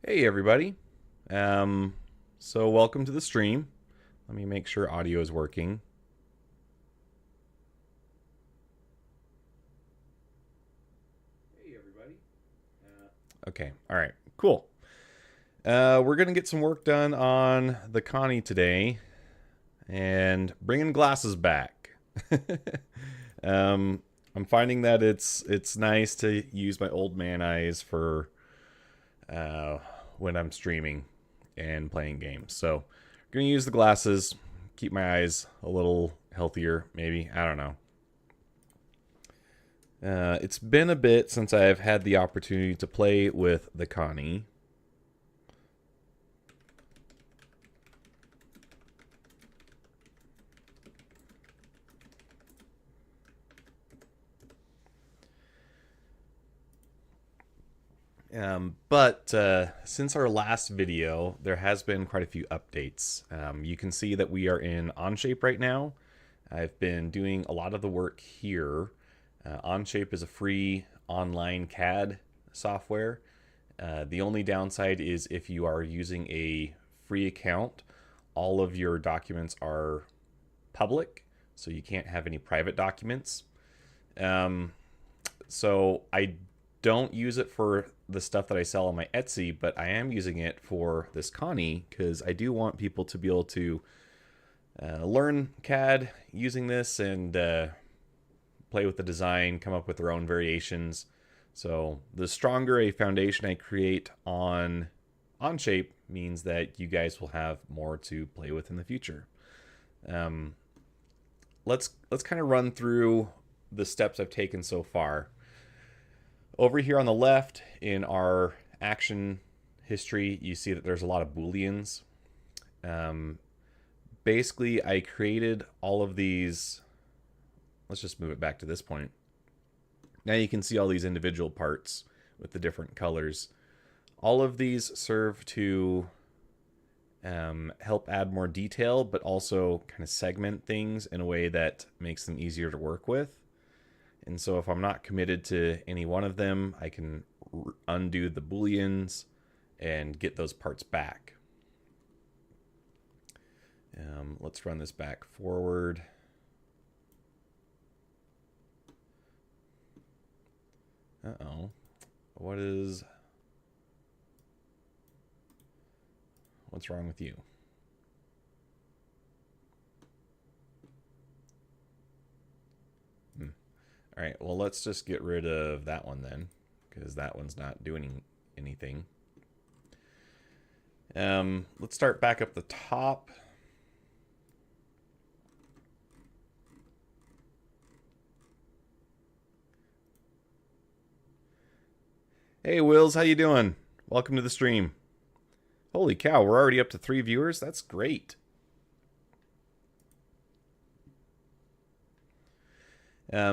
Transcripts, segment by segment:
Hey everybody. So welcome to the stream. Let me make sure audio is working. Hey everybody. Okay, all right, cool. We're gonna get some work done on the Connie today, and bringing glasses back. I'm finding that it's nice to use my old man eyes for uh, when I'm streaming and playing games. So, I'm gonna use the glasses, keep my eyes a little healthier, maybe. I don't know. It's been a bit since I've had the opportunity to play with the Connie. But since our last video, there has been quite a few updates. You can see that we are in Onshape right now. I've been doing a lot of the work here. Onshape is a free online CAD software. The only downside is if you are using a free account, all of your documents are public, so you can't have any private documents. Um, so I don't use it for the stuff that I sell on my Etsy, but I am using it for this Connie because I do want people to be able to learn CAD using this and play with the design, come up with their own variations. So the stronger a foundation I create on Onshape means that you guys will have more to play with in the future. Um, let's kind of run through the steps I've taken so far. Over here on the left in our action history, you see that there's a lot of booleans. Um, Basically, I created all of these. Let's just move it back to this point. Now you can see all these individual parts with the different colors. All of these serve to help add more detail, but also kind of segment things in a way that makes them easier to work with. And so if I'm not committed to any one of them, I can undo the booleans and get those parts back. Let's run this back forward. Uh-oh. What's wrong with you? All right, well, let's just get rid of that one then, because that one's not doing anything. Let's start back up the top. Hey, Wills, how you doing? Welcome to the stream. Holy cow, we're already up to 3 viewers? That's great.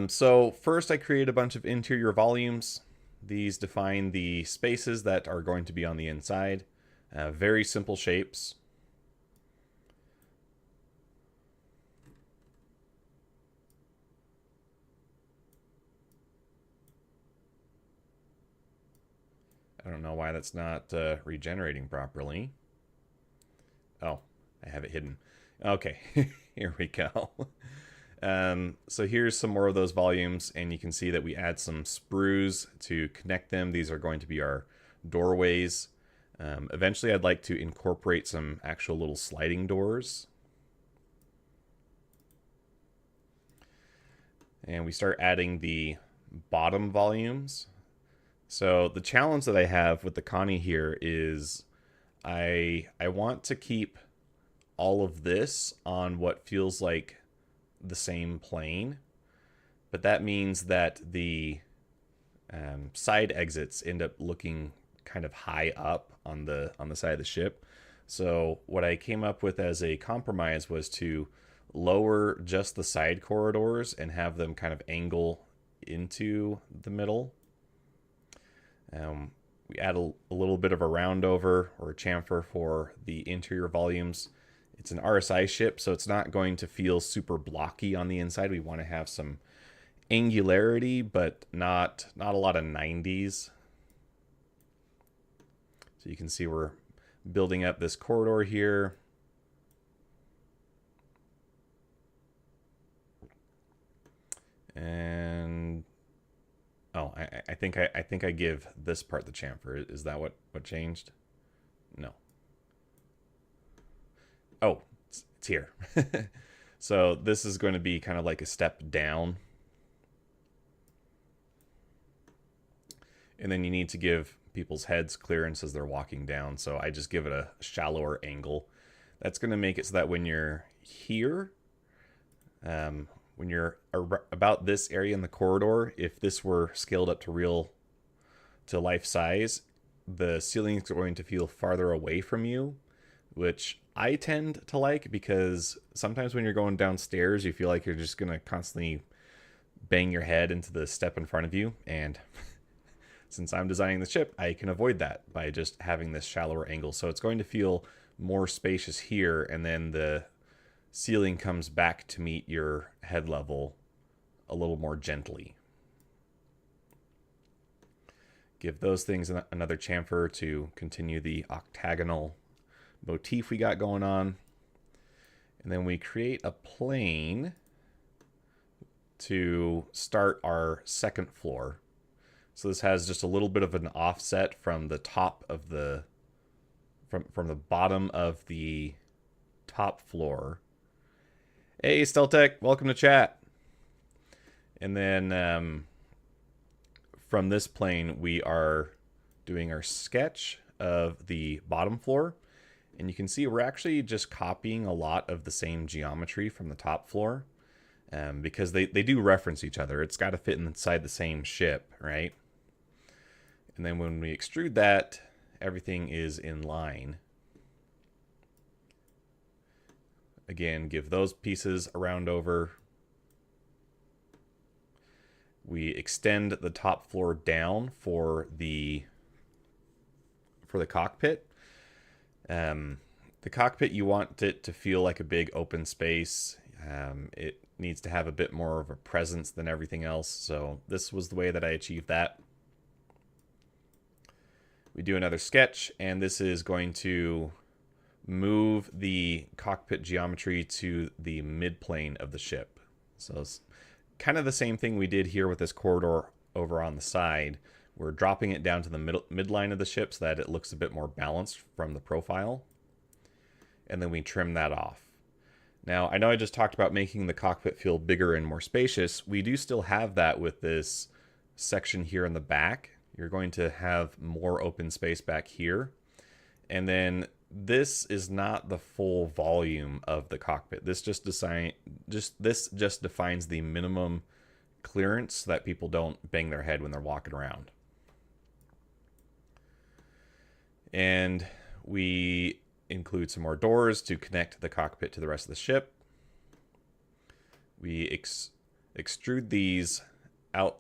So first I created a bunch of interior volumes. These define the spaces that are going to be on the inside. Very simple shapes. I don't know why that's not regenerating properly. Oh, I have it hidden. Okay, here we go. So here's some more of those volumes, and you can see that we add some sprues to connect them. These are going to be our doorways. Eventually, I'd like to incorporate some actual little sliding doors. And we start adding the bottom volumes. So the challenge that I have with the Connie here is I want to keep all of this on what feels like the same plane, but that means that the side exits end up looking kind of high up on the side of the ship. So what I came up with as a compromise was to lower just the side corridors and have them kind of angle into the middle. We add a little bit of a roundover or a chamfer for the interior volumes. It's an RSI ship, so it's not going to feel super blocky on the inside. We want to have some angularity, but not a lot of 90s. So you can see we're building up this corridor here. And oh, I think I give this part the chamfer. Is that what changed? No. Oh, it's here. So this is going to be kind of like a step down. And then you need to give people's heads clearance as they're walking down. So I just give it a shallower angle. That's going to make it so that when you're here, when you're about this area in the corridor, if this were scaled up to life size, the ceiling is going to feel farther away from you, which I tend to like, because sometimes when you're going downstairs, you feel like you're just going to constantly bang your head into the step in front of you. And since I'm designing the ship, I can avoid that by just having this shallower angle. So it's going to feel more spacious here, and then the ceiling comes back to meet your head level a little more gently. Give those things another chamfer to continue the octagonal motif we got going on. And then we create a plane to start our second floor. So this has just a little bit of an offset from the top of the from the bottom of the top floor. Hey, Steltech, welcome to chat. And then from this plane, we are doing our sketch of the bottom floor. And you can see we're actually just copying a lot of the same geometry from the top floor, because they do reference each other. It's got to fit inside the same ship, right? And then when we extrude that, everything is in line. Again, give those pieces a round over. We extend the top floor down for the cockpit. The cockpit, you want it to feel like a big open space. It needs to have a bit more of a presence than everything else. So this was the way that I achieved that. We do another sketch, and this is going to move the cockpit geometry to the midplane of the ship. So it's kind of the same thing we did here with this corridor over on the side. We're dropping it down to the midline of the ship so that it looks a bit more balanced from the profile. And then we trim that off. Now, I know I just talked about making the cockpit feel bigger and more spacious. We do still have that with this section here in the back. You're going to have more open space back here. And then this is not the full volume of the cockpit. This just defines the minimum clearance so that people don't bang their head when they're walking around. And we include some more doors to connect the cockpit to the rest of the ship. We extrude these out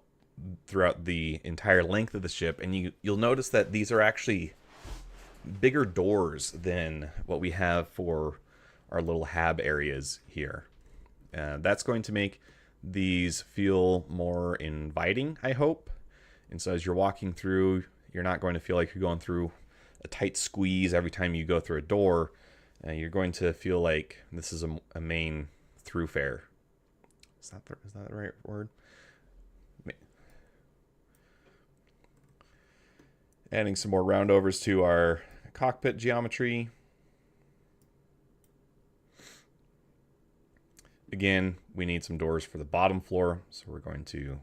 throughout the entire length of the ship, and you'll notice that these are actually bigger doors than what we have for our little hab areas here. That's going to make these feel more inviting, I hope. And so as you're walking through, you're not going to feel like you're going through a tight squeeze every time you go through a door. You're going to feel like this is a main throughfare. Is that the right word? Adding some more roundovers to our cockpit geometry. Again, we need some doors for the bottom floor, so we're going to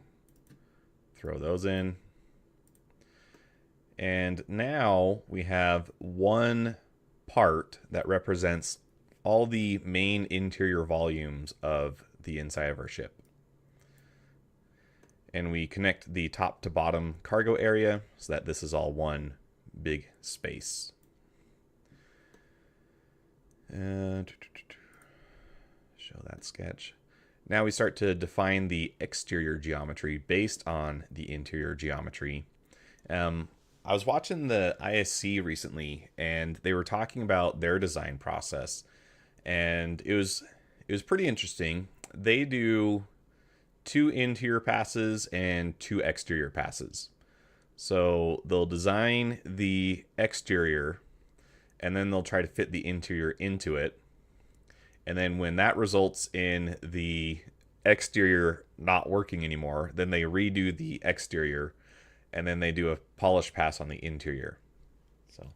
throw those in. And now we have one part that represents all the main interior volumes of the inside of our ship. And we connect the top to bottom cargo area so that this is all one big space. And show that sketch. Now we start to define the exterior geometry based on the interior geometry. I was watching the ISC recently, and they were talking about their design process, and it was pretty interesting. They do 2 interior passes and 2 exterior passes. So they'll design the exterior and then they'll try to fit the interior into it. And then when that results in the exterior not working anymore, then they redo the exterior and then they do a polish pass on the interior. So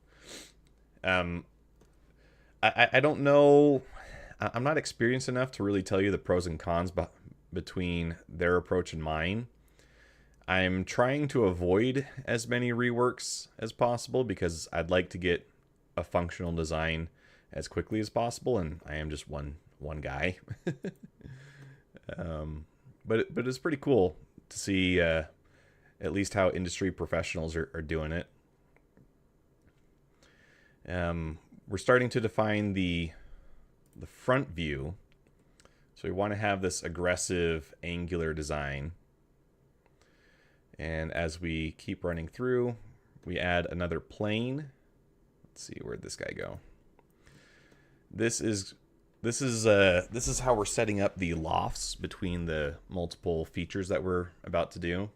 I don't know. I'm not experienced enough to really tell you the pros and cons between their approach and mine. I'm trying to avoid as many reworks as possible because I'd like to get a functional design as quickly as possible, and I am just one guy. But it's pretty cool to see at least how industry professionals are doing it. We're starting to define the front view. So we want to have this aggressive angular design. And as we keep running through, we add another plane. Let's see, where'd this guy go? This is how we're setting up the lofts between the multiple features that we're about to do.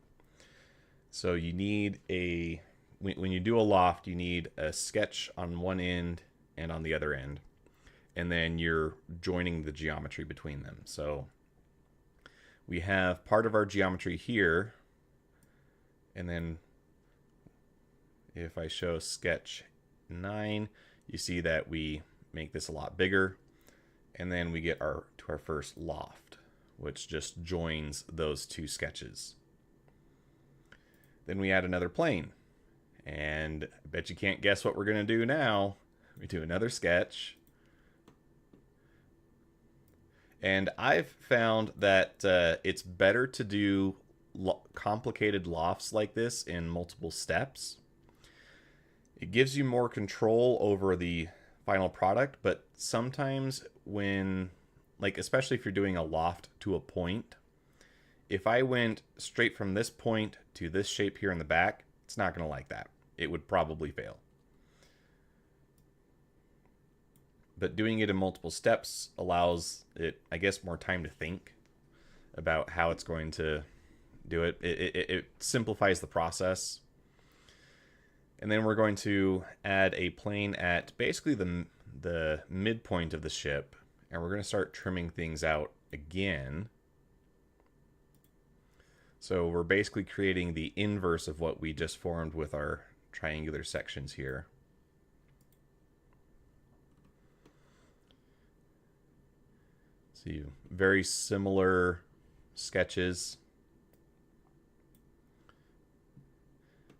So you need when you do a loft, you need a sketch on one end and on the other end. And then you're joining the geometry between them. So we have part of our geometry here. And then if I show sketch 9, you see that we make this a lot bigger. And then we get to our first loft, which just joins those two sketches. Then we add another plane. And I bet you can't guess what we're going to do now. We do another sketch. And I've found that it's better to do complicated lofts like this in multiple steps. It gives you more control over the final product, but sometimes when, like, especially if you're doing a loft to a point, if I went straight from this point to this shape here in the back, it's not going to like that. It would probably fail. But doing it in multiple steps allows it, I guess, more time to think about how it's going to do it. It simplifies the process. And then we're going to add a plane at basically the midpoint of the ship. And we're going to start trimming things out again. So we're basically creating the inverse of what we just formed with our triangular sections here. See, very similar sketches.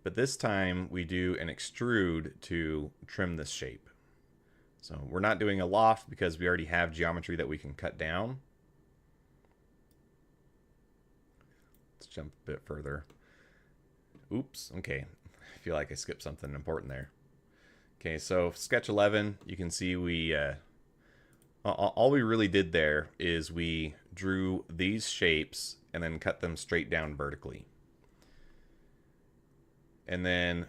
But this time we do an extrude to trim this shape. So we're not doing a loft because we already have geometry that we can cut down. Let's jump a bit further. Oops, okay. I feel like I skipped something important there. Okay, so sketch 11, you can see we all we really did there is we drew these shapes and then cut them straight down vertically. And then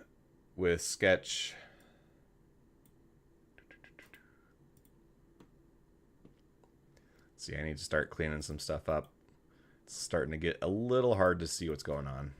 with sketch, see, I need to start cleaning some stuff up. It's starting to get a little hard to see what's going on.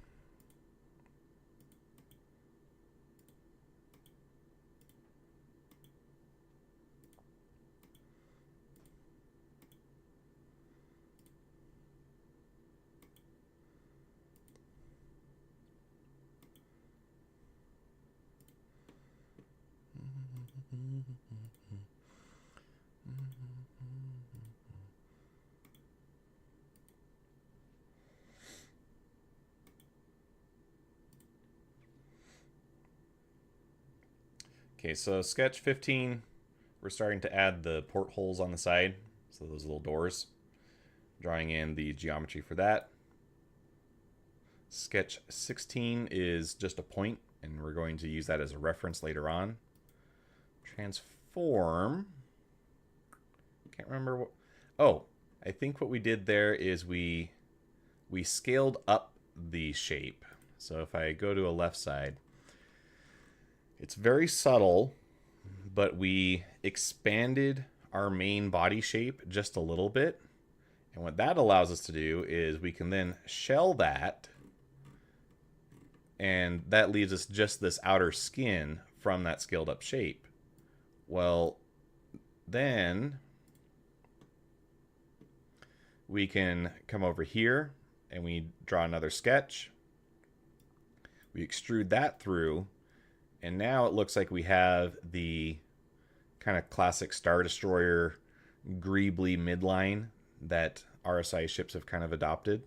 Okay, so sketch 15, we're starting to add the portholes on the side, so those little doors, drawing in the geometry for that. Sketch 16 is just a point, and we're going to use that as a reference later on. Transform, can't remember what, oh, I think what we did there is we scaled up the shape. So if I go to a left side, it's very subtle, but we expanded our main body shape just a little bit. And what that allows us to do is we can then shell that And that leaves us just this outer skin from that scaled up shape. Well, then we can come over here and we draw another sketch. We extrude that through, and now it looks like we have the kind of classic Star Destroyer greebly midline that RSI ships have kind of adopted.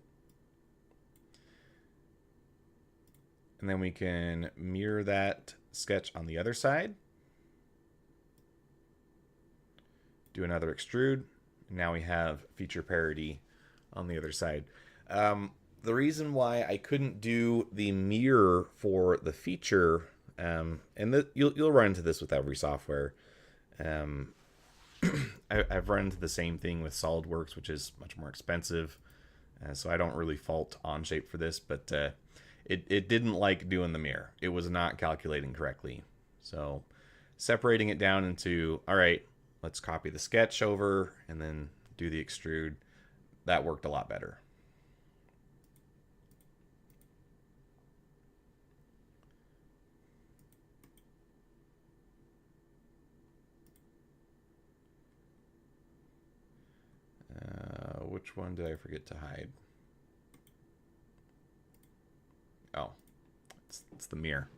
And then we can mirror that sketch on the other side. Do another extrude. Now we have feature parity on the other side. The reason why I couldn't do the mirror for the feature, and you'll run into this with every software. I've run into the same thing with SolidWorks, which is much more expensive. So I don't really fault Onshape for this, but it didn't like doing the mirror. It was not calculating correctly. So separating it down into, all right, let's copy the sketch over and then do the extrude. That worked a lot better. Which one did I forget to hide? Oh, it's the mirror.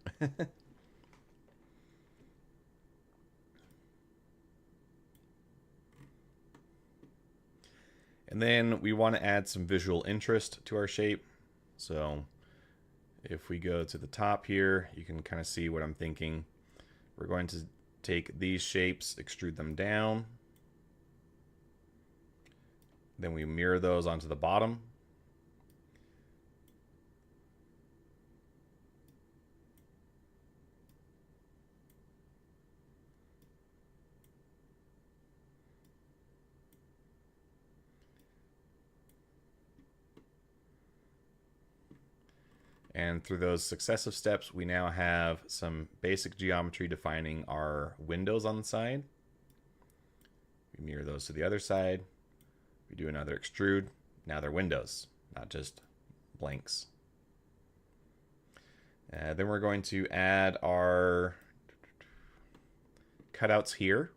And then we want to add some visual interest to our shape. So if we go to the top here, you can kind of see what I'm thinking. We're going to take these shapes, extrude them down. Then we mirror those onto the bottom. And through those successive steps, we now have some basic geometry defining our windows on the side. We mirror those to the other side. We do another extrude. Now they're windows, not just blanks. Then we're going to add our cutouts here.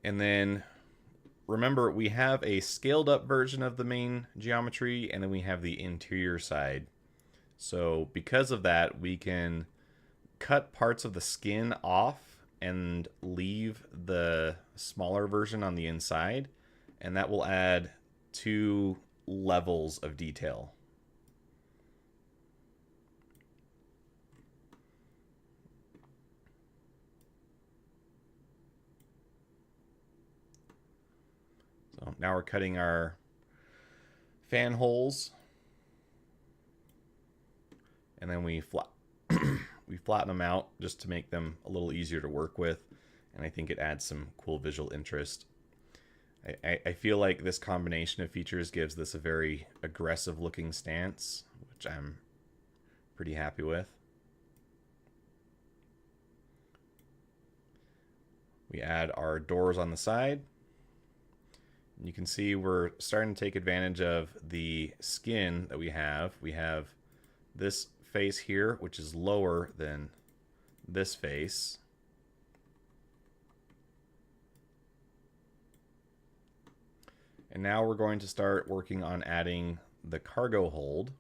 And then remember, we have a scaled up version of the main geometry, and then we have the interior side. So because of that, we can cut parts of the skin off and leave the smaller version on the inside, and that will add 2 levels of detail. So now we're cutting our fan holes, and then we flatten them out just to make them a little easier to work with, and I think it adds some cool visual interest. I feel like this combination of features gives this a very aggressive looking stance, which I'm pretty happy with. We add our doors on the side. You can see we're starting to take advantage of the skin that we have. We have this face here, which is lower than this face. And now we're going to start working on adding the cargo hold.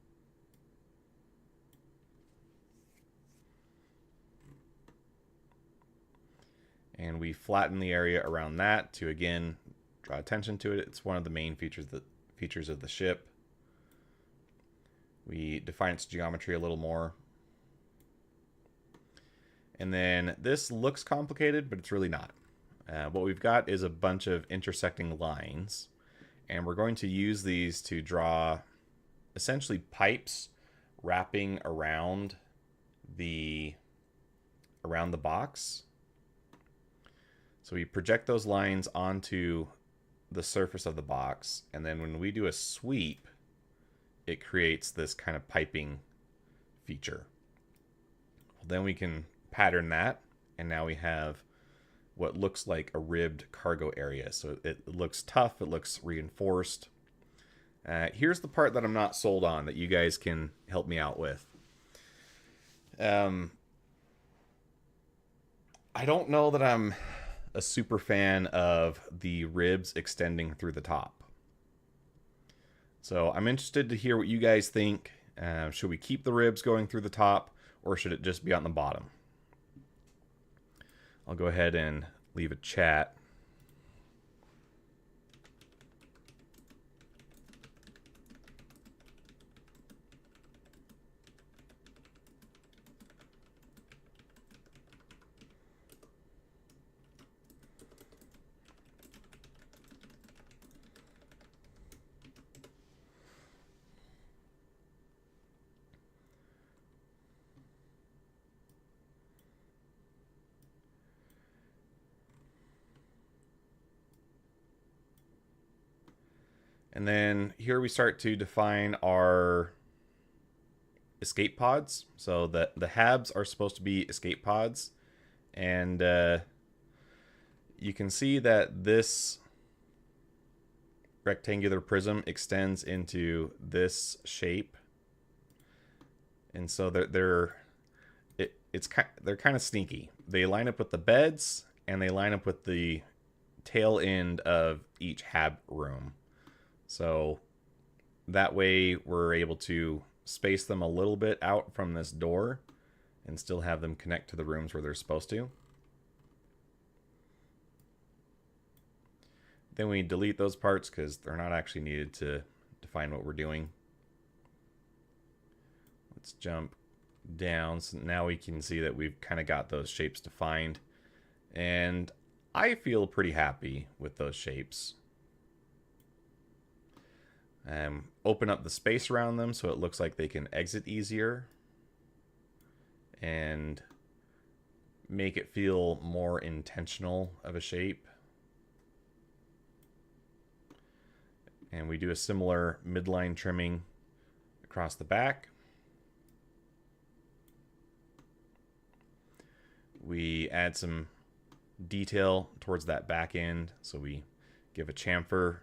And we flatten the area around that to, again, draw attention to it. It's one of the main features of the ship. We define its geometry a little more. And then this looks complicated, but it's really not. What we've got is a bunch of intersecting lines, and we're going to use these to draw essentially pipes wrapping around the box. So we project those lines onto the surface of the box, and then when we do a sweep, it creates this kind of piping feature. Well, then we can pattern that, and now we have what looks like a ribbed cargo area. So it looks tough, it looks reinforced. Here's the part that I'm not sold on that you guys can help me out with. I don't know that I'm a super fan of the ribs extending through the top. So I'm interested to hear what you guys think. Should we keep the ribs going through the top, or should it just be on the bottom? I'll go ahead and leave a chat. And then here we start to define our escape pods. So the habs are supposed to be escape pods. And you can see that this rectangular prism extends into this shape. And so they're kind of sneaky. They line up with the beds, and they line up with the tail end of each hab room. So that way we're able to space them a little bit out from this door and still have them connect to the rooms where they're supposed to. Then we delete those parts because they're not actually needed to define what we're doing. Let's jump down. So now we can see that we've kind of got those shapes defined. And I feel pretty happy with those shapes. Open up the space around them so it looks like they can exit easier. And make it feel more intentional of a shape. And we do a similar midline trimming across the back. We add some detail towards that back end. So we give a chamfer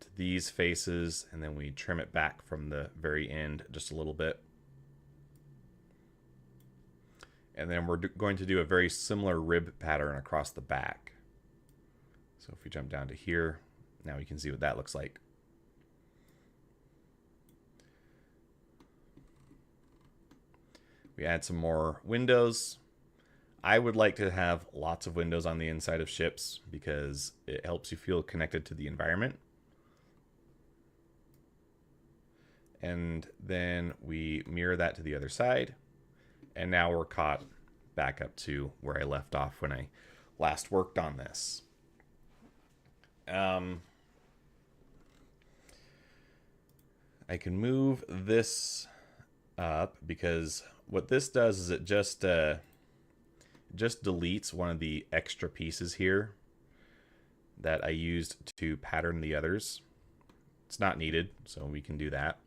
to these faces, and then we trim it back from the very end just a little bit. And then we're going to do a very similar rib pattern across the back. So if we jump down to here, now we can see what that looks like. We add some more windows. I would like to have lots of windows on the inside of ships because it helps you feel connected to the environment. And then we mirror that to the other side. And now we're caught back up to where I left off when I last worked on this. I can move this up because what this does is it just deletes one of the extra pieces here that I used to pattern the others. It's not needed, so we can do that.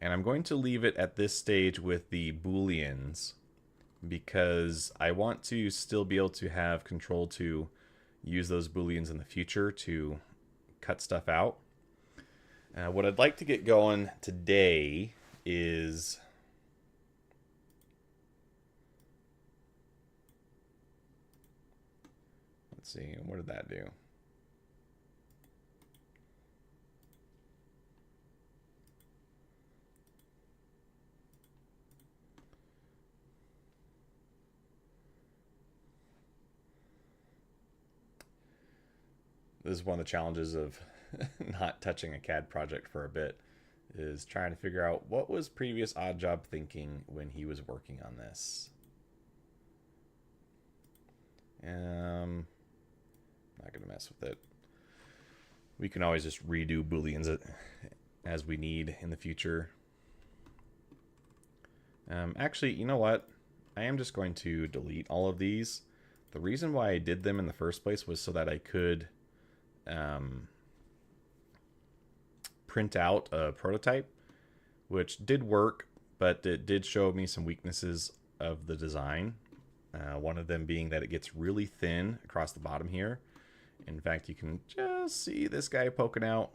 And I'm going to leave it at this stage with the booleans because I want to still be able to have control to use those booleans in the future to cut stuff out. What I'd like to get going today is let's see, what did that do? This is one of the challenges of not touching a CAD project for a bit, is trying to figure out what was previous Odd Job thinking when he was working on this. Not going to mess with it. We can always just redo booleans as we need in the future. Actually, you know what? I am just going to delete all of these. The reason why I did them in the first place was so that I could print out a prototype, which did work, but it did show me some weaknesses of the design. One of them being that it gets really thin across the bottom here. In fact, you can just see this guy poking out.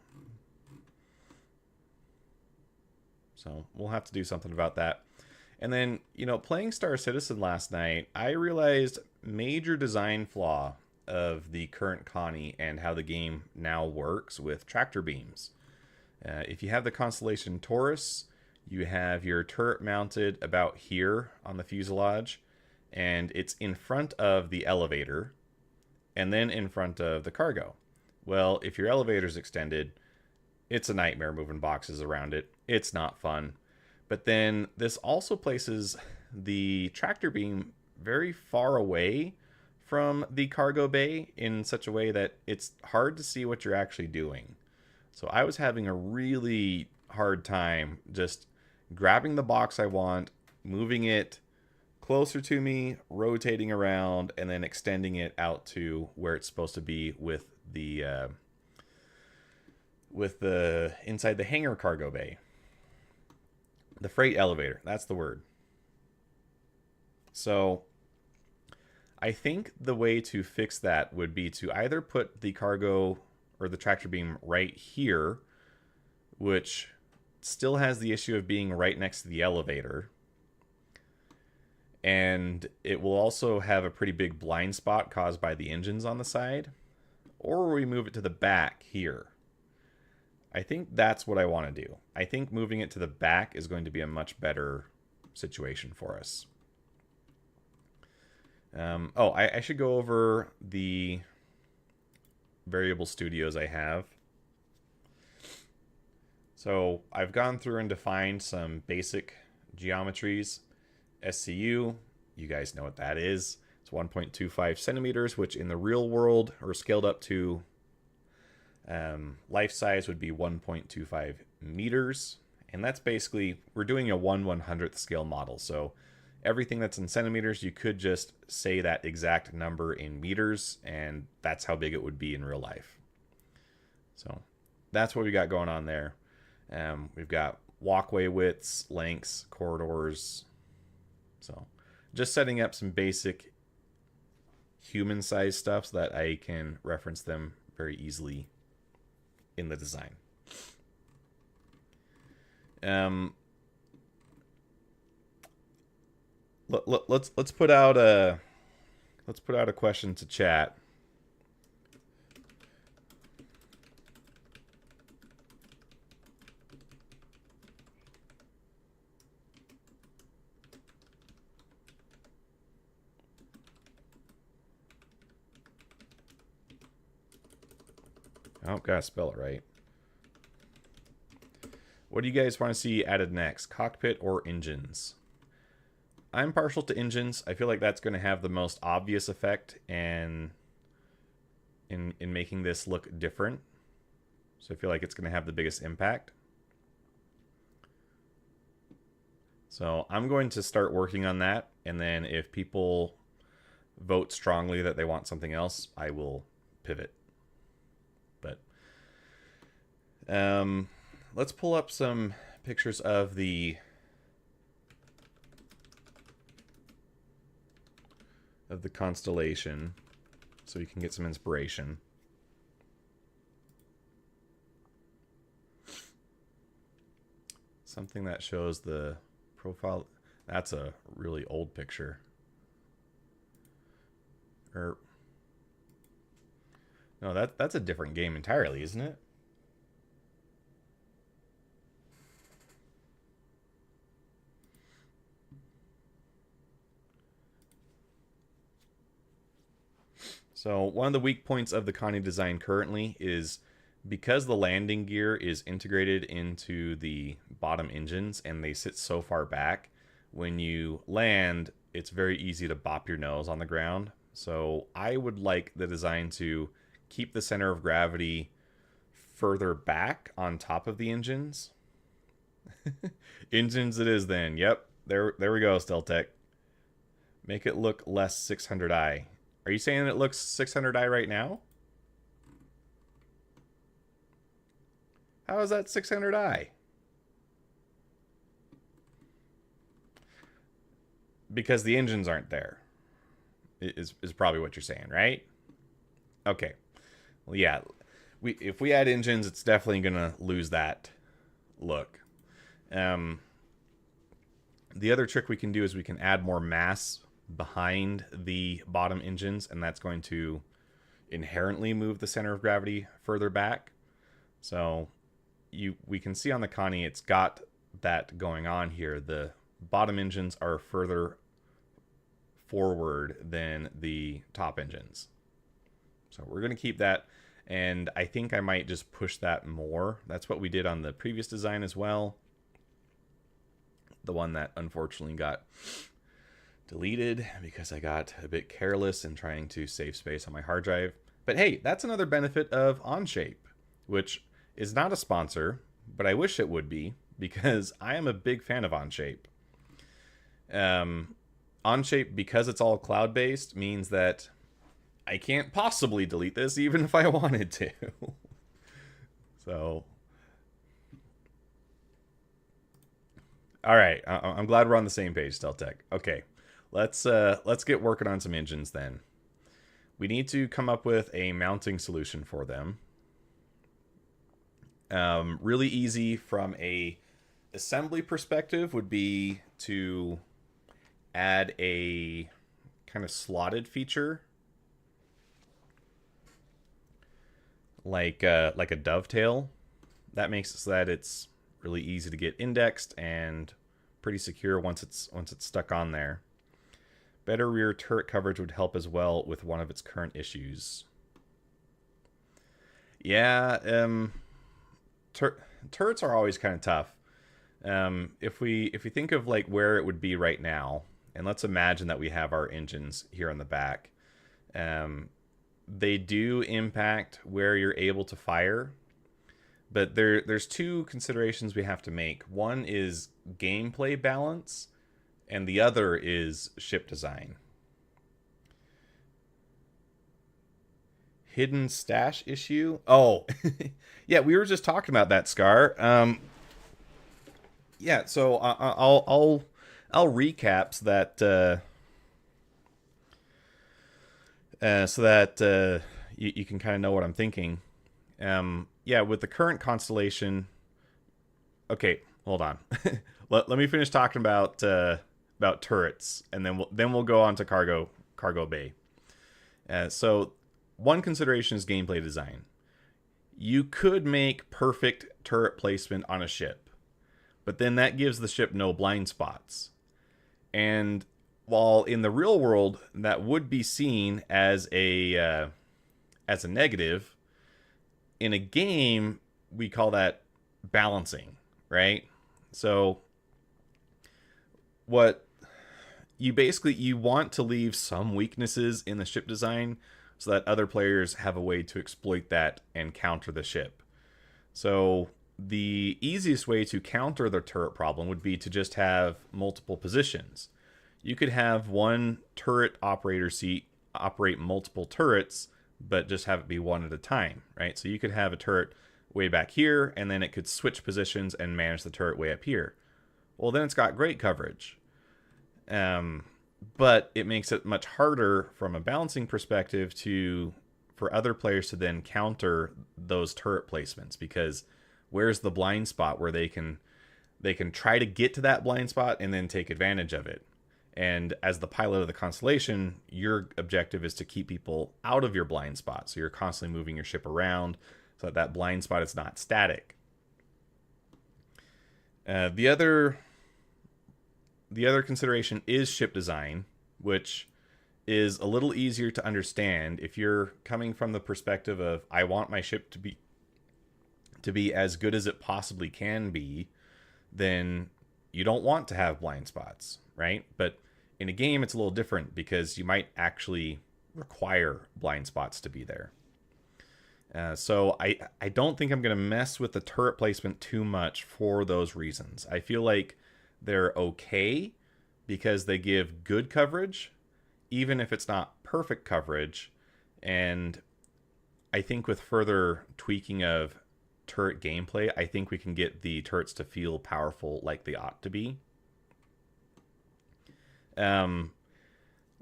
So we'll have to do something about that. And then, you know, playing Star Citizen last night, I realized major design flaw of the current Connie and how the game now works with tractor beams. If you have the constellation Taurus, you have your turret mounted about here on the fuselage, and it's in front of the elevator, and then in front of the cargo. Well, if your elevator's extended, it's a nightmare moving boxes around it. It's not fun. But then this also places the tractor beam very far away from the cargo bay in such a way that it's hard to see what you're actually doing. So I was having a really hard time just grabbing the box I want, moving it closer to me, rotating around, and then extending it out to where it's supposed to be with the inside the hangar cargo bay. The freight elevator, that's the word. So I think the way to fix that would be to either put the cargo or the tractor beam right here, which still has the issue of being right next to the elevator. And it will also have a pretty big blind spot caused by the engines on the side. Or we move it to the back here. I think that's what I want to do. I think moving it to the back is going to be a much better situation for us. I should go over the variable studios I have. So I've gone through and defined some basic geometries. SCU, you guys know what that is. It's 1.25 centimeters, which in the real world, or scaled up to life size, would be 1.25 meters. And that's basically, we're doing a 1/100th scale model. So everything that's in centimeters, you could just say that exact number in meters, and that's how big it would be in real life. So that's what we got going on there. We've got walkway widths, lengths, corridors. So just setting up some basic human-sized stuff so that I can reference them very easily in the design. Let's put out a question to chat. Oh, gotta spell it right. What do you guys want to see added next? Cockpit or engines? I'm partial to engines. I feel like that's going to have the most obvious effect in making this look different. So I feel like it's going to have the biggest impact. So I'm going to start working on that, and then if people vote strongly that they want something else, I will pivot. But let's pull up some pictures of the constellation so you can get some inspiration. Something that shows the profile. That's a really old picture. Or no, that's a different game entirely, isn't it? So one of the weak points of the Connie design currently is because the landing gear is integrated into the bottom engines and they sit so far back, when you land, it's very easy to bop your nose on the ground. So I would like the design to keep the center of gravity further back on top of the engines. Engines it is then. Yep. There we go, Steltech. Make it look less 600i. Are you saying it looks 600i right now? How is that 600i? Because the engines aren't there. is probably what you're saying, right? Okay. Well, yeah. If we add engines, it's definitely gonna lose that look. The other trick we can do is we can add more mass behind the bottom engines, and that's going to inherently move the center of gravity further back. So we can see on the Connie it's got that going on here. The bottom engines are further forward than the top engines. So we're going to keep that, and I think I might just push that more. That's what we did on the previous design as well. The one that unfortunately got deleted because I got a bit careless in trying to save space on my hard drive. But hey, that's another benefit of Onshape, which is not a sponsor, but I wish it would be, because I am a big fan of Onshape. Onshape, because it's all cloud-based, means that I can't possibly delete this even if I wanted to. So, all right, I'm glad we're on the same page, Steltech. Okay, let's get working on some engines then. We need to come up with a mounting solution for them. Really easy from a assembly perspective would be to add a kind of slotted feature, like a dovetail. That makes it so that it's really easy to get indexed and pretty secure once it's stuck on there. Better rear turret coverage would help as well with one of its current issues. Yeah, turrets are always kind of tough. If we think of like where it would be right now, and let's imagine that we have our engines here on the back, they do impact where you're able to fire, but there's two considerations we have to make. One is gameplay balance, and the other is ship design. Hidden stash issue? Oh, yeah, we were just talking about that, Scar. Yeah, so I'll recap so that you can kind of know what I'm thinking. Yeah, with the current constellation. Okay, hold on. let me finish talking about turrets, and then we'll go on to cargo bay. So one consideration is gameplay design. You could make perfect turret placement on a ship, but then that gives the ship no blind spots. And while in the real world that would be seen as a negative, in a game we call that balancing, right? So what you want to leave some weaknesses in the ship design so that other players have a way to exploit that and counter the ship. So the easiest way to counter the turret problem would be to just have multiple positions. You could have one turret operator seat operate multiple turrets, but just have it be one at a time, right? So you could have a turret way back here, and then it could switch positions and manage the turret way up here. Well, then it's got great coverage. But it makes it much harder from a balancing perspective for other players to then counter those turret placements, because where's the blind spot where they can try to get to that blind spot and then take advantage of it. And as the pilot of the constellation, your objective is to keep people out of your blind spot. So you're constantly moving your ship around so that blind spot is not static. The other consideration is ship design, which is a little easier to understand if you're coming from the perspective of, I want my ship to be as good as it possibly can be. Then you don't want to have blind spots, right? But in a game, it's a little different because you might actually require blind spots to be there. So I don't think I'm going to mess with the turret placement too much for those reasons. I feel like they're okay because they give good coverage, even if it's not perfect coverage. And I think with further tweaking of turret gameplay, I think we can get the turrets to feel powerful like they ought to be.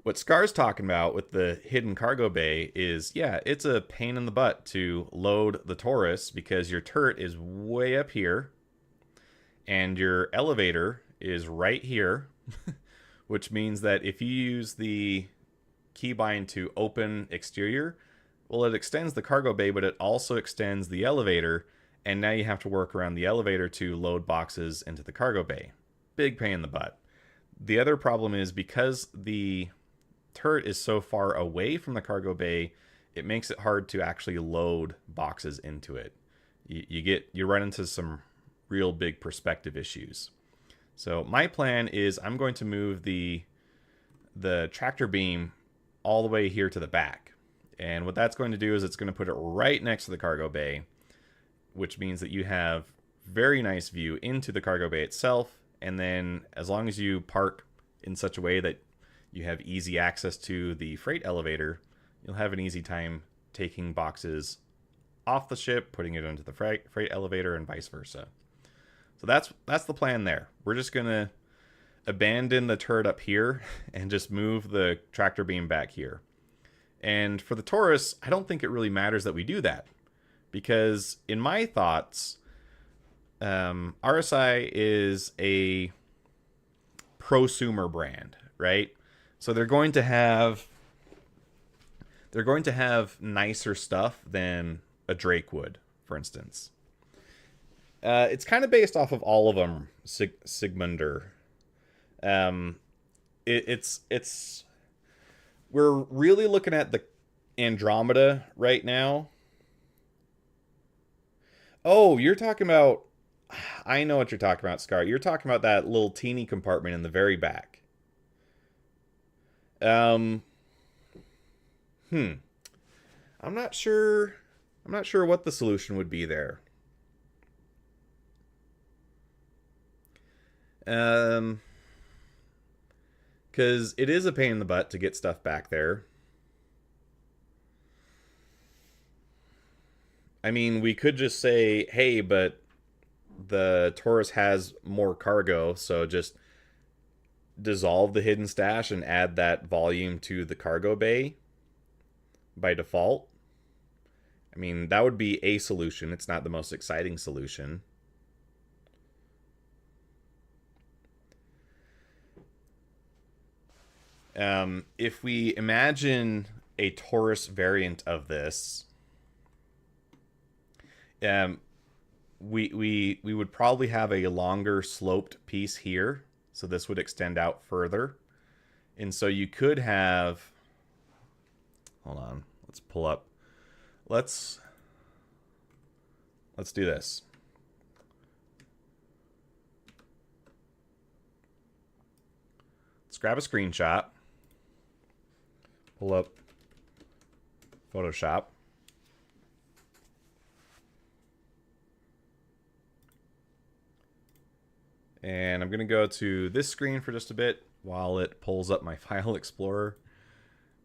What Scar's talking about with the hidden cargo bay is, yeah, it's a pain in the butt to load the Taurus because your turret is way up here and your elevator is right here, which means that if you use the keybind to open exterior, well, it extends the cargo bay, but it also extends the elevator, and now you have to work around the elevator to load boxes into the cargo bay. Big pain in the butt. The other problem is because the turret is so far away from the cargo bay, it makes it hard to actually load boxes into it. You run into some real big perspective issues. So my plan is I'm going to move the tractor beam all the way here to the back. And what that's going to do is it's going to put it right next to the cargo bay, which means that you have very nice view into the cargo bay itself. And then as long as you park in such a way that you have easy access to the freight elevator, you'll have an easy time taking boxes off the ship, putting it into the freight elevator, and vice versa. So that's the plan there. We're just going to abandon the turret up here and just move the tractor beam back here. And for the Taurus, I don't think it really matters that we do that, because in my thoughts, RSI is a prosumer brand, right? So they're going to have nicer stuff than a Drake would, for instance. It's kind of based off of all of them, Sigmunder. It's we're really looking at the Andromeda right now. Oh, you're talking about, I know what you're talking about, Scar. You're talking about that little teeny compartment in the very back. I'm not sure what the solution would be there. Because it is a pain in the butt to get stuff back there. I mean, we could just say, hey, but the Taurus has more cargo, so just dissolve the hidden stash and add that volume to the cargo bay by default. I mean, that would be a solution. It's not the most exciting solution. If we imagine a Taurus variant of this, we would probably have a longer sloped piece here, so this would extend out further. And so you could have, hold on, let's pull up, let's do this. Let's grab a screenshot, pull up Photoshop. And I'm going to go to this screen for just a bit while it pulls up my file explorer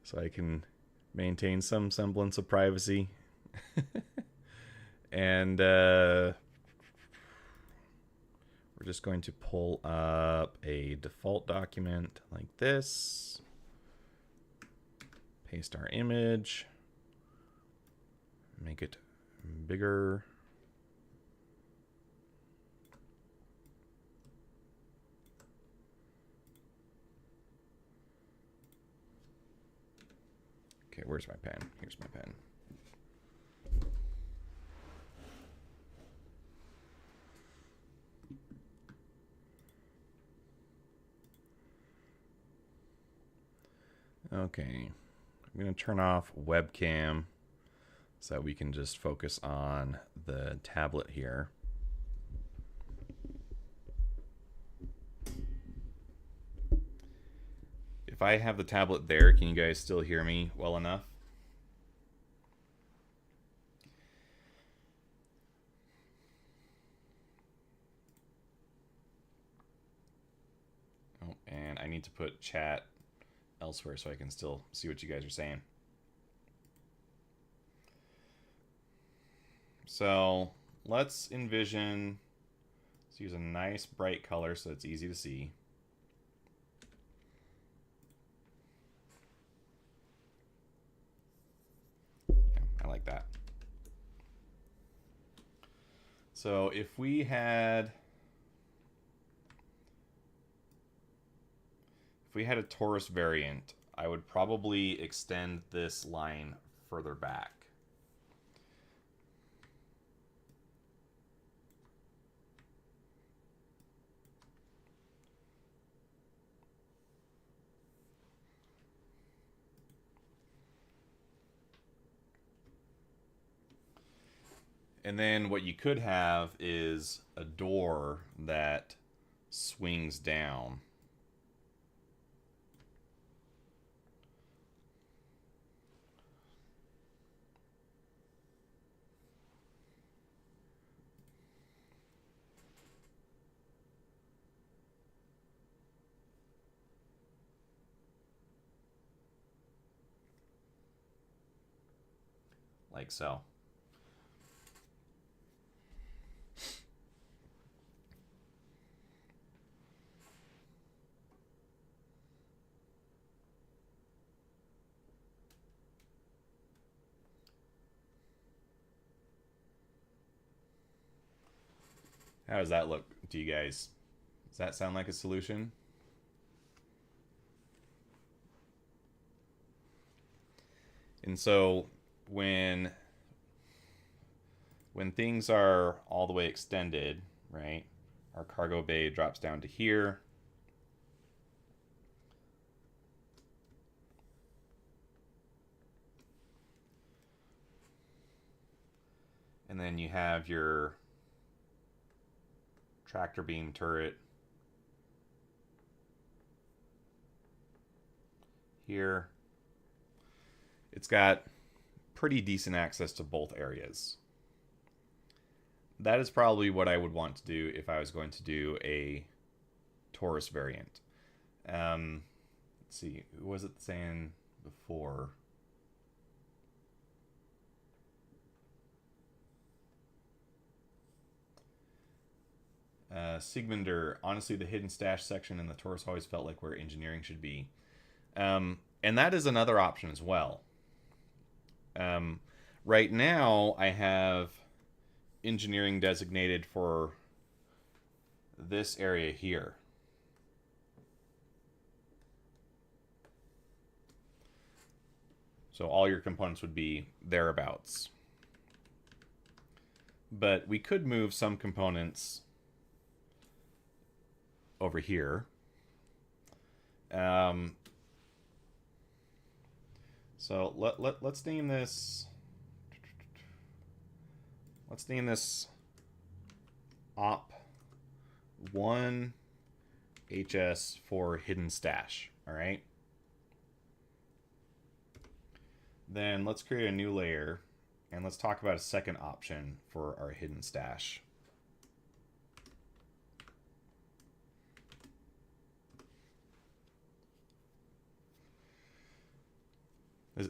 so I can maintain some semblance of privacy. And we're just going to pull up a default document like this. Paste our image. Make it bigger. Okay, where's my pen? Here's my pen. Okay, I'm going to turn off webcam so that we can just focus on the tablet here. If I have the tablet there, can you guys still hear me well enough? Oh, and I need to put chat elsewhere so I can still see what you guys are saying. So let's envision, let's use a nice bright color so it's easy to see. like that. So if we had a torus variant, I would probably extend this line further back. And then what you could have is a door that swings down. Like so. How does that look to you guys? Does that sound like a solution? And so when things are all the way extended, right? Our cargo bay drops down to here. And then you have your tractor beam turret here. It's got pretty decent access to both areas. That is probably what I would want to do if I was going to do a torus variant. Let's see, what was it saying before? Sigmunder, honestly, the hidden stash section in the torus always felt like where engineering should be. And that is another option as well. Right now, I have engineering designated for this area here. So all your components would be thereabouts. But we could move some components over here. So let's name this. Let's name this op 1 HS for hidden stash. All right. Then let's create a new layer, and let's talk about a second option for our hidden stash.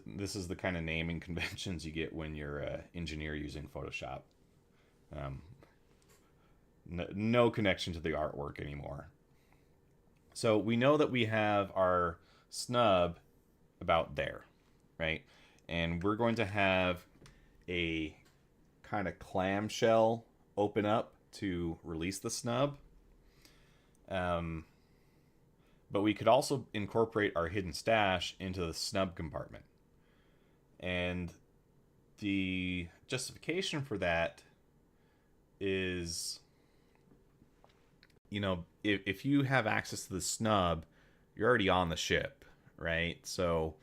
This is the kind of naming conventions you get when you're an engineer using Photoshop. No connection to the artwork anymore. So we know that we have our snub about there, right? And we're going to have a kind of clamshell open up to release the snub. But we could also incorporate our hidden stash into the snub compartment. And the justification for that is, you know, if you have access to the snub, you're already on the ship, right? So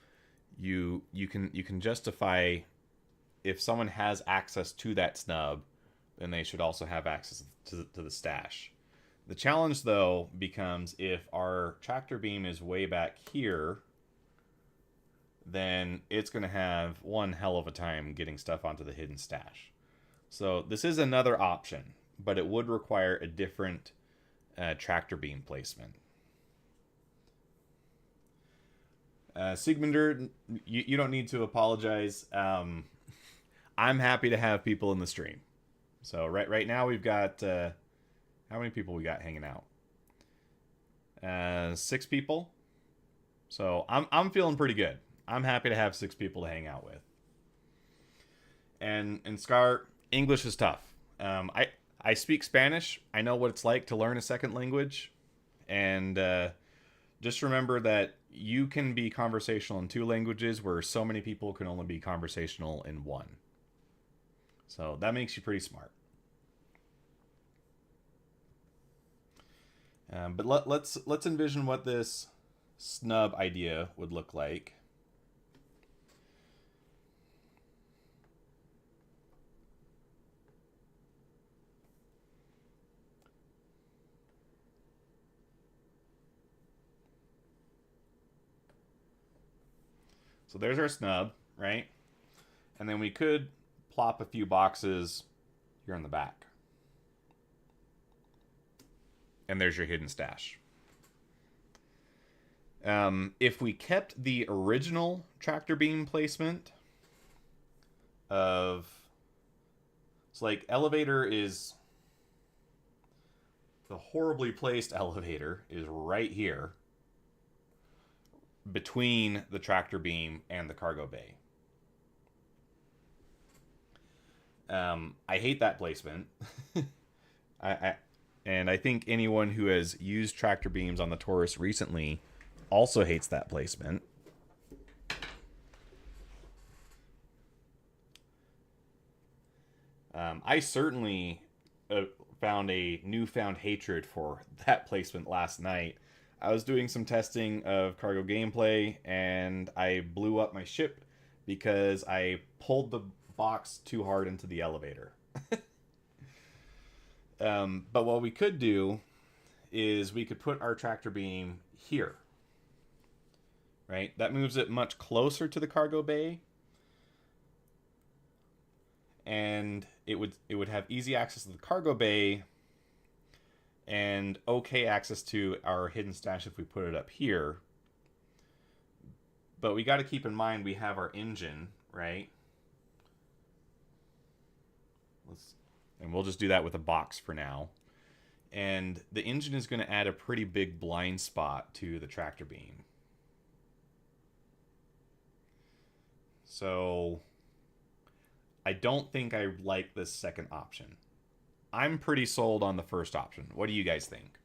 you can justify, if someone has access to that snub, then they should also have access to the stash. The challenge, though, becomes if our tractor beam is way back here, then it's going to have one hell of a time getting stuff onto the hidden stash. So this is another option, but it would require a different tractor beam placement. Sigmunder, you don't need to apologize. I'm happy to have people in the stream. So right now we've got how many people we got hanging out? 6 people. So I'm feeling pretty good. I'm happy to have 6 people to hang out with. And Scar, English is tough. I speak Spanish. I know what it's like to learn a second language, and just remember that you can be conversational in two languages where so many people can only be conversational in one. So that makes you pretty smart. But let's envision what this snub idea would look like. So there's our snub, right? And then we could plop a few boxes here on the back. And there's your hidden stash. If we kept the original tractor beam placement of... It's like elevator is... The horribly placed elevator is right here between the tractor beam and the cargo bay. I hate that placement. And I think anyone who has used tractor beams on the Taurus recently also hates that placement. I certainly found a newfound hatred for that placement last night. I was doing some testing of cargo gameplay, and I blew up my ship because I pulled the box too hard into the elevator. But what we could do is we could put our tractor beam here. Right? That moves it much closer to the cargo bay. And it would have easy access to the cargo bay and okay access to our hidden stash if we put it up here. But we got to keep in mind we have our engine, right? And we'll just do that with a box for now. And the engine is going to add a pretty big blind spot to the tractor beam. So I don't think I like this second option. I'm pretty sold on the first option. What do you guys think?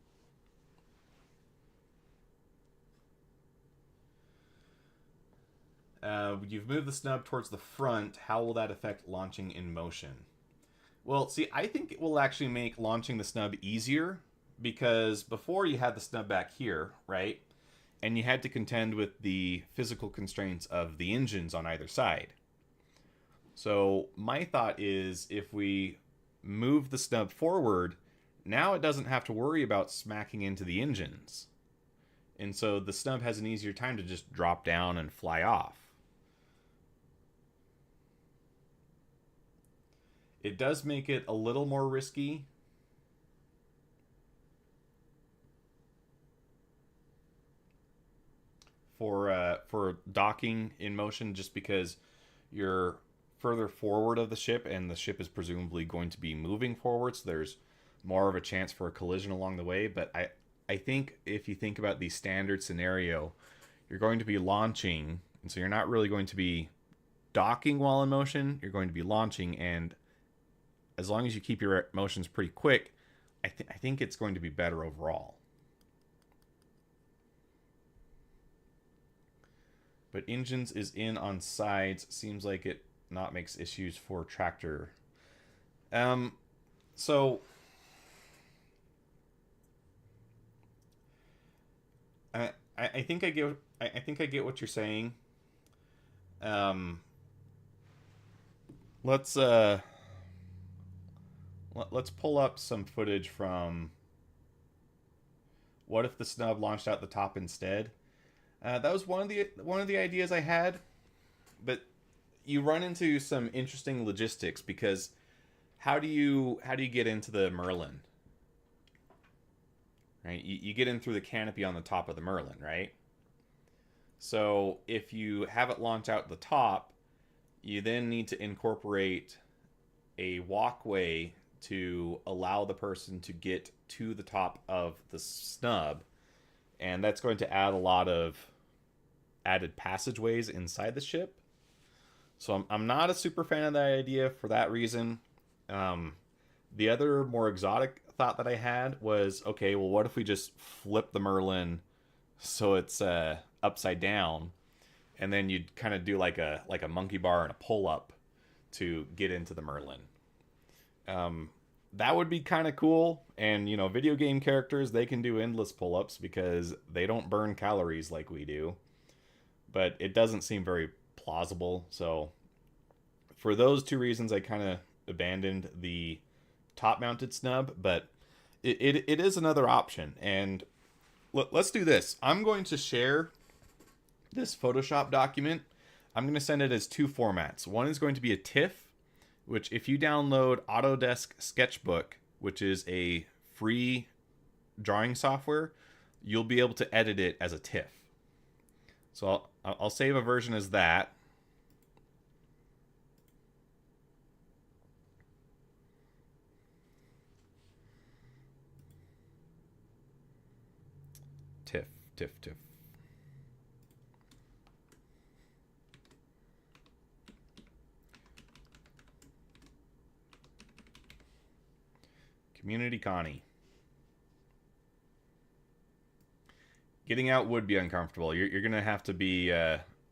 You've moved the snub towards the front. How will that affect launching in motion? Well, see, I think it will actually make launching the snub easier because before you had the snub back here, right? And you had to contend with the physical constraints of the engines on either side. So my thought is if we move the snub forward, now it doesn't have to worry about smacking into the engines. And so the snub has an easier time to just drop down and fly off. It does make it a little more risky. For docking in motion, just because you're further forward of the ship and the ship is presumably going to be moving forward, so there's more of a chance for a collision along the way. But I think if you think about the standard scenario, you're going to be launching, and so you're not really going to be docking while in motion, you're going to be launching, and as long as you keep your motions pretty quick, I think it's going to be better overall. But engines is in on sides. Seems like it not makes issues for tractor. So I think I get what you're saying. Let's pull up some footage from what if the snub launched out the top instead. That was one of the ideas I had, but you run into some interesting logistics because how do you get into the Merlin? Right, you get in through the canopy on the top of the Merlin, right? So if you have it launch out the top, you then need to incorporate a walkway to allow the person to get to the top of the snub, and that's going to add a lot of added passageways inside the ship. So I'm not a super fan of that idea for that reason. Um, the other more exotic thought that I had was, okay, well, what if we just flip the Merlin so it's upside down, and then you'd kind of do like a monkey bar and a pull up to get into the Merlin. Um, that would be kind of cool. And you know, video game characters, they can do endless pull ups because they don't burn calories like we do. But it doesn't seem very plausible. So for those two reasons, I kind of abandoned the top mounted snub. But it is another option. And let's do this. I'm going to share this Photoshop document. I'm going to send it as two formats. One is going to be a TIFF, which if you download Autodesk Sketchbook, which is a free drawing software, you'll be able to edit it as a TIFF. So I'll save a version as that. TIFF, TIFF, TIFF. Community Connie. Getting out would be uncomfortable. You're going to have to be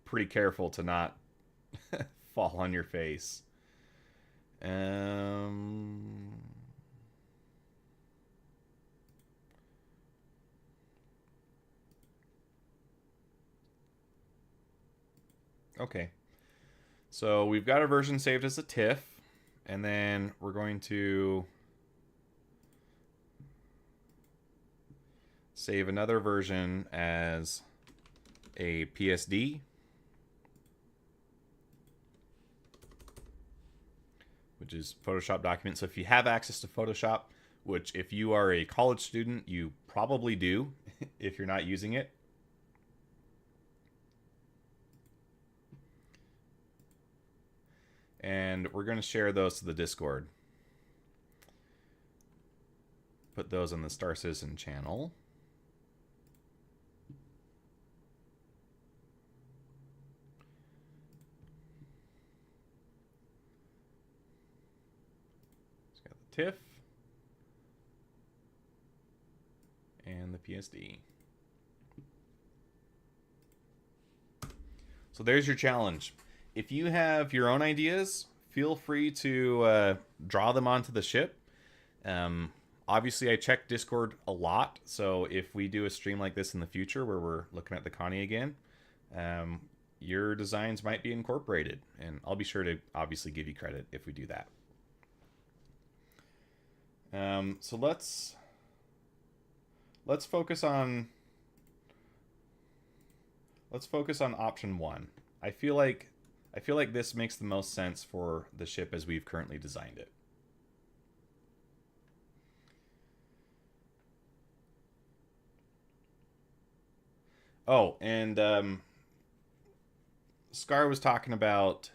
pretty careful to not fall on your face. Okay. So we've got a version saved as a TIFF, and then we're going to save another version as a PSD, which is Photoshop document. So if you have access to Photoshop, which if you are a college student, you probably do if you're not using it. And we're going to share those to the Discord. Put those on the Star Citizen channel. It's got the TIFF and the PSD. So there's your challenge. If you have your own ideas, feel free to draw them onto the ship. Obviously, I check Discord a lot, so if we do a stream like this in the future where we're looking at the Connie again, your designs might be incorporated, and I'll be sure to obviously give you credit if we do that. So let's focus on option one. I feel like this makes the most sense for the ship as we've currently designed it. Oh, and Scar was talking about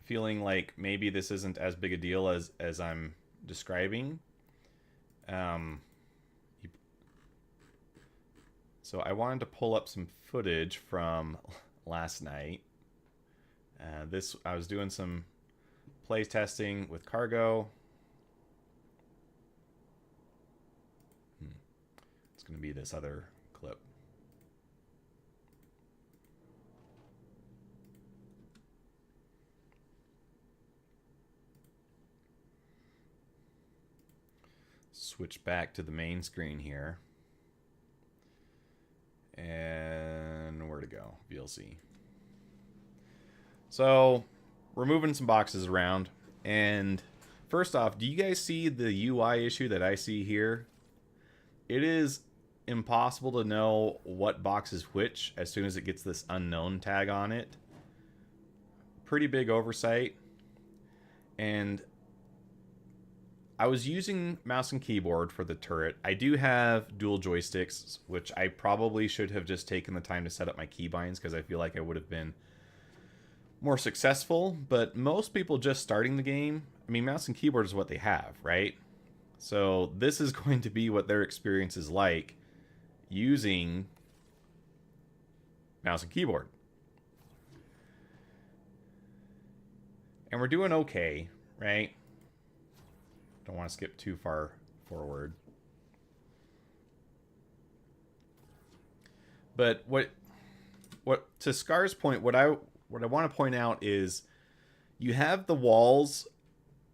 feeling like maybe this isn't as big a deal as I'm describing. So I wanted to pull up some footage from last night. I was doing some play testing with cargo. It's going to be this other clip. Switch back to the main screen here. And where to go? VLC. So we're moving some boxes around. And first off, do you guys see the UI issue that I see here? It is impossible to know what box is which as soon as it gets this unknown tag on it. Pretty big oversight. And I was using mouse and keyboard for the turret. I do have dual joysticks, which I probably should have just taken the time to set up my keybinds because I feel like I would have been more successful. But most people just starting the game, I mean, mouse and keyboard is what they have, right? So this is going to be what their experience is like using mouse and keyboard. And we're doing okay, right? Don't want to skip too far forward. But what to Scar's point, what I want to point out is you have the walls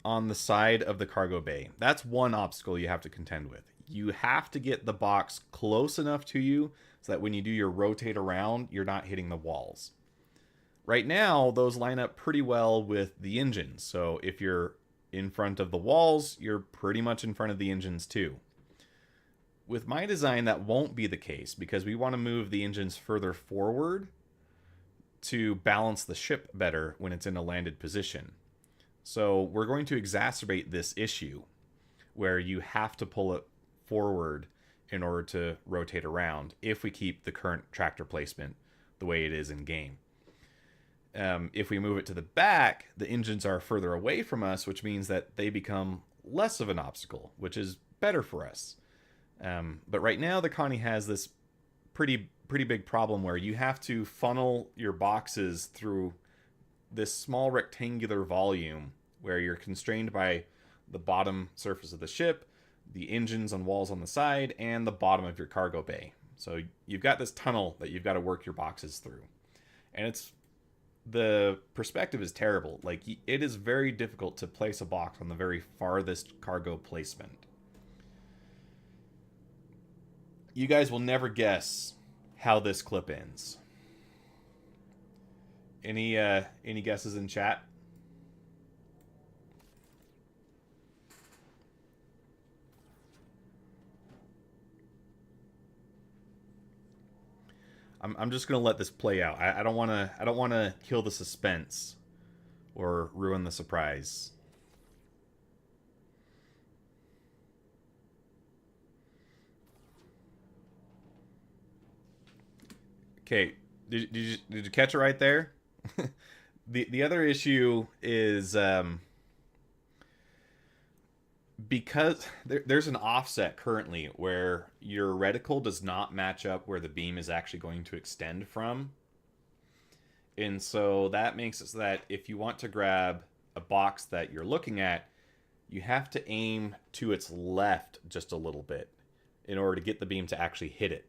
on the side of the cargo bay. That's one obstacle you have to contend with. You have to get the box close enough to you so that when you do your rotate around, you're not hitting the walls. Right now, those line up pretty well with the engines. So if you're in front of the walls, you're pretty much in front of the engines too. With my design, that won't be the case because we want to move the engines further forward to balance the ship better when it's in a landed position. So we're going to exacerbate this issue where you have to pull it forward in order to rotate around if we keep the current tractor placement the way it is in game. If we move it to the back, the engines are further away from us, which means that they become less of an obstacle, which is better for us. But right now, the Connie has this pretty big problem where you have to funnel your boxes through this small rectangular volume where you're constrained by the bottom surface of the ship, the engines on walls on the side, and the bottom of your cargo bay. So you've got this tunnel that you've got to work your boxes through. And the perspective is terrible. Like, it is very difficult to place a box on the very farthest cargo placement. You guys will never guess how this clip ends. Any guesses in chat? I'm just gonna let this play out. I don't wanna kill the suspense or ruin the surprise. Okay, did you catch it right there? The other issue is because there's an offset currently where your reticle does not match up where the beam is actually going to extend from. And so that makes it so that if you want to grab a box that you're looking at, you have to aim to its left just a little bit in order to get the beam to actually hit it.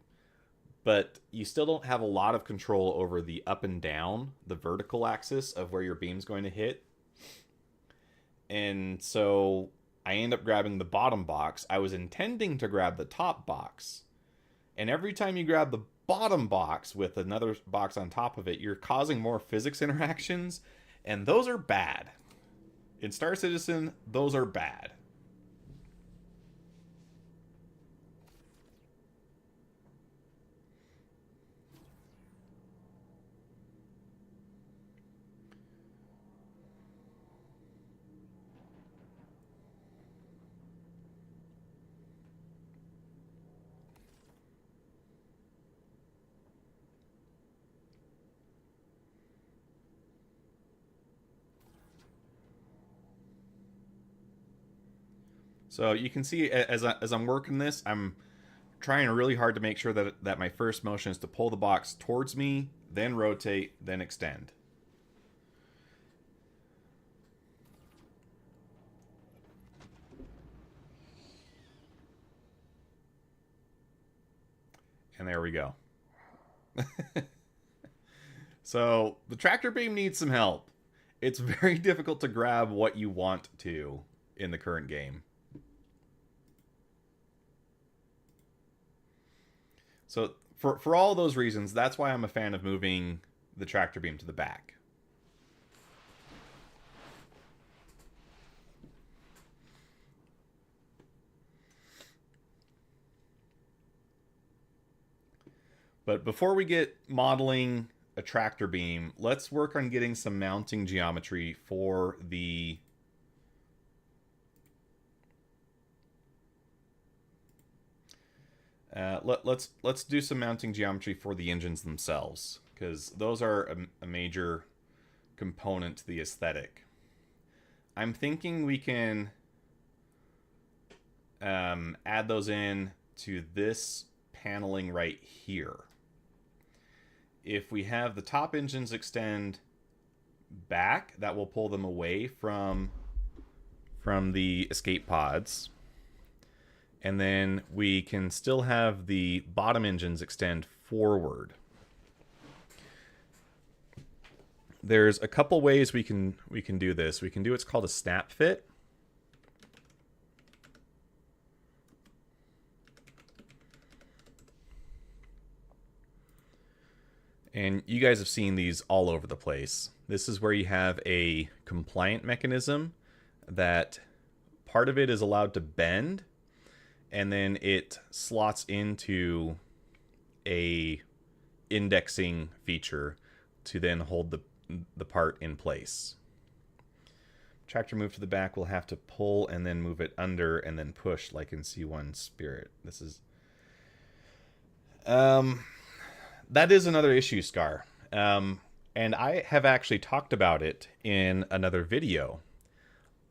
But you still don't have a lot of control over the up and down, the vertical axis of where your beam's going to hit. And so I end up grabbing the bottom box. I was intending to grab the top box. And every time you grab the bottom box with another box on top of it, you're causing more physics interactions, and those are bad. In Star Citizen, those are bad. So you can see as I'm working this, I'm trying really hard to make sure that my first motion is to pull the box towards me, then rotate, then extend. And there we go. So the tractor beam needs some help. It's very difficult to grab what you want to in the current game. So for all those reasons, that's why I'm a fan of moving the tractor beam to the back. But before we get modeling a tractor beam, let's work on getting some mounting geometry for the let's do some mounting geometry for the engines themselves, because those are a major component to the aesthetic. I'm thinking we can add those in to this paneling right here. If we have the top engines extend back that will pull them away from the escape pods. And then we can still have the bottom engines extend forward. There's a couple ways we can do this. We can do what's called a snap fit. And you guys have seen these all over the place. This is where you have a compliant mechanism that part of it is allowed to bend, and then it slots into a indexing feature to then hold the part in place. Tractor move to the back will have to pull and then move it under and then push like in C1 Spirit. This is that is another issue, Scar. And I have actually talked about it in another video.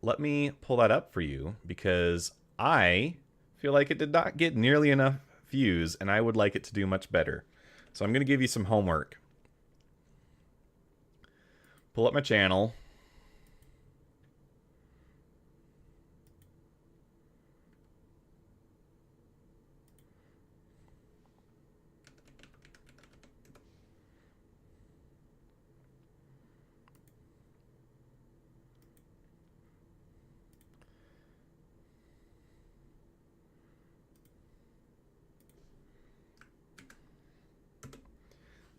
Let me pull that up for you because I feel like it did not get nearly enough views and I would like it to do much better. So I'm going to give you some homework. Pull up my channel.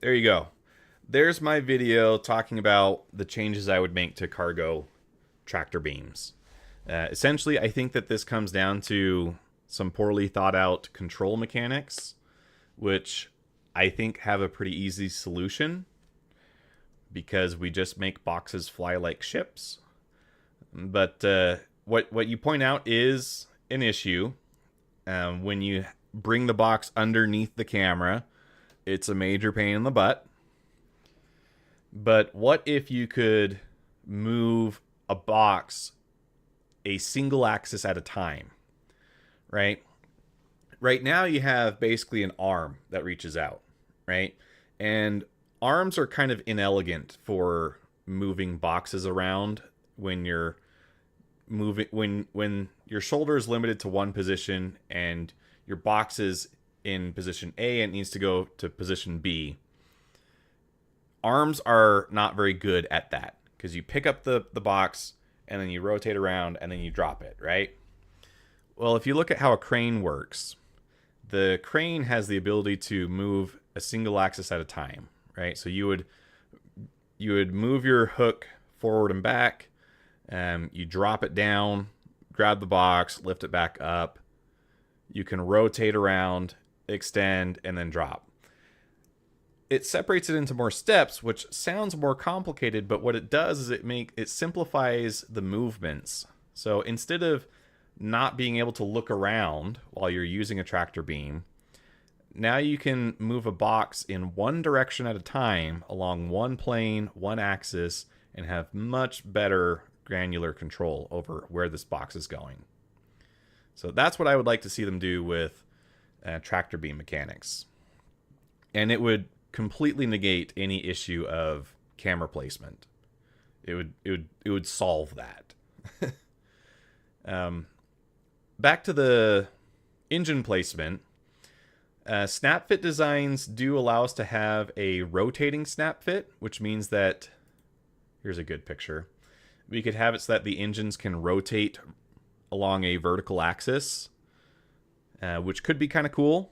There you go. There's my video talking about the changes I would make to cargo tractor beams. Essentially, I think that this comes down to some poorly thought out control mechanics, which I think have a pretty easy solution because we just make boxes fly like ships. But what you point out is an issue. When you bring the box underneath the camera, it's a major pain in the butt. But what if you could move a box a single axis at a time, right? Right now you have basically an arm that reaches out, right? And arms are kind of inelegant for moving boxes around when you're moving, when your shoulder is limited to one position and your box is in position A and it needs to go to position B. Arms are not very good at that because you pick up the box and then you rotate around and then you drop it, right? Well, if you look at how a crane works, the crane has the ability to move a single axis at a time, right? So you would move your hook forward and back, you drop it down, grab the box, lift it back up. You can rotate around, extend, and then drop. It separates it into more steps, which sounds more complicated, but what it does is it simplifies the movements. So instead of not being able to look around while you're using a tractor beam, now you can move a box in one direction at a time along one plane, one axis, and have much better granular control over where this box is going. So that's what I would like to see them do with tractor beam mechanics. And it would completely negate any issue of camera placement. It would solve that. Back to the engine placement. Snap fit designs do allow us to have a rotating snap fit, which means that, here's a good picture. We could have it so that the engines can rotate along a vertical axis, which could be kind of cool.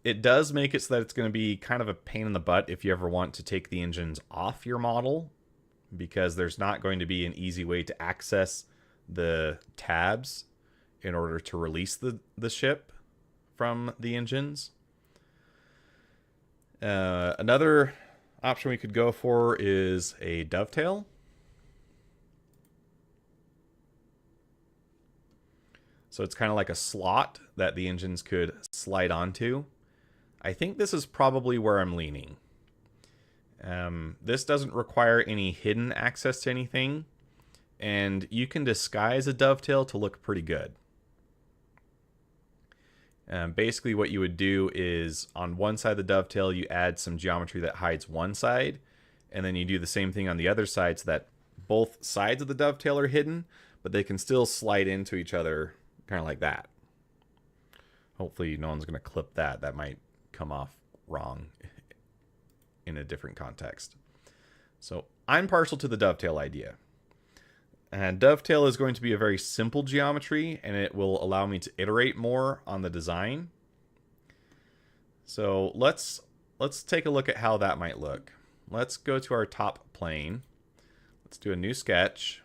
It does make it so that it's going to be kind of a pain in the butt if you ever want to take the engines off your model, because there's not going to be an easy way to access the tabs in order to release the ship from the engines. Another option we could go for is a dovetail. So it's kind of like a slot that the engines could slide onto. I think this is probably where I'm leaning. This doesn't require any hidden access to anything, and you can disguise a dovetail to look pretty good. Basically what you would do is on one side of the dovetail, you add some geometry that hides one side, and then you do the same thing on the other side so that both sides of the dovetail are hidden, but they can still slide into each other kind of like that. Hopefully no one's going to clip that. That might come off wrong in a different context. So I'm partial to the dovetail idea. And dovetail is going to be a very simple geometry, and it will allow me to iterate more on the design. So let's take a look at how that might look. Let's go to our top plane. Let's do a new sketch.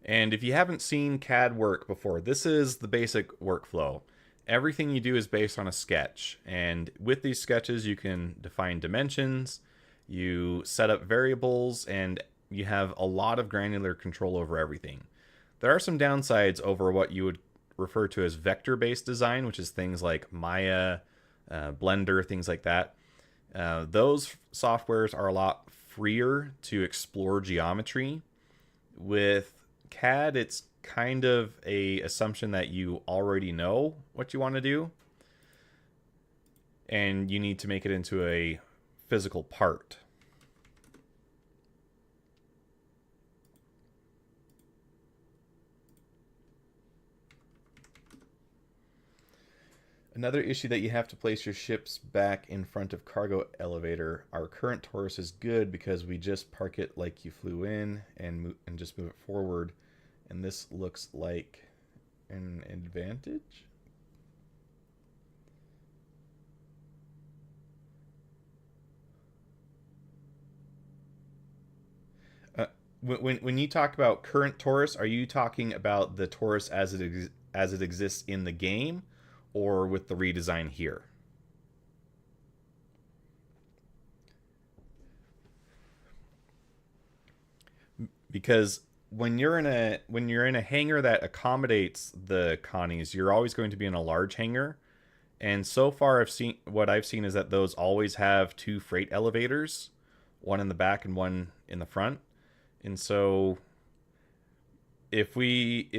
And if you haven't seen CAD work before, this is the basic workflow. Everything you do is based on a sketch. And with these sketches, you can define dimensions, you set up variables, and you have a lot of granular control over everything. There are some downsides over what you would refer to as vector-based design, which is things like Maya, Blender, things like that. Those softwares are a lot freer to explore geometry. With CAD, it's kind of a assumption that you already know what you want to do, and you need to make it into a physical part. Another issue that you have to place your ships back in front of cargo elevator. Our current Taurus is good because we just park it like you flew in and just move it forward. And this looks like an advantage. When you talk about current Taurus, are you talking about the Taurus as it exists in the game, or with the redesign here? Because when you're in a hangar that accommodates the Connies, you're always going to be in a large hangar. And so far what I've seen is that those always have two freight elevators, one in the back and one in the front. And so if we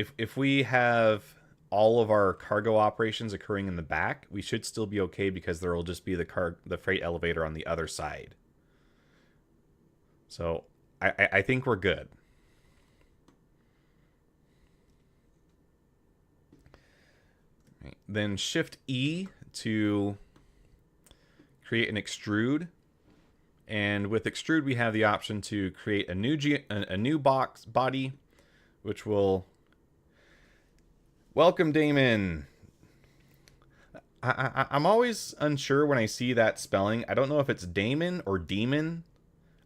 have all of our cargo operations occurring in the back, we should still be okay because there will just be the freight elevator on the other side. So I think we're good. Then Shift E to create an extrude. And with extrude, we have the option to create a new box body, which will welcome Damon. I'm always unsure when I see that spelling. I don't know if it's Damon or Demon.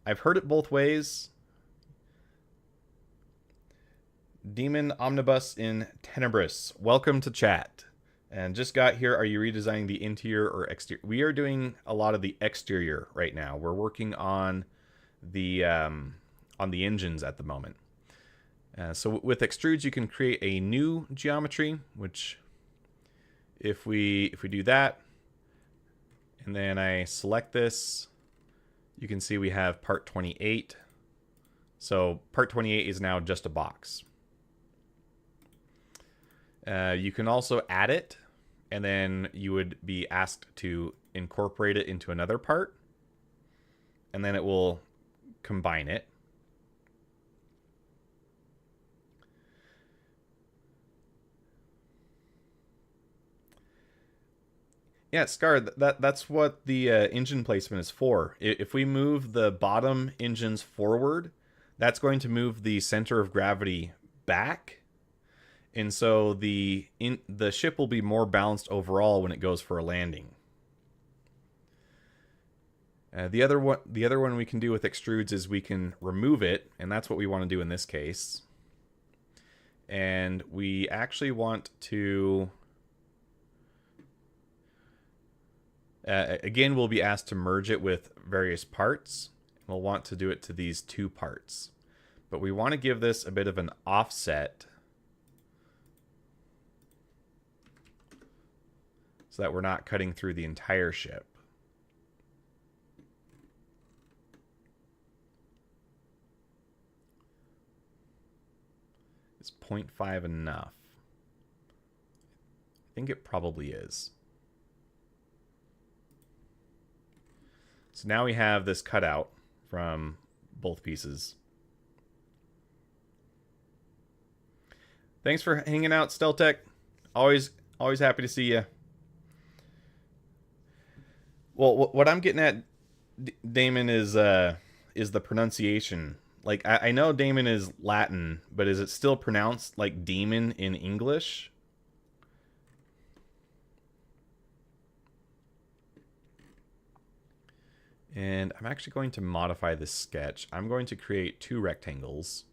I've heard it both ways. Demon Omnibus in Tenebris. Welcome to chat. And just got here. Are you redesigning the interior or exterior? We are doing a lot of the exterior right now. We're working on the engines at the moment. So with extrudes, you can create a new geometry, which if we do that, and then I select this, you can see we have part 28. So part 28 is now just a box. You can also add it, and then you would be asked to incorporate it into another part, and then it will combine it. Yeah, Scar, that's what the engine placement is for. If we move the bottom engines forward, that's going to move the center of gravity back. And so the ship will be more balanced overall when it goes for a landing. The other one we can do with extrudes is we can remove it, and that's what we want to do in this case. And we actually want to again, we'll be asked to merge it with various parts. We'll want to do it to these two parts. But we want to give this a bit of an offset so that we're not cutting through the entire ship. Is 0.5 enough? I think it probably is. So now we have this cutout from both pieces. Thanks for hanging out, Steltech. Always happy to see you. Well, what I'm getting at, Damon, is the pronunciation. Like, I know Damon is Latin, but is it still pronounced like demon in English? And I'm actually going to modify this sketch. I'm going to create 2 rectangles.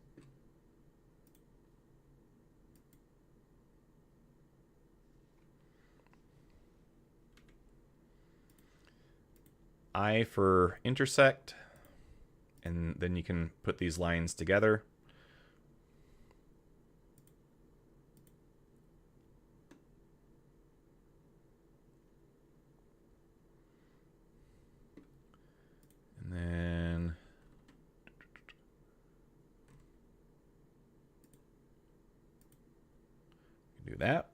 I for intersect, and then you can put these lines together. And then do that.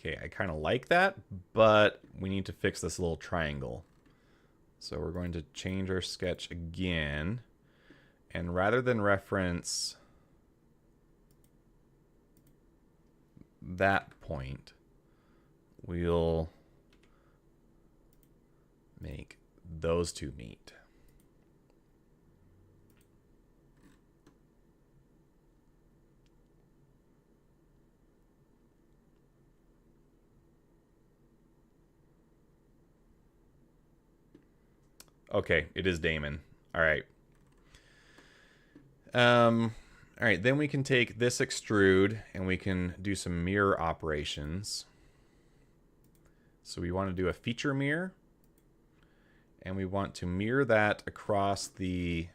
Okay, I kind of like that, but we need to fix this little triangle. So we're going to change our sketch again. And rather than reference that point, we'll make those 2 meet. Okay, it is Damon. All right. All right, then we can take this extrude and we can do some mirror operations. So we want to do a feature mirror, and we want to mirror that across the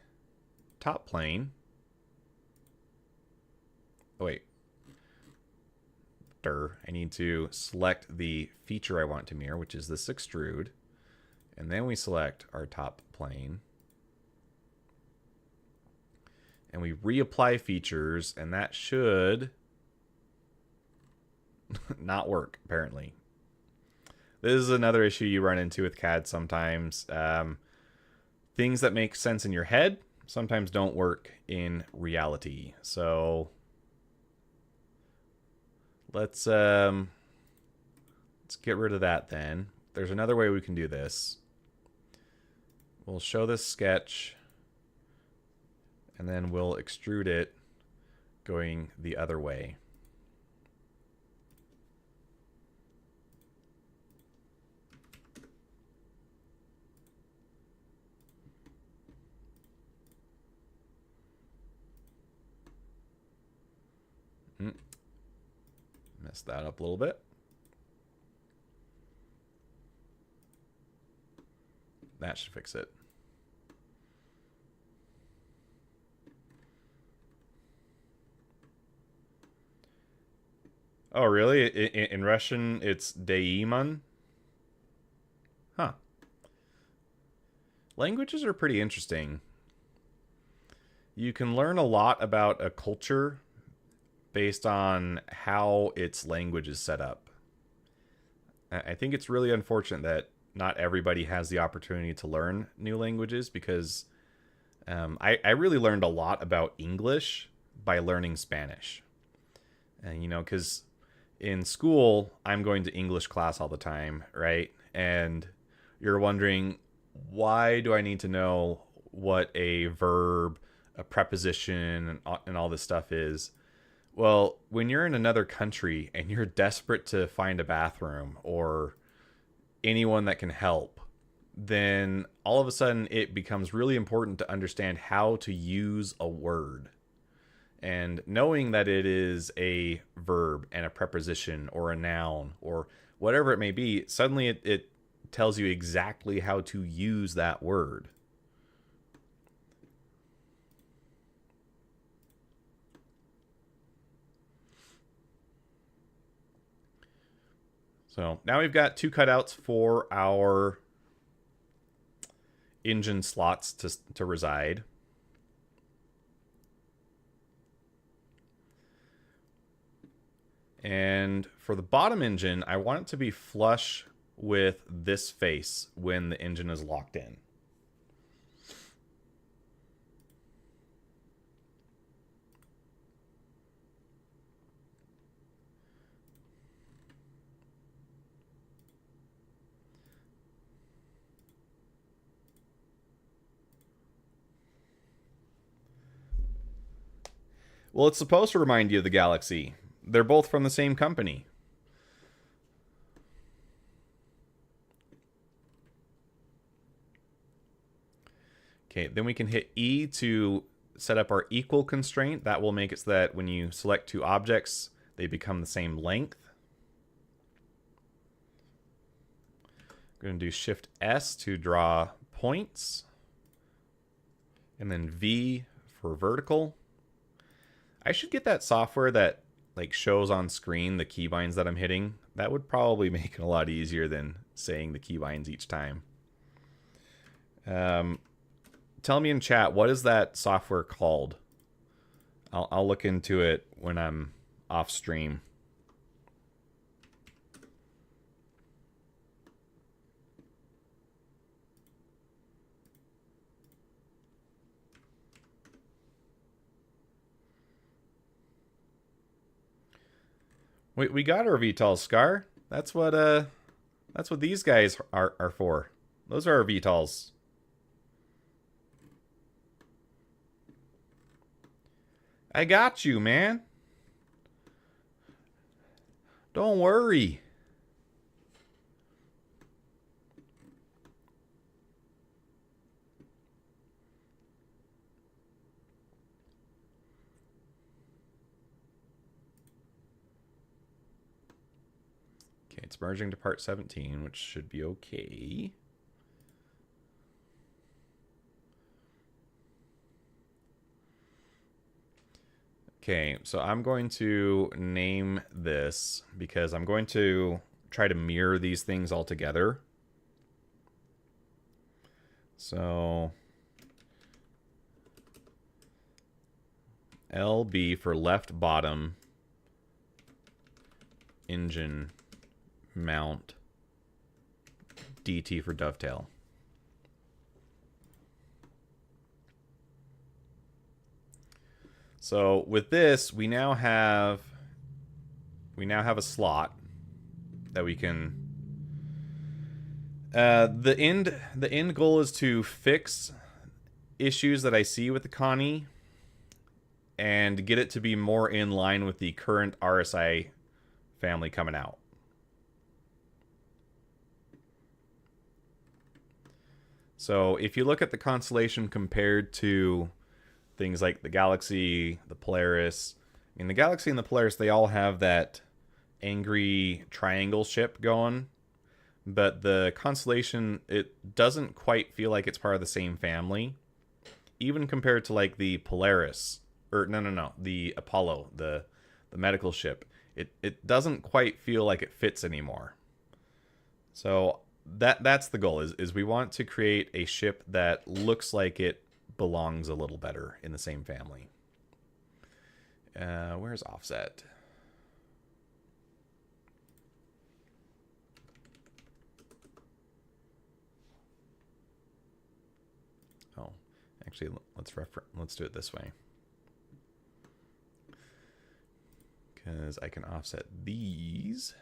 top plane. Oh, wait. I need to select the feature I want to mirror, which is this extrude. And then we select our top plane. And we reapply features, and that should not work, apparently. This is another issue you run into with CAD sometimes. Things that make sense in your head sometimes don't work in reality. So let's get rid of that then. There's another way we can do this. We'll show this sketch, and then we'll extrude it going the other way. Messed that up a little bit. That should fix it. Oh, really? In Russian, it's Daiman? Huh. Languages are pretty interesting. You can learn a lot about a culture based on how its language is set up. I think it's really unfortunate that not everybody has the opportunity to learn new languages, because I really learned a lot about English by learning Spanish. And, you know, because in school, I'm going to English class all the time, right? And you're wondering, why do I need to know what a verb, a preposition, and all this stuff is? Well, when you're in another country and you're desperate to find a bathroom or anyone that can help, then all of a sudden it becomes really important to understand how to use a word. And knowing that it is a verb and a preposition or a noun or whatever it may be, suddenly it tells you exactly how to use that word. So now we've got 2 cutouts for our engine slots to reside. And for the bottom engine, I want it to be flush with this face when the engine is locked in. Well, it's supposed to remind you of the Galaxy. They're both from the same company. Okay, then we can hit E to set up our equal constraint. That will make it so that when you select 2 objects, they become the same length. I'm going to do Shift S to draw points. And then V for vertical. I should get that software that like shows on screen the keybinds that I'm hitting. That would probably make it a lot easier than saying the keybinds each time. Tell me in chat, what is that software called? I'll look into it when I'm off stream. We got our VTOL, Scar. That's what these guys are for. Those are our VTOLs. I got you, man. Don't worry. Okay, it's merging to part 17, which should be okay. Okay, so I'm going to name this because I'm going to try to mirror these things all together. So LB for left bottom engine mount, DT for dovetail. So with this, we now have a slot that we can. The end goal is to fix issues that I see with the Connie and get it to be more in line with the current RSI family coming out. So if you look at the constellation compared to things like the Galaxy, the Polaris. I mean, the Galaxy and the Polaris, they all have that angry triangle ship going. But the Constellation, it doesn't quite feel like it's part of the same family. Even compared to like the Polaris. Or, no. The Apollo, the medical ship. It doesn't quite feel like it fits anymore. So that's the goal, is we want to create a ship that looks like it belongs a little better in the same family. Where's offset? Oh, actually, let's do it this way, because I can offset these.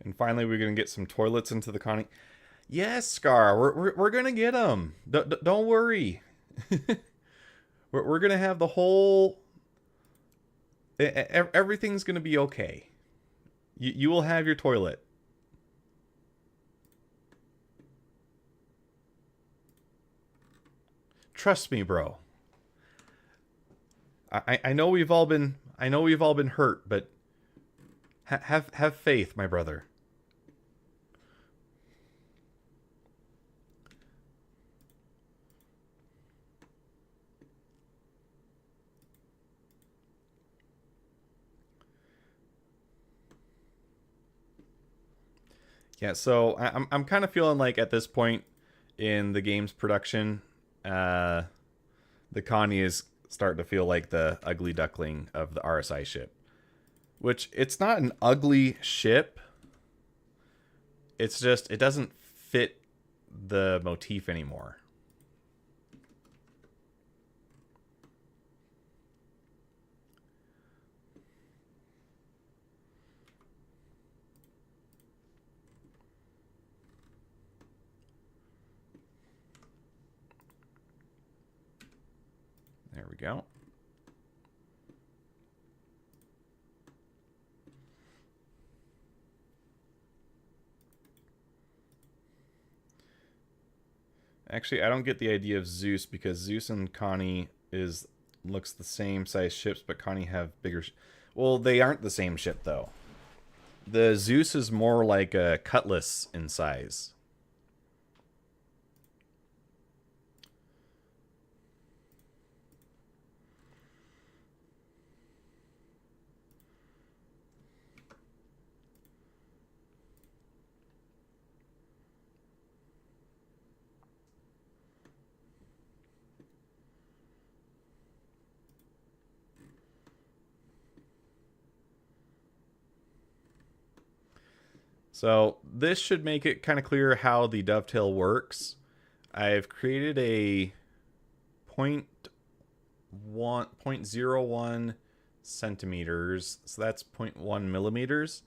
And finally, we're going to get some toilets into the Connie. Yes, Scar, we're going to get them. Don't worry. We're going to have the whole... Everything's going to be okay. You will have your toilet. Trust me, bro. I know we've all been hurt, but have faith, my brother. Yeah, so I'm kind of feeling like at this point in the game's production, the Connie is starting to feel like the ugly duckling of the RSI ship. Which, it's not an ugly ship. It's just, it doesn't fit the motif anymore. There we go. Actually, I don't get the idea of Zeus because Zeus and Connie looks the same size ships, but Connie have bigger. Well, they aren't the same ship though. The Zeus is more like a Cutlass in size. So this should make it kind of clear how the dovetail works. I've created a 0.01 centimeters, so that's 0.1 millimeters,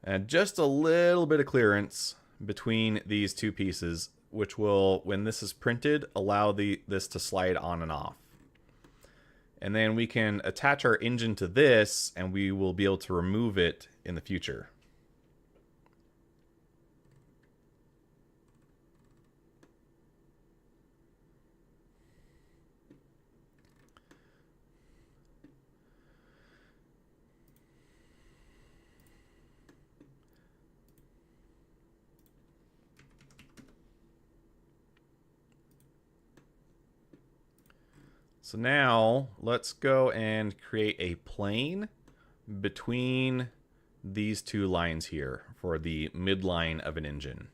and just a little bit of clearance between these two pieces, which will, when this is printed, allow this to slide on and off. And then we can attach our engine to this, and we will be able to remove it in the future. So now let's go and create a plane between these two lines here for the midline of an engine.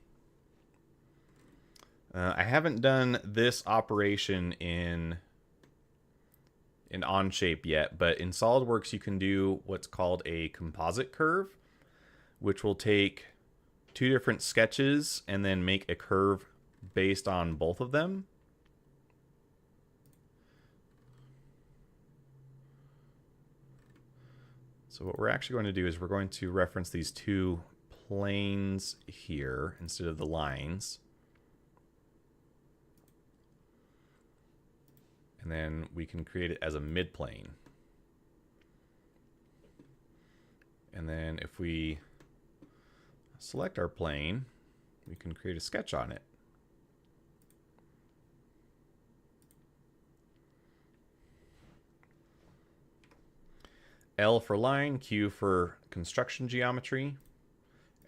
I haven't done this operation in Onshape yet, but in SolidWorks you can do what's called a composite curve, which will take two different sketches and then make a curve based on both of them. So what we're actually going to do is we're going to reference these two planes here instead of the lines. And then we can create it as a midplane. And then if we select our plane, we can create a sketch on it. L for line, Q for construction geometry,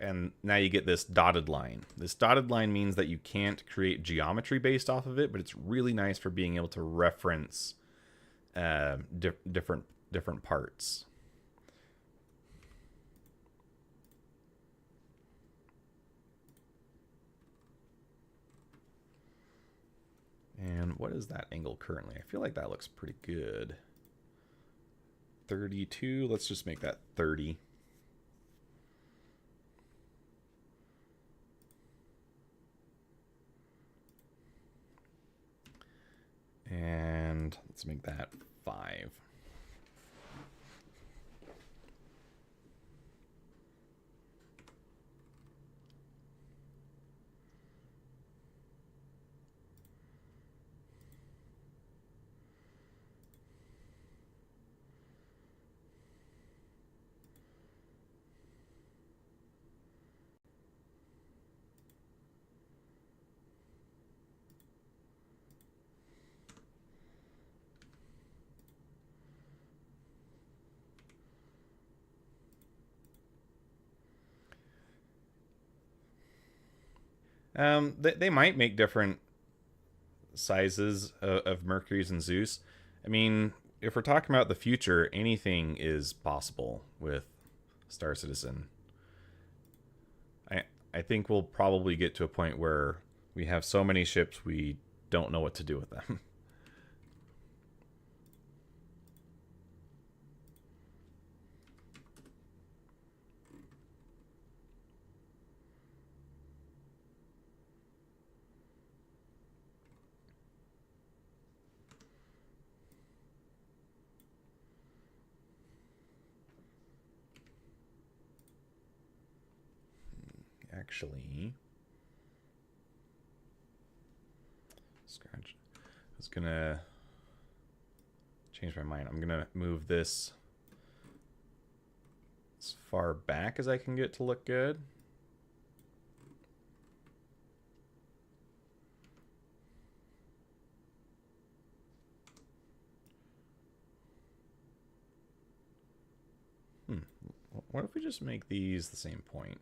and now you get this dotted line. This dotted line means that you can't create geometry based off of it, but it's really nice for being able to reference different parts. And what is that angle currently? I feel like that looks pretty good. 32, let's just make that 30. And let's make that 5. They might make different sizes of Mercury's and Zeus. I mean, if we're talking about the future, anything is possible with Star Citizen. I think we'll probably get to a point where we have so many ships we don't know what to do with them. Actually, scratch. I was gonna change my mind. I'm gonna move this as far back as I can get to look good. What if we just make these the same point?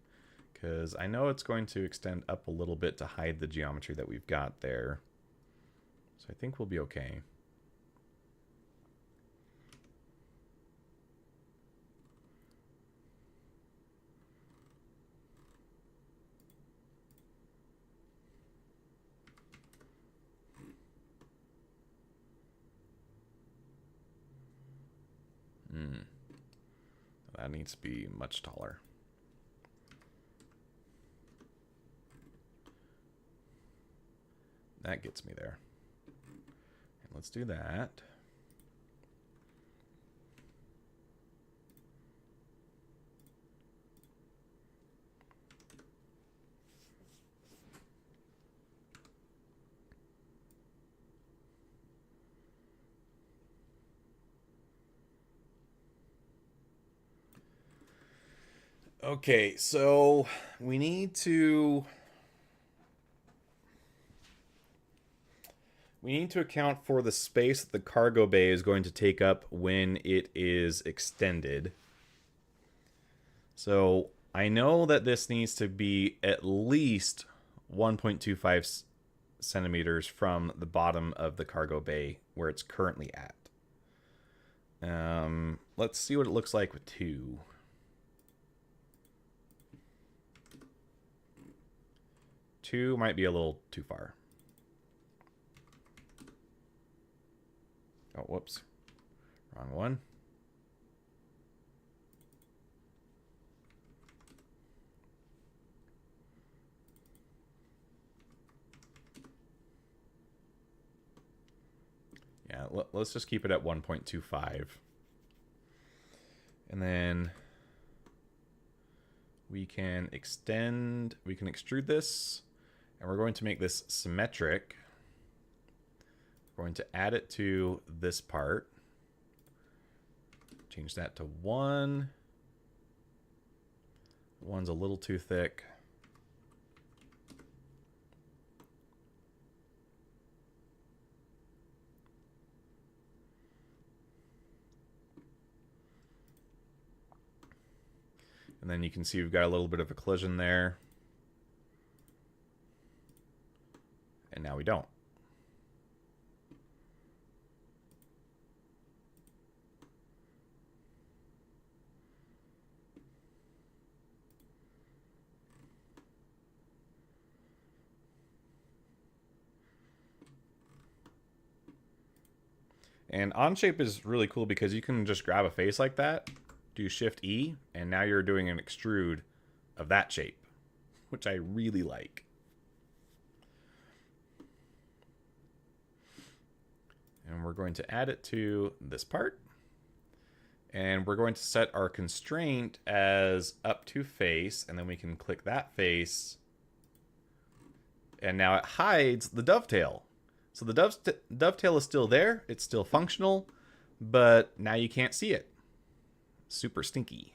Because I know it's going to extend up a little bit to hide the geometry that we've got there. So I think we'll be okay. That needs to be much taller. That gets me there. And let's do that. Okay, so we need to account for the space that the cargo bay is going to take up when it is extended. So I know that this needs to be at least 1.25 centimeters from the bottom of the cargo bay where it's currently at. Let's see what it looks like with 2. 2 might be a little too far. Oh, whoops. Wrong one. Yeah, let's just keep it at 1.25. And then we can extrude this, and we're going to make this symmetric. We're going to add it to this part. Change that to 1. 1's a little too thick. And then you can see we've got a little bit of a collision there. And now we don't. And Onshape is really cool because you can just grab a face like that, do Shift E, and now you're doing an extrude of that shape, which I really like. And we're going to add it to this part. And we're going to set our constraint as up to face, and then we can click that face. And now it hides the dovetail. So the dovetail is still there, it's still functional, but now you can't see it. Super stinky.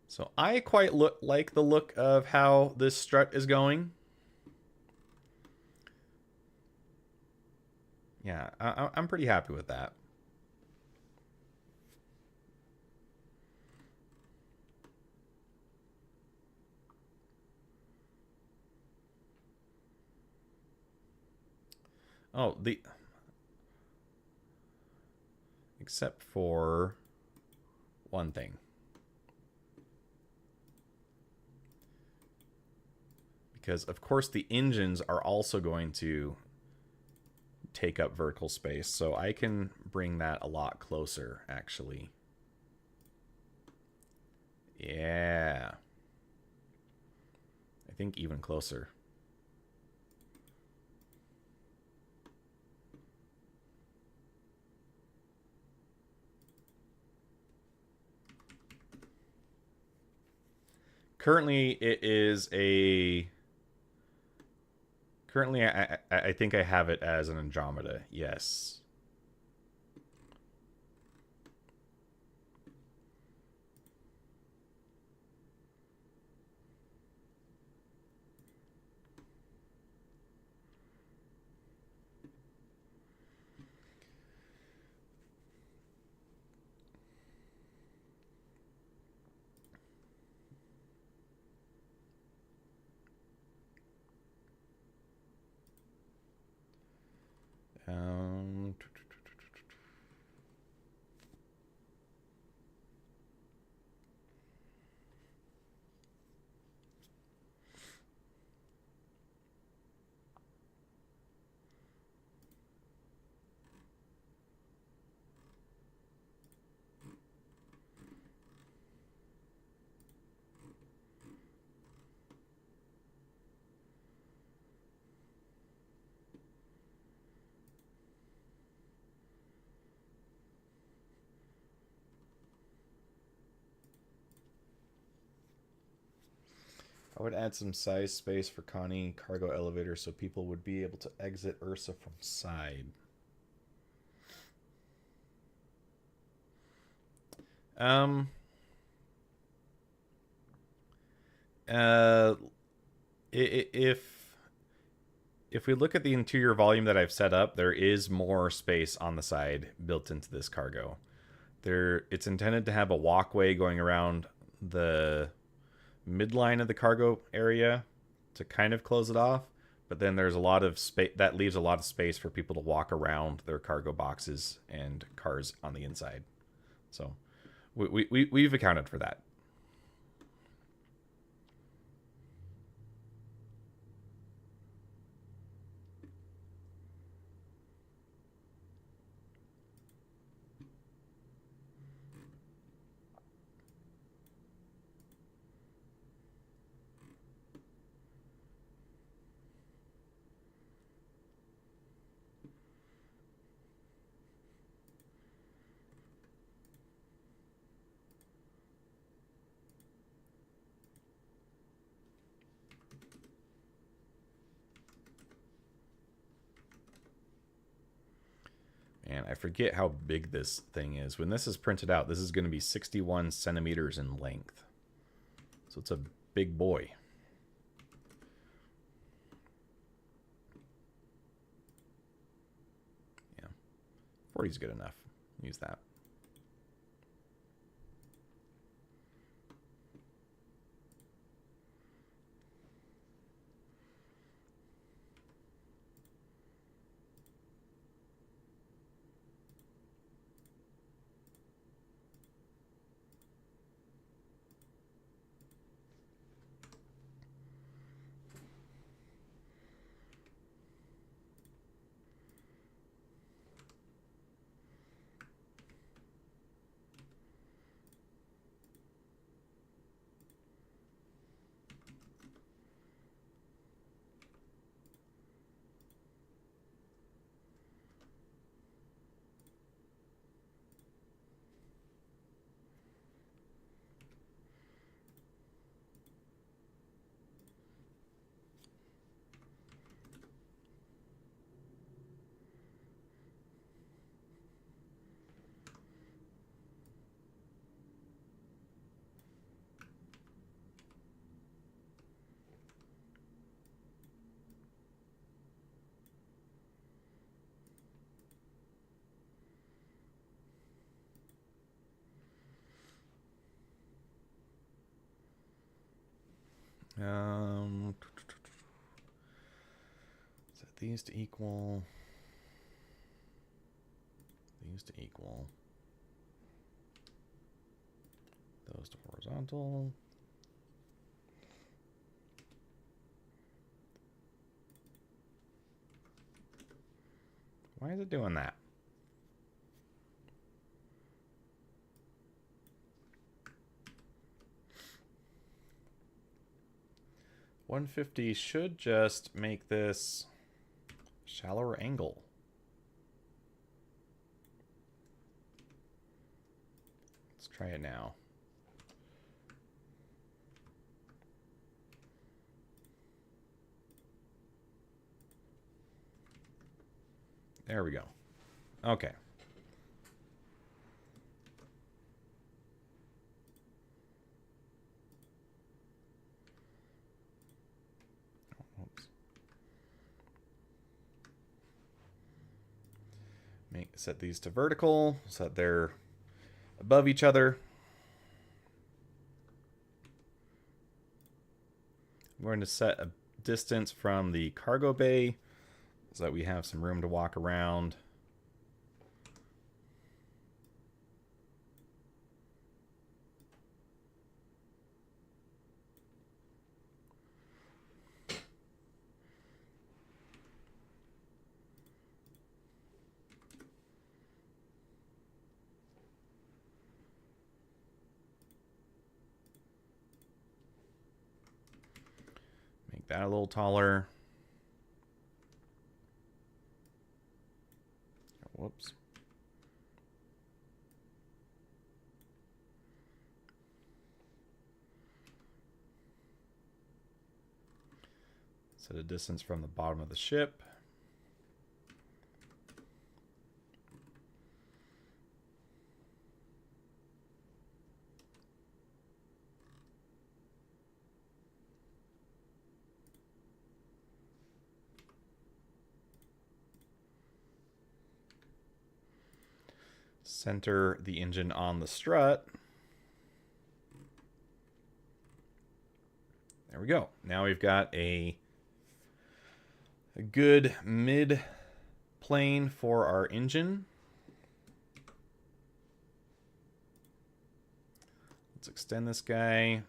So I quite like the look of how this strut is going. Yeah, I'm pretty happy with that. Oh, except for one thing. Because, of course, the engines are also going to take up vertical space, so I can bring that a lot closer, actually. Yeah. I think even closer. Currently, it is a... Currently, I think I have it as an Andromeda, yes. Um, I would add some size space for Connie cargo elevator so people would be able to exit Ursa from side. Um. Uh. If we look at the interior volume that I've set up, there is more space on the side built into this cargo. It's intended to have a walkway going around the midline of the cargo area to kind of close it off, but then there's a lot of space that leaves a lot of space for people to walk around their cargo boxes and cars on the inside. So we've accounted for that. And I forget how big this thing is. When this is printed out, this is going to be 61 centimeters in length. So it's a big boy. Yeah, 40 is good enough. Use that. Set these to equal. these to equal. Those to horizontal. Why is it doing that? $150 should just make this shallower angle. Let's try it now. There we go. Okay. Oops. Set these to vertical so that they're above each other. I'm going to set a distance from the cargo bay so that we have some room to walk around. Make that a little taller. Whoops. Set a distance from the bottom of the ship. Center the engine on the strut. There we go. Now we've got a good mid plane for our engine. Let's extend this guy,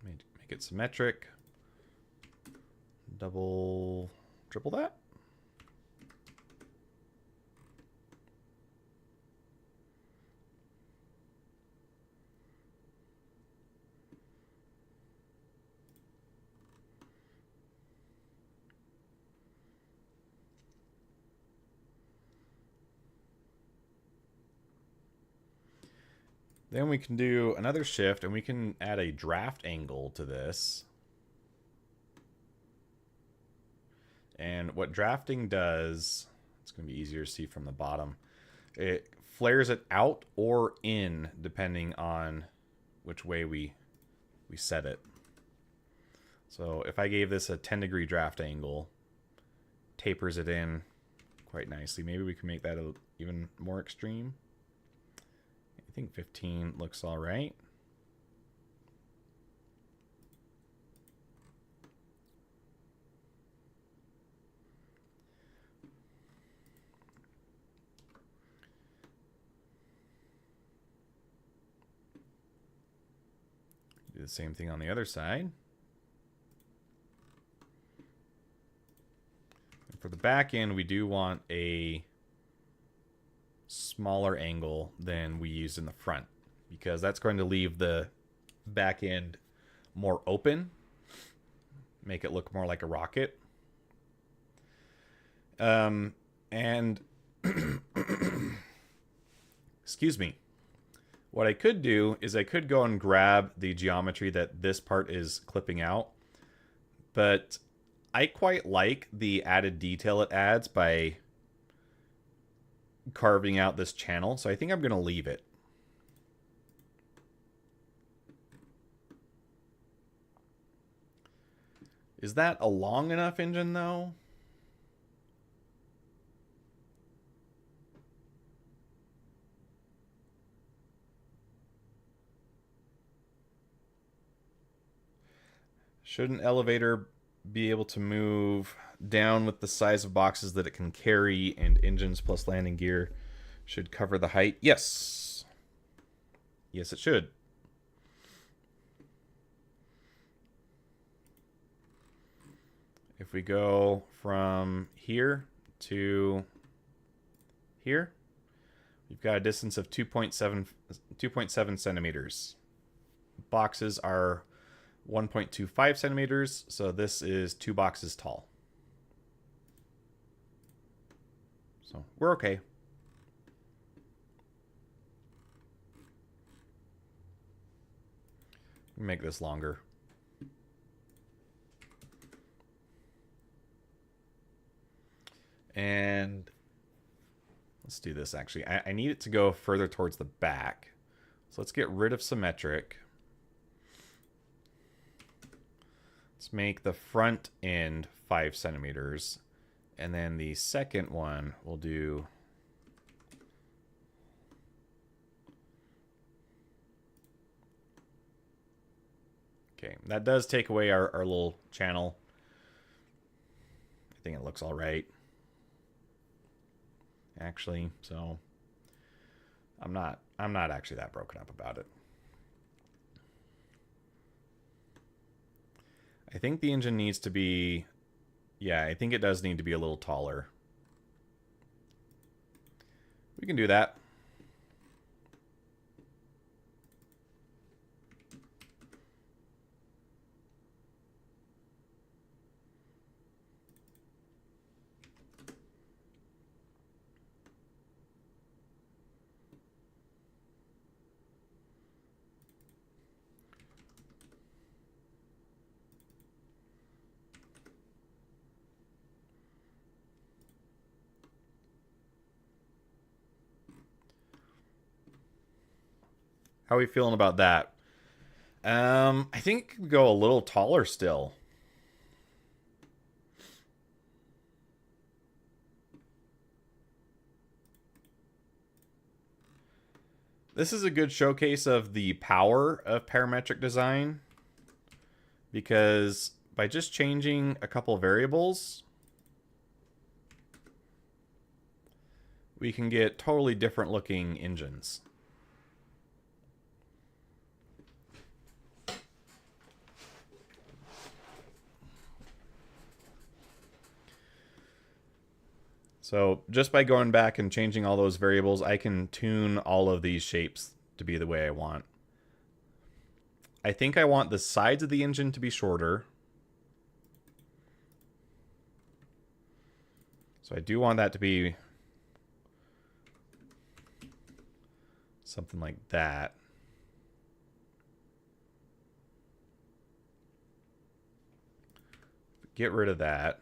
make it symmetric. Triple that. Then we can do another shift and we can add a draft angle to this. And what drafting does, it's going to be easier to see from the bottom. It flares it out or in depending on which way we set it. So if I gave this a 10-degree draft angle, tapers it in quite nicely. Maybe we can make that even more extreme. I think 15 looks all right. Do the same thing on the other side. And for the back end, we do want a smaller angle than we used in the front, because that's going to leave the back end more open, make it look more like a rocket. And excuse me, what I could do is I could go and grab the geometry that this part is clipping out, but I quite like the added detail it adds by carving out this channel, so I think I'm going to leave it. Is that a long enough engine though? Should an elevator be able to move down with the size of boxes that it can carry, and engines plus landing gear Should cover the height. Yes. Yes, it should. If we go from here to here, we've got a distance of 2.7 centimeters. Boxes are 1.25 centimeters, so this is 2 boxes tall. So we're okay. Make this longer. And let's do this actually. I need it to go further towards the back. So let's get rid of symmetric. Let's make the front end 5 centimeters. And then the second one we'll do okay. That does take away our little channel. I think it looks all right. Actually, so I'm not actually that broken up about it. I think the engine needs to be, yeah, I think it does need to be a little taller. We can do that. How are we feeling about that? I think we go a little taller still. This is a good showcase of the power of parametric design, because by just changing a couple variables, we can get totally different looking engines. So just by going back and changing all those variables, I can tune all of these shapes to be the way I want. I think I want the sides of the engine to be shorter. So I do want that to be something like that. Get rid of that.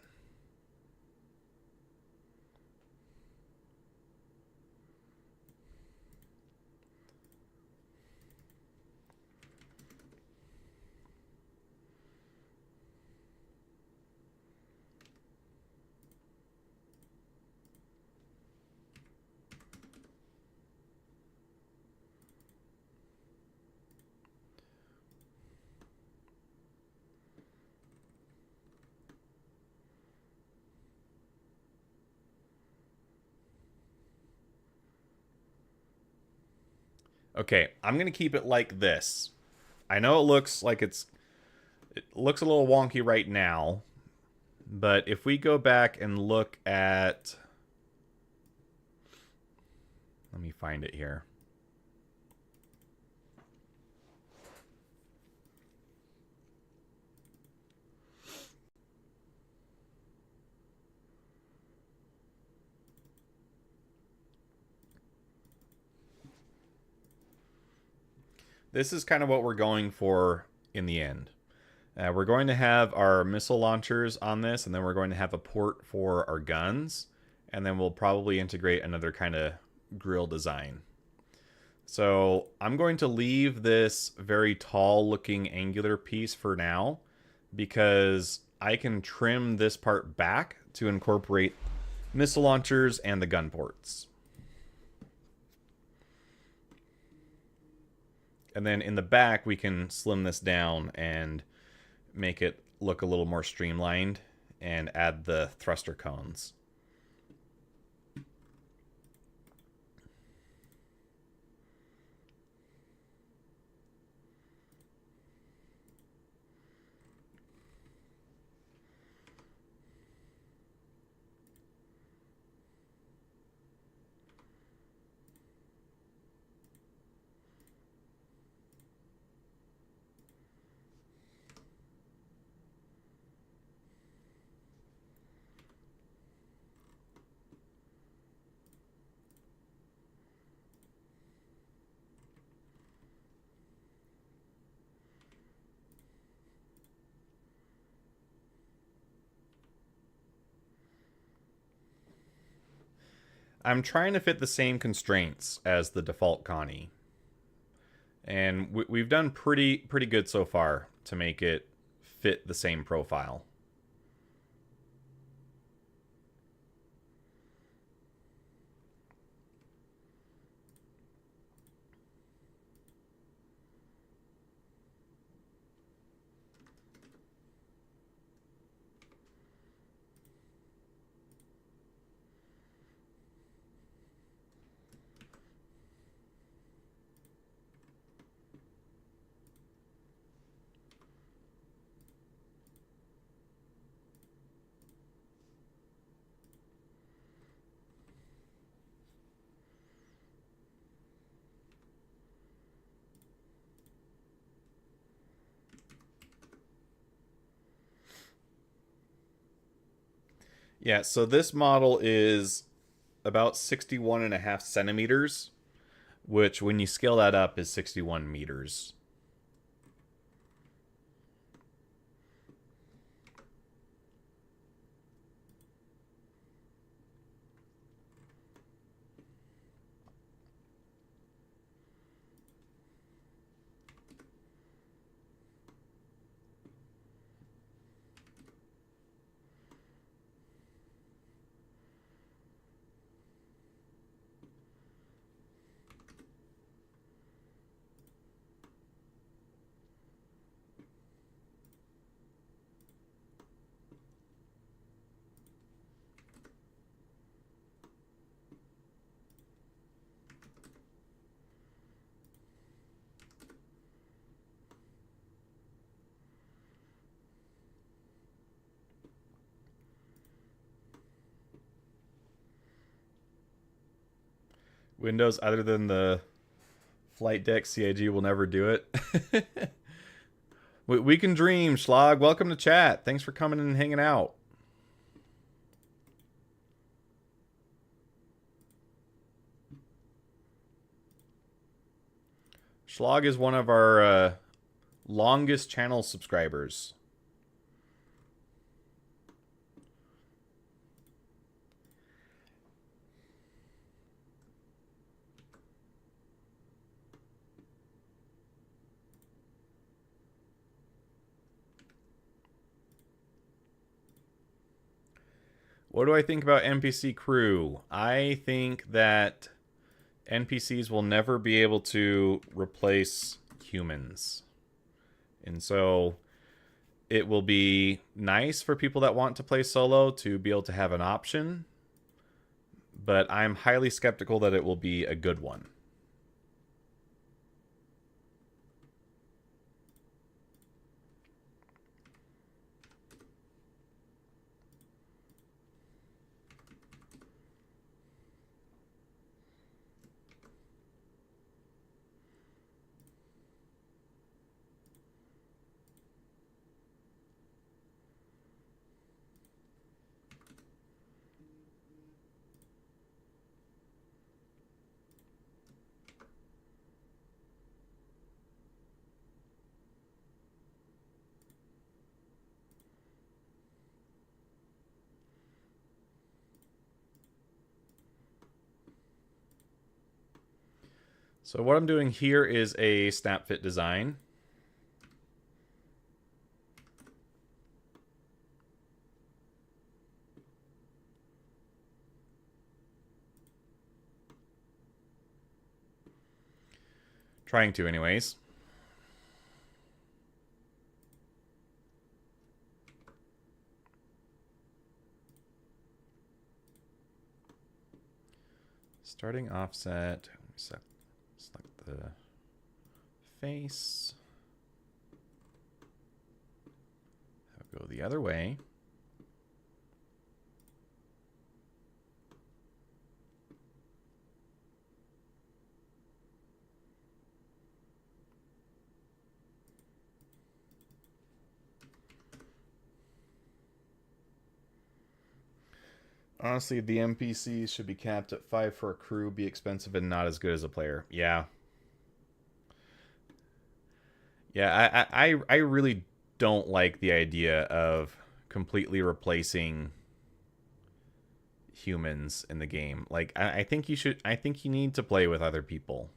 Okay, I'm going to keep it like this. I know it looks like it looks a little wonky right now, but if we go back and look at, let me find it here. This is kind of what we're going for in the end. We're going to have our missile launchers on this, and then we're going to have a port for our guns, and then we'll probably integrate another kind of grill design. So I'm going to leave this very tall looking angular piece for now, because I can trim this part back to incorporate missile launchers and the gun ports. And then in the back, we can slim this down and make it look a little more streamlined and add the thruster cones. I'm trying to fit the same constraints as the default Connie. And we've done pretty good so far to make it fit the same profile. Yeah, so this model is about 61.5 centimeters, which when you scale that up is 61 meters. Windows other than the flight deck CIG will never do it. We can dream, Schlag. Welcome to chat. Thanks for coming and hanging out. Schlag is one of our longest channel subscribers. What do I think about NPC crew? I think that NPCs will never be able to replace humans. And so it will be nice for people that want to play solo to be able to have an option, but I'm highly skeptical that it will be a good one. So what I'm doing here is a snap fit design. Trying to anyways. Starting offset, select the face. I'll go the other way. Honestly, the NPCs should be capped at 5 for a crew, be expensive and not as good as a player. Yeah. Yeah, I really don't like the idea of completely replacing humans in the game. Like, I think you should. I think you need to play with other people.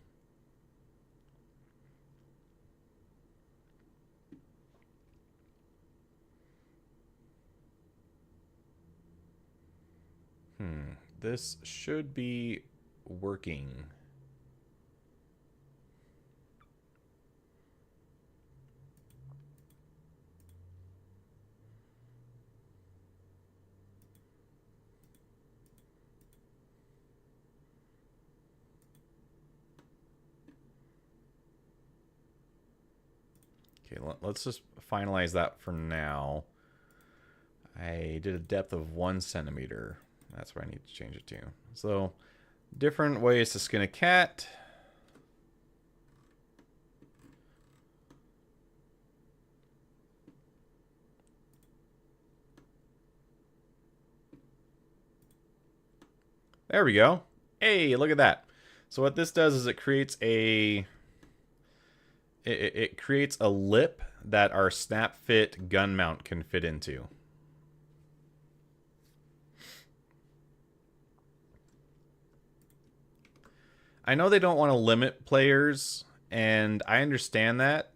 This should be working. Okay, let's just finalize that for now. I did a depth of 1 centimeter. That's what I need to change it to. So, different ways to skin a cat. There we go. Hey, look at that. So what this does is it creates a it creates a lip that our snap fit gun mount can fit into. I know they don't want to limit players, and I understand that.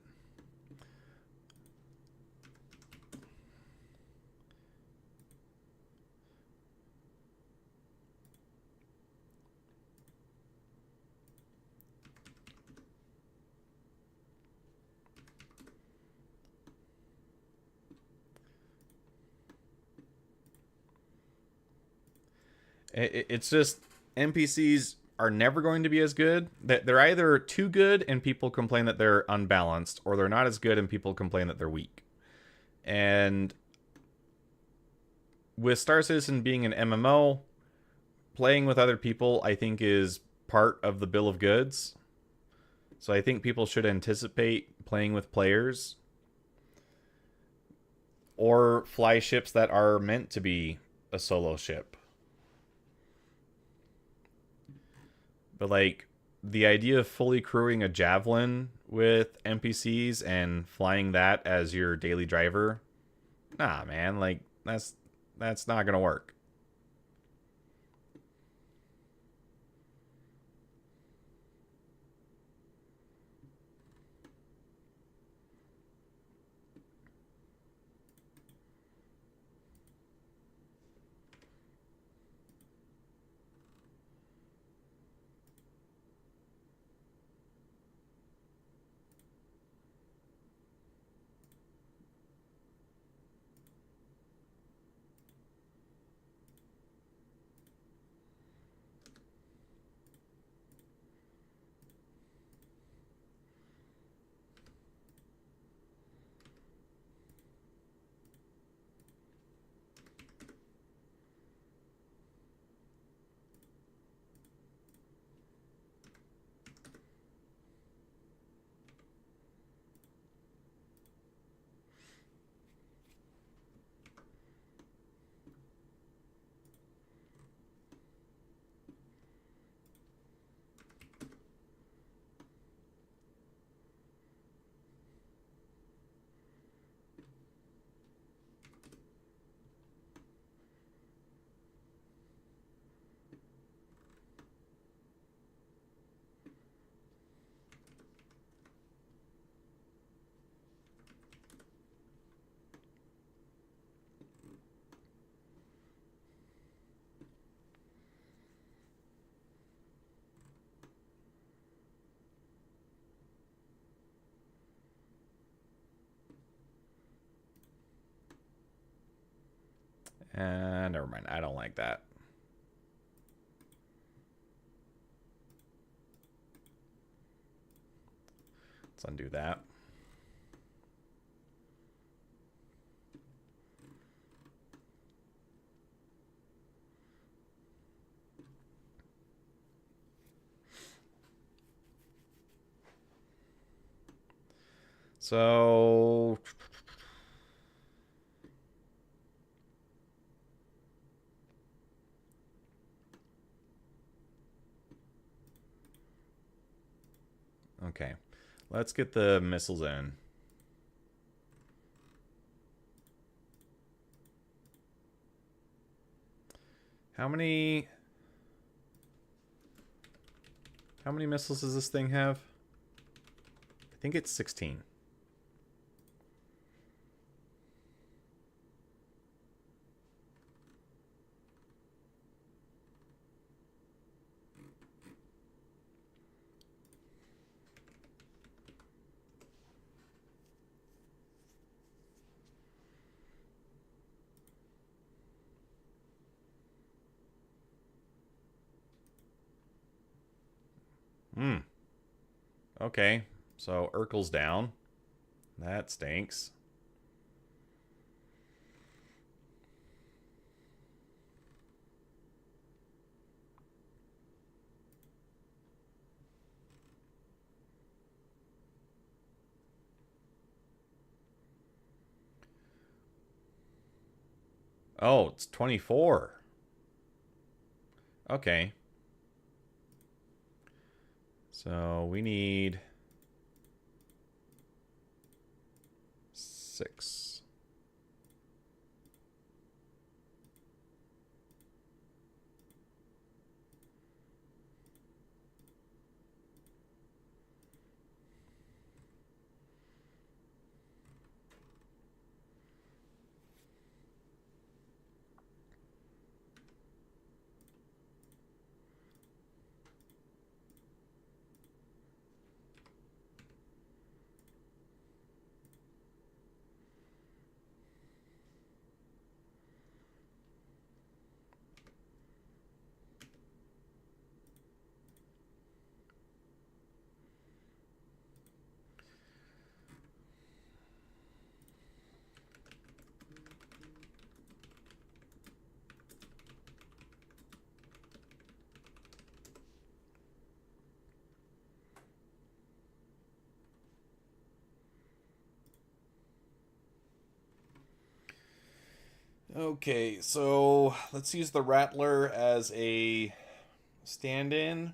It's just NPCs are never going to be as good. They're either too good and people complain that they're unbalanced, or they're not as good and people complain that they're weak. And with Star Citizen being an MMO, playing with other people, I think, is part of the bill of goods. So I think people should anticipate playing with players, or fly ships that are meant to be a solo ship. But like, the idea of fully crewing a Javelin with NPCs and flying that as your daily driver, nah, man, like, that's not gonna work. And never mind, I don't like that. Let's undo that. So okay, let's get the missiles in. How many missiles does this thing have? I think it's 16. Hmm. Okay. So Urkel's down. That stinks. Oh, it's 24. Okay. So we need 6. Okay, so let's use the Rattler as a stand-in.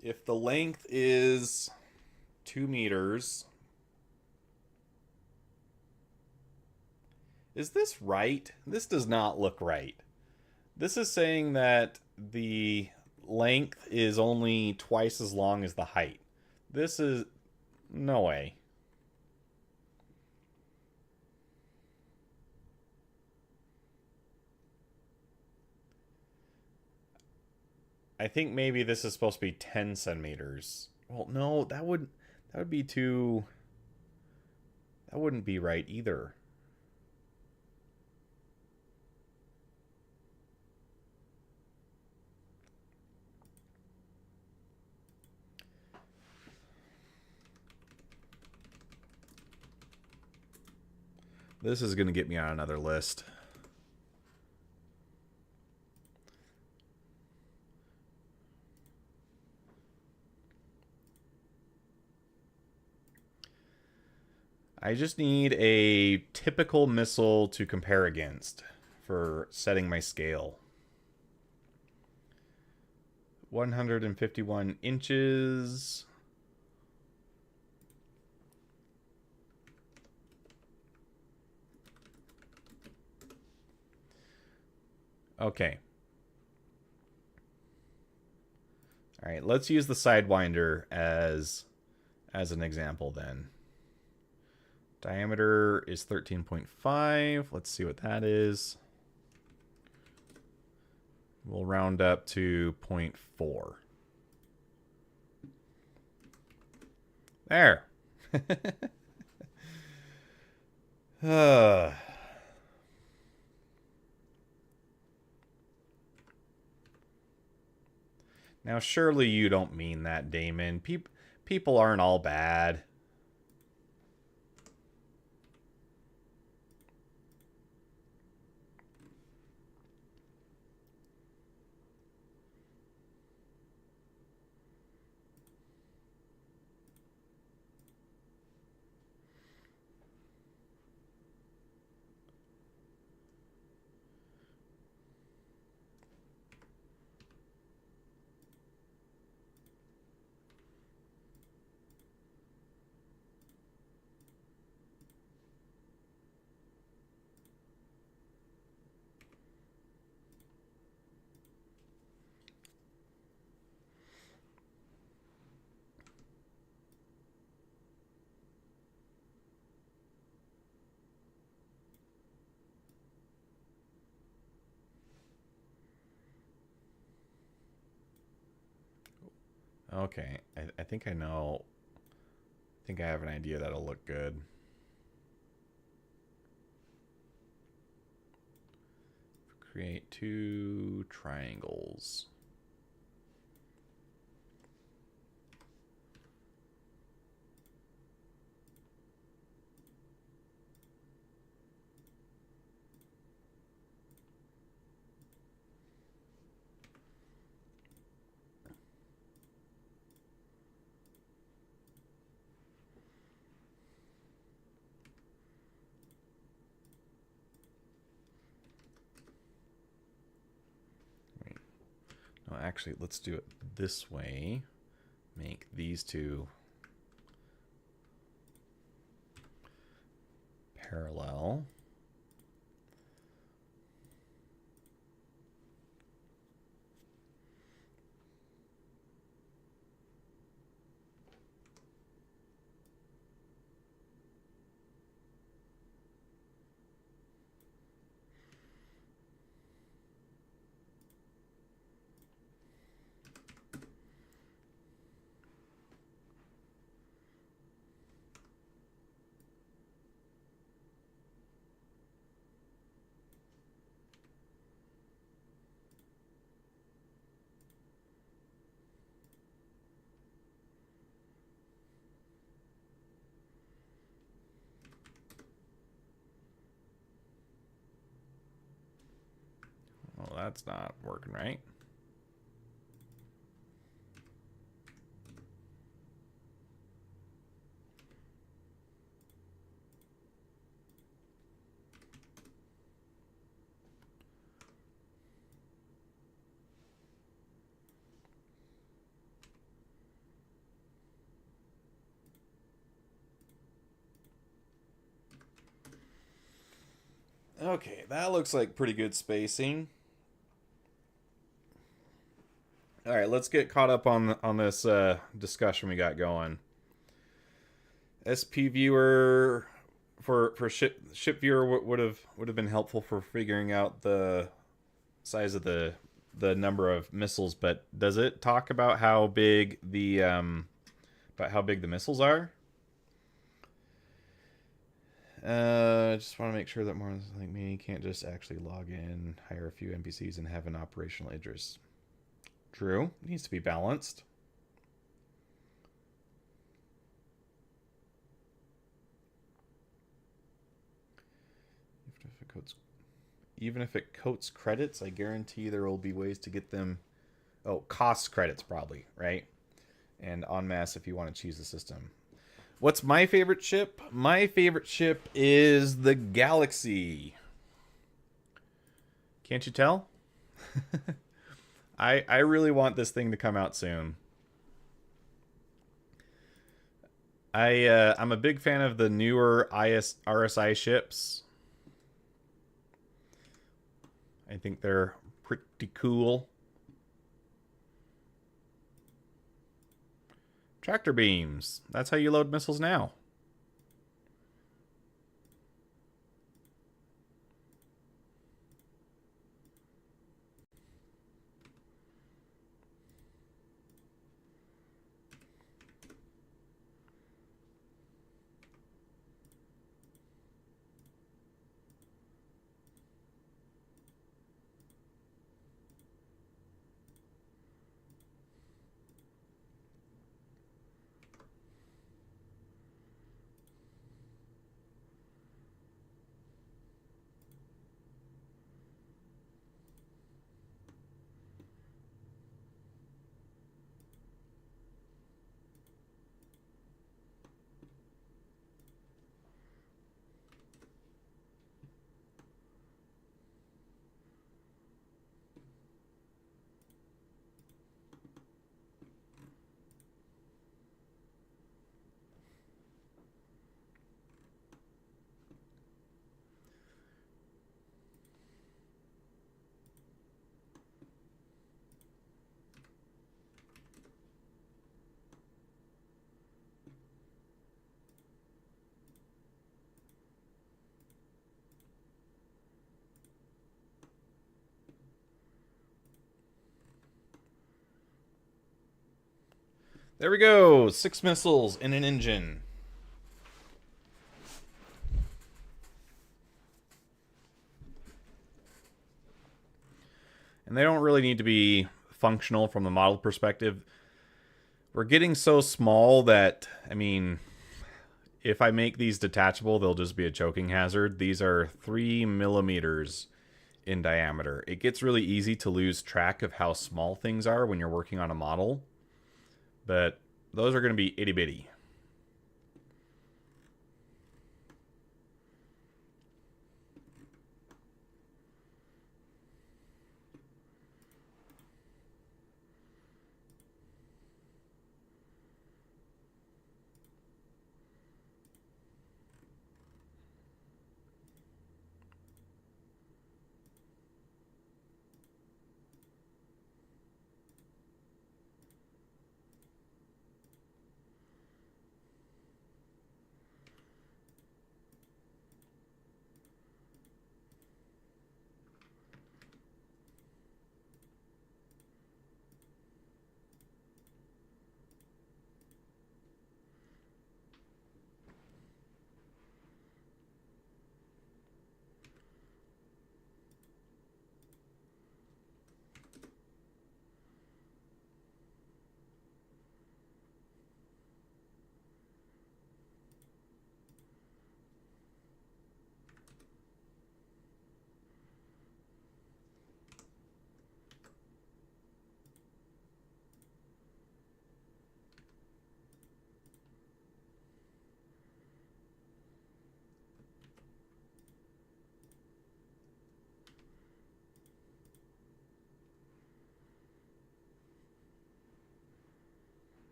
If the length is 2 meters, is this right? This does not look right. This is saying that the length is only twice as long as the height. This is no way. I think maybe this is supposed to be 10 centimeters. Well, no, that would be too. That wouldn't be right either. This is going to get me on another list. I just need a typical missile to compare against for setting my scale. 151 inches. Okay. All right, let's use the Sidewinder as an example then. Diameter is 13.5. Let's see what that is. We'll round up to 0.4. There. Now, surely you don't mean that, Damon. People aren't all bad. Okay, I think I know. I think I have an idea that'll look good. Create 2 triangles. No, actually, let's do it this way. Make these 2 parallel. Well, that's not working right. Okay, that looks like pretty good spacing. All right, let's get caught up on this discussion we got going. SP viewer for ship viewer would have been helpful for figuring out the size of the number of missiles, but does it talk about how big the missiles are? Just want to make sure that more like me can't just actually log in, hire a few NPCs, and have an operational interest. True, needs to be balanced. Even if it coats credits, I guarantee there will be ways to get them. Oh, cost credits probably, right? And en masse if you want to choose the system. What's my favorite ship? My favorite ship is the Galaxy. Can't you tell? I really want this thing to come out soon. I'm a big fan of the newer RSI ships. I think they're pretty cool. Tractor beams. That's how you load missiles now. There we go. 6 missiles in an engine. And they don't really need to be functional from the model perspective. We're getting so small that, I mean, if I make these detachable, they'll just be a choking hazard. These are 3 millimeters in diameter. It gets really easy to lose track of how small things are when you're working on a model. But those are going to be itty bitty.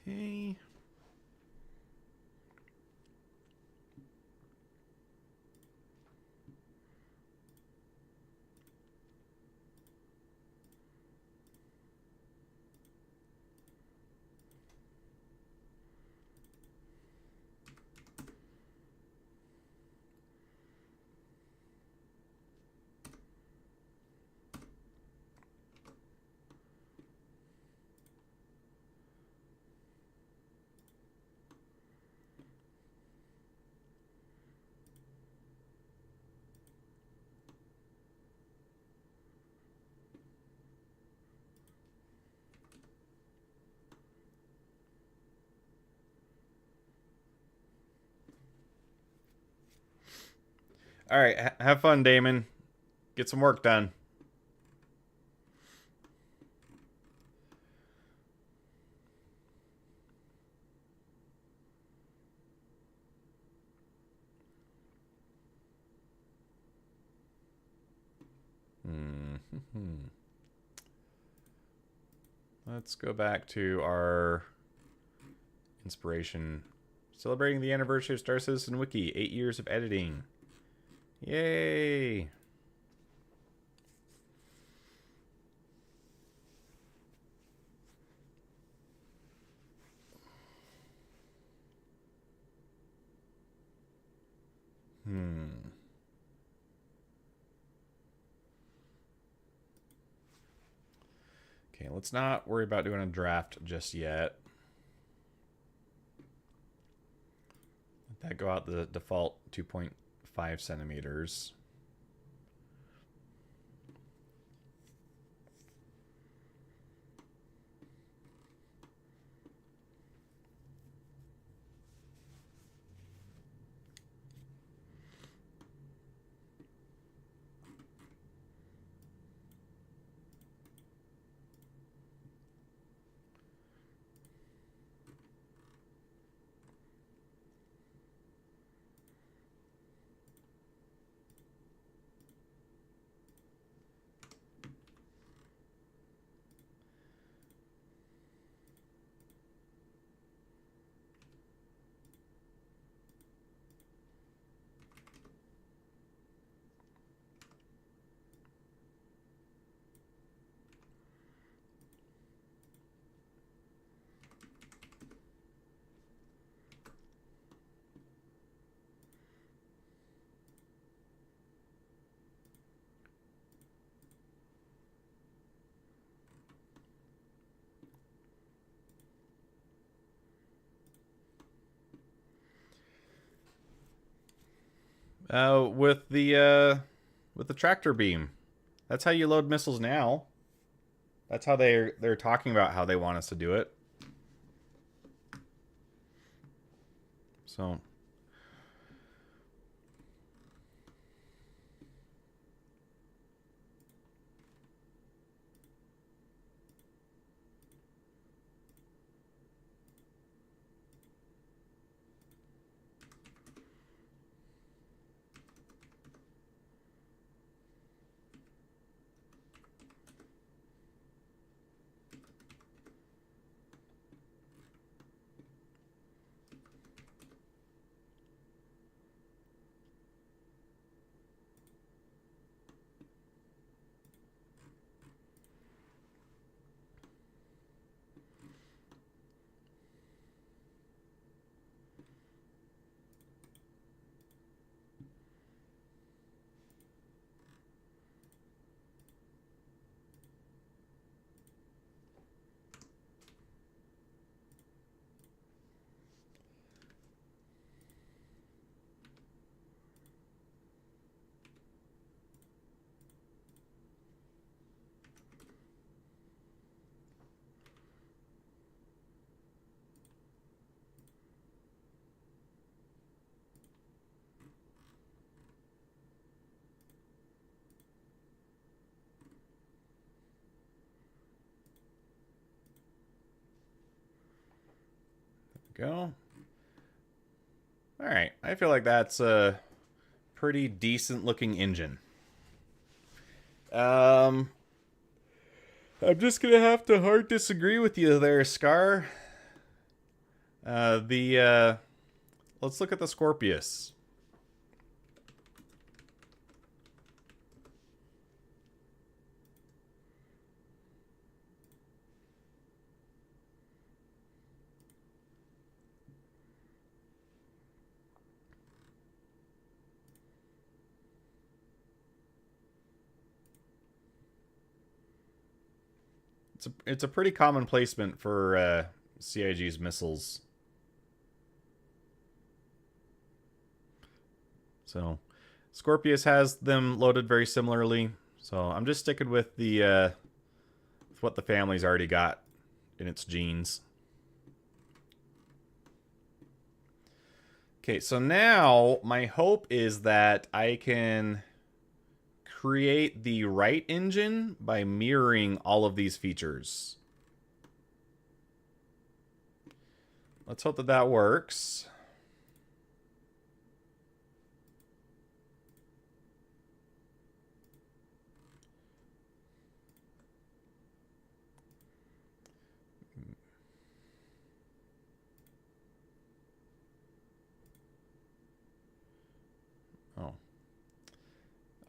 Okay. All right, have fun, Damon. Get some work done. Let's go back to our inspiration. Celebrating the anniversary of Star Citizen Wiki. 8 years of editing. Yay! Okay, let's not worry about doing a draft just yet. Let that go out the default 2.5 centimeters. With the tractor beam. That's how you load missiles now. That's how they're talking about how they want us to do it. So go. All right, I feel like that's a pretty decent looking engine. I'm just gonna have to hard disagree with you there, Scar. Let's look at the Scorpius. It's a pretty common placement for CIG's missiles. So Scorpius has them loaded very similarly. So I'm just sticking with the with what the family's already got in its genes. Okay, so now my hope is that I can create the right engine by mirroring all of these features. Let's hope that that works. Oh.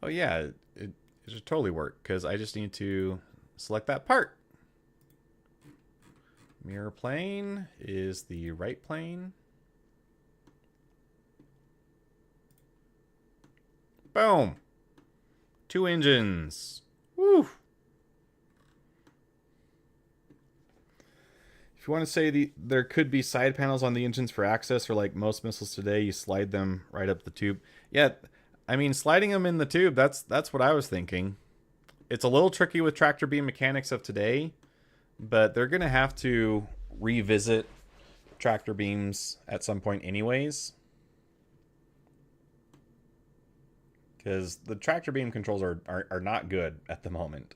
Oh yeah, it should totally work because I just need to select that part. Mirror plane is the right plane. Boom. 2 engines. Woo. If you want to say there could be side panels on the engines for access, or like most missiles today, you slide them right up the tube. Yeah, I mean, sliding them in the tube, that's what I was thinking. It's a little tricky with tractor beam mechanics of today, but they're going to have to revisit tractor beams at some point anyways. Because the tractor beam controls are not good at the moment.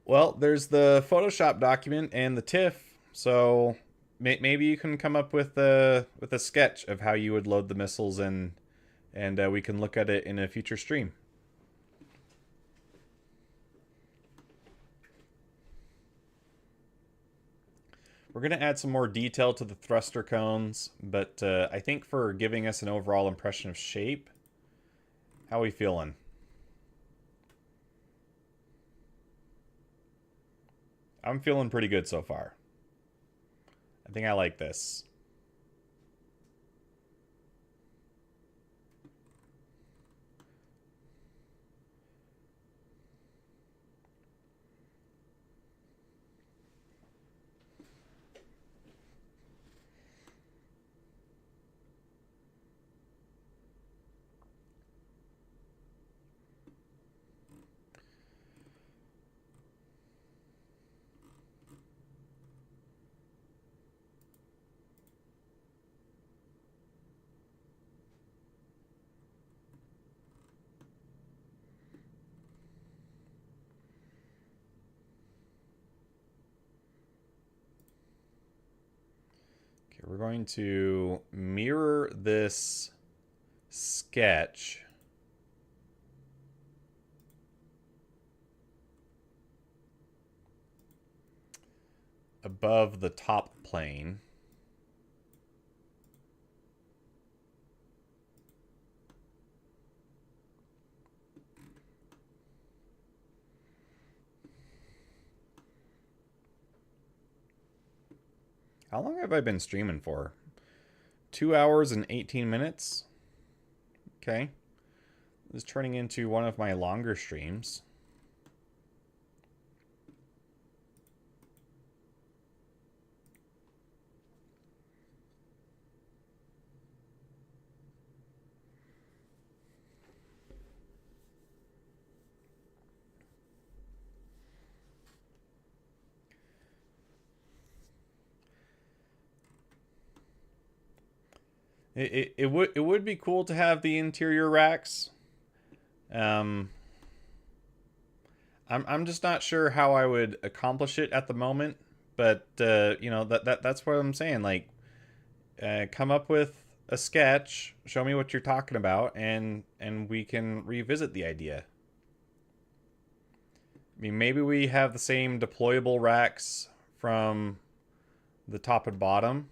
Well, there's the Photoshop document and the TIFF, so maybe you can come up with a sketch of how you would load the missiles, and we can look at it in a future stream. We're going to add some more detail to the thruster cones, but I think for giving us an overall impression of shape, how are we feeling? I'm feeling pretty good so far. I think I like this. Okay, we're going to mirror this sketch above the top plane. How long have I been streaming for? 2 hours and 18 minutes? Okay. This is turning into one of my longer streams. It would be cool to have the interior racks. I'm just not sure how I would accomplish it at the moment, but you know, that's what I'm saying. Like, come up with a sketch, show me what you're talking about, and we can revisit the idea. I mean, maybe we have the same deployable racks from the top and bottom.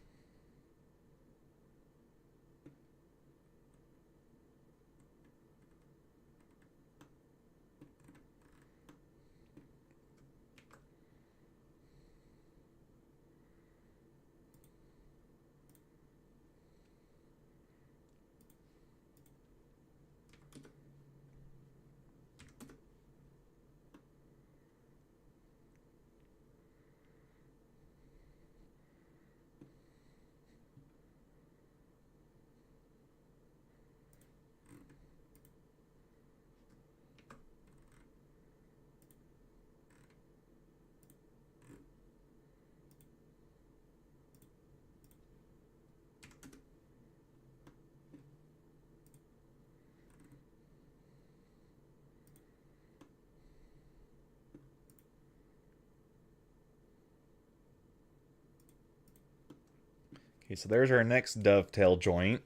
Okay, so there's our next dovetail joint.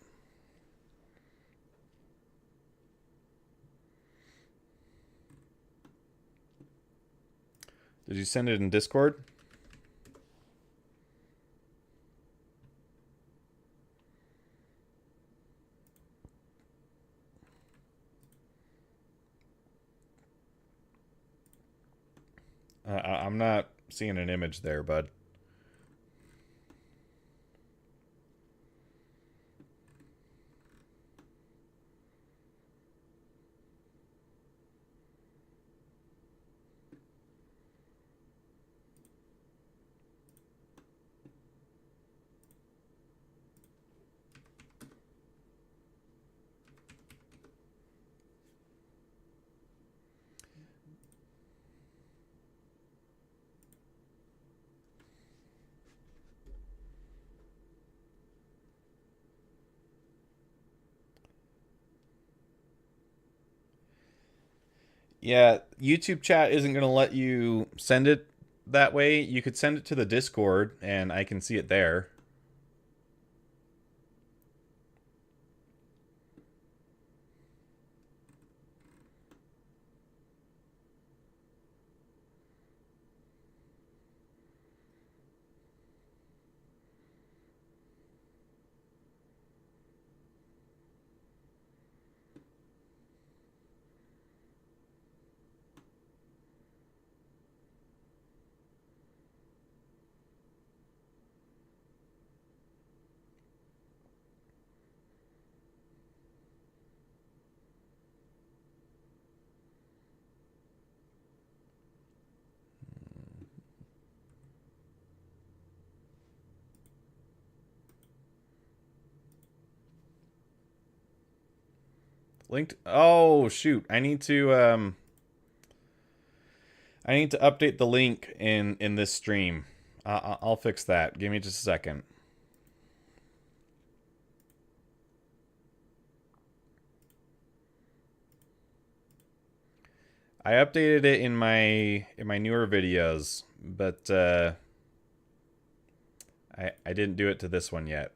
Did you send it in Discord? I'm not seeing an image there, bud. Yeah, YouTube chat isn't going to let you send it that way. You could send it to the Discord and I can see it there. Linked. Oh shoot! I need to update the link in this stream. I'll fix that. Give me just a second. I updated it in my newer videos, but I didn't do it to this one yet.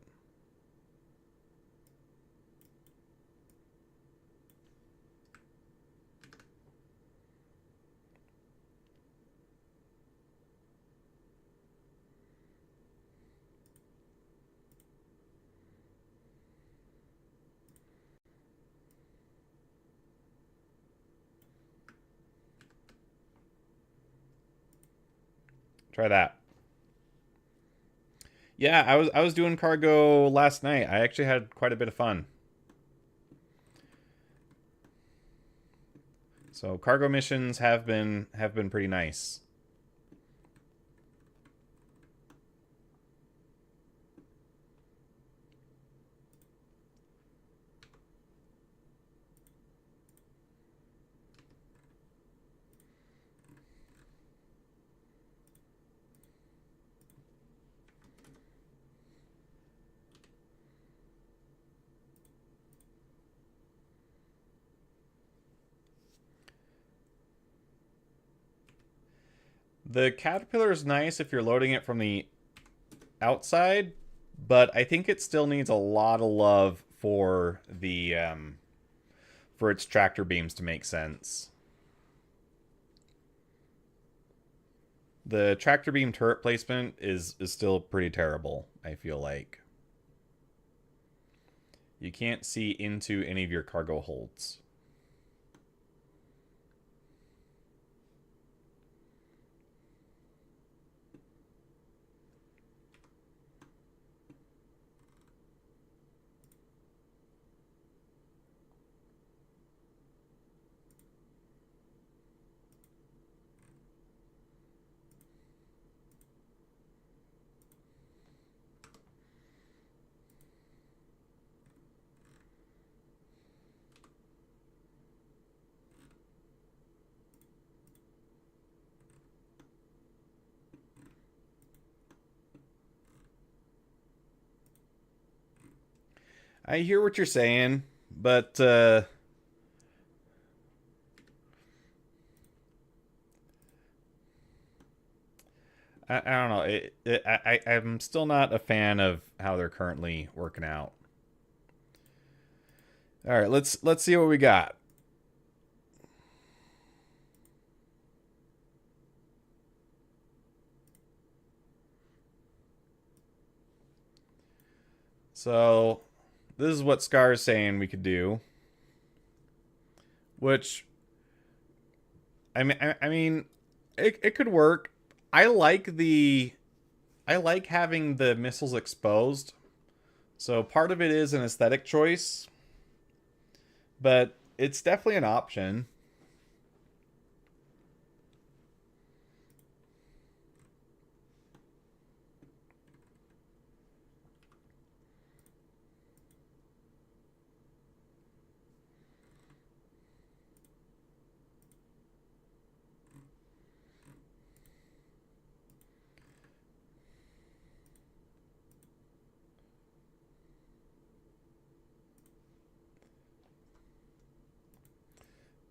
Try that. Yeah, I was doing cargo last night. I actually had quite a bit of fun. So cargo missions have been pretty nice. The caterpillar is nice if you're loading it from the outside, but I think it still needs a lot of love for its tractor beams to make sense. The tractor beam turret placement is still pretty terrible, I feel like. You can't see into any of your cargo holds. I hear what you're saying, but I don't know. I'm still not a fan of how they're currently working out. All right, let's see what we got. So this is what Scar's saying we could do, which I mean, it could work. I like the I like having the missiles exposed. So part of it is an aesthetic choice, but it's definitely an option.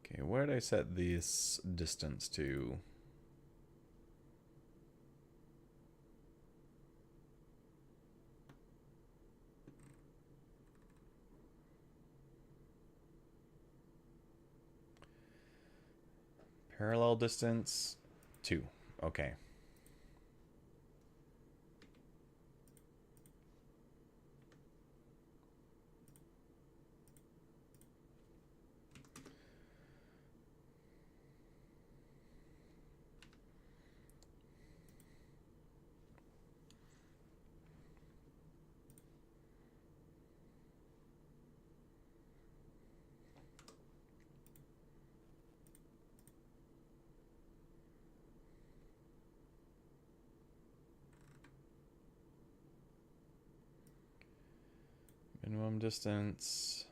Okay, where did I set this distance to? Parallel distance 2. Okay. Minimum distance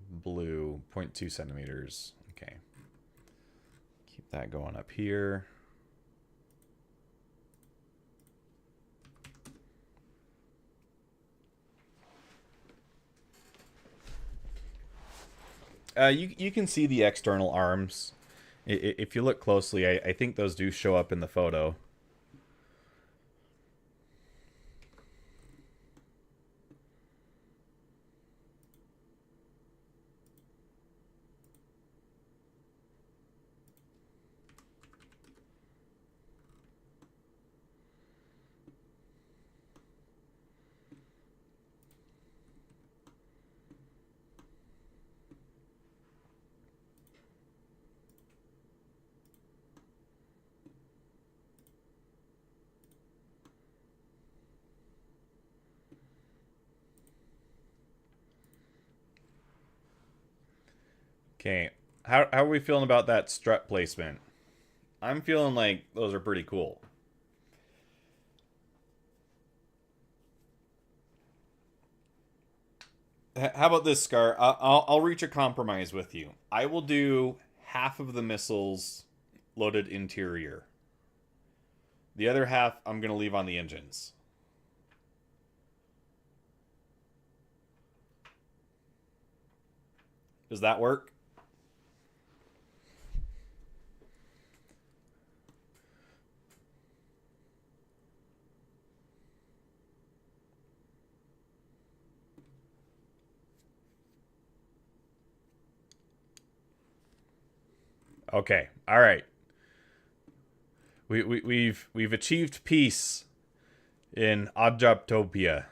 blue 0.2 centimeters. Okay. Keep that going up here. You can see the external arms. If you look closely, I think those do show up in the photo. Okay. How are we feeling about that strut placement? I'm feeling like those are pretty cool. How about this, Scar? I'll reach a compromise with you. I will do half of the missiles loaded interior. The other half I'm going to leave on the engines. Does that work? Okay. All right. We've achieved peace in Oddjobtopia.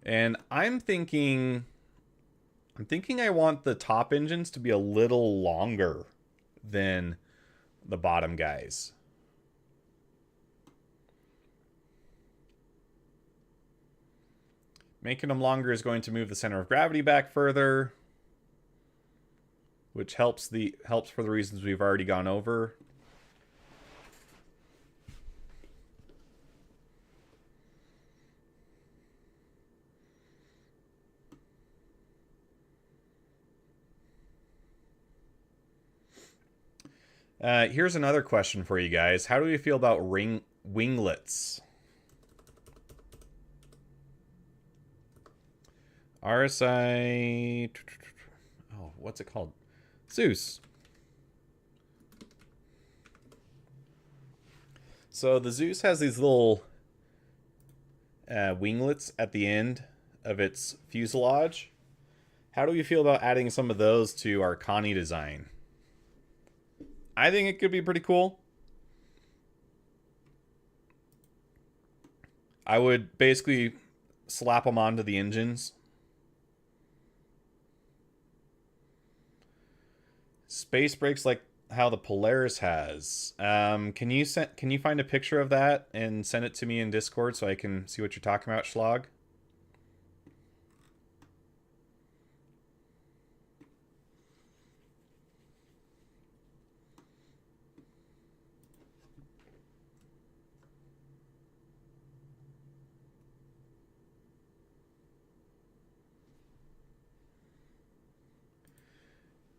And I'm thinking I want the top engines to be a little longer than the bottom guys. Making them longer is going to move the center of gravity back further, which helps for the reasons we've already gone over. Here's another question for you guys. How do we feel about winglets? RSI... Oh, what's it called? Zeus. So the Zeus has these little winglets at the end of its fuselage. How do we feel about adding some of those to our Connie design? I think it could be pretty cool. I would basically slap them onto the engines. Space brakes like how the Polaris has. Can you find a picture of that and send it to me in Discord so I can see what you're talking about, Schlag?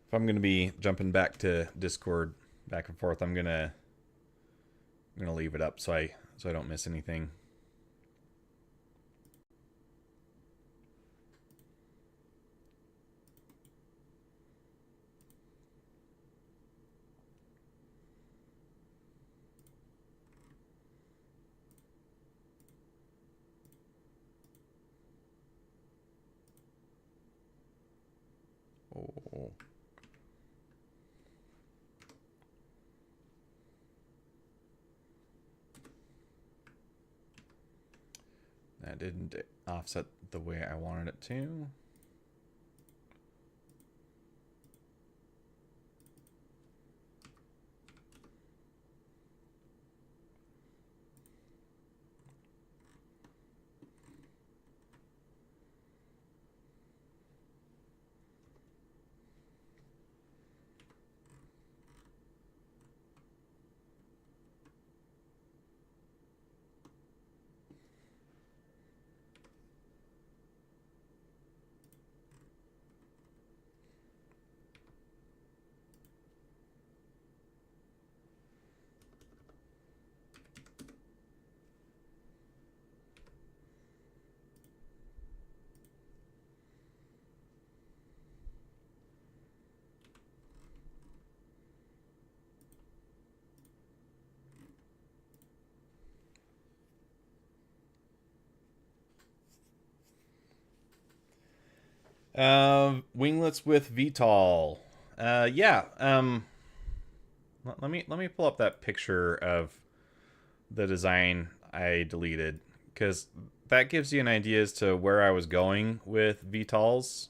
If I'm gonna be jumping back to Discord back and forth, I'm gonna leave it up so I don't miss anything. Oh. That didn't offset the way I wanted it to. Winglets with VTOL. Yeah. Let me pull up that picture of the design I deleted, because that gives you an idea as to where I was going with VTOLs.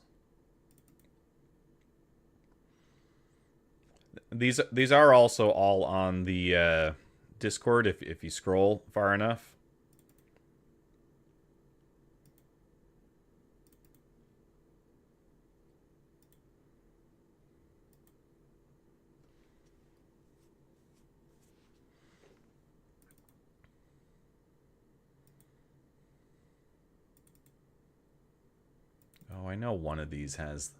These are also all on the Discord if you scroll far enough. I know one of these has...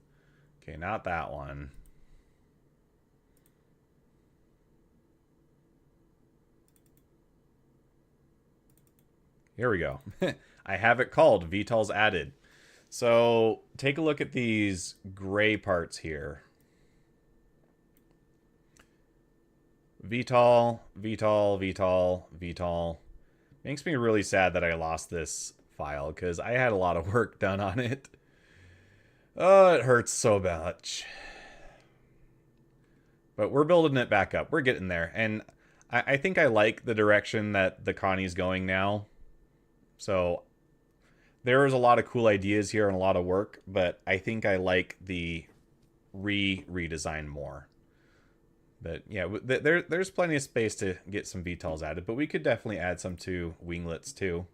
Okay, not that one. Here we go. I have it called VTOL's added. So take a look at these gray parts here. VTOL, VTOL, VTOL, VTOL. Makes me really sad that I lost this file because I had a lot of work done on it. Oh, it hurts so much. But we're building it back up. We're getting there. And I think I like the direction that the Connie's going now. So there is a lot of cool ideas here and a lot of work, but I think I like the redesign more. But yeah, there's plenty of space to get some VTOLs added, but we could definitely add some to winglets too.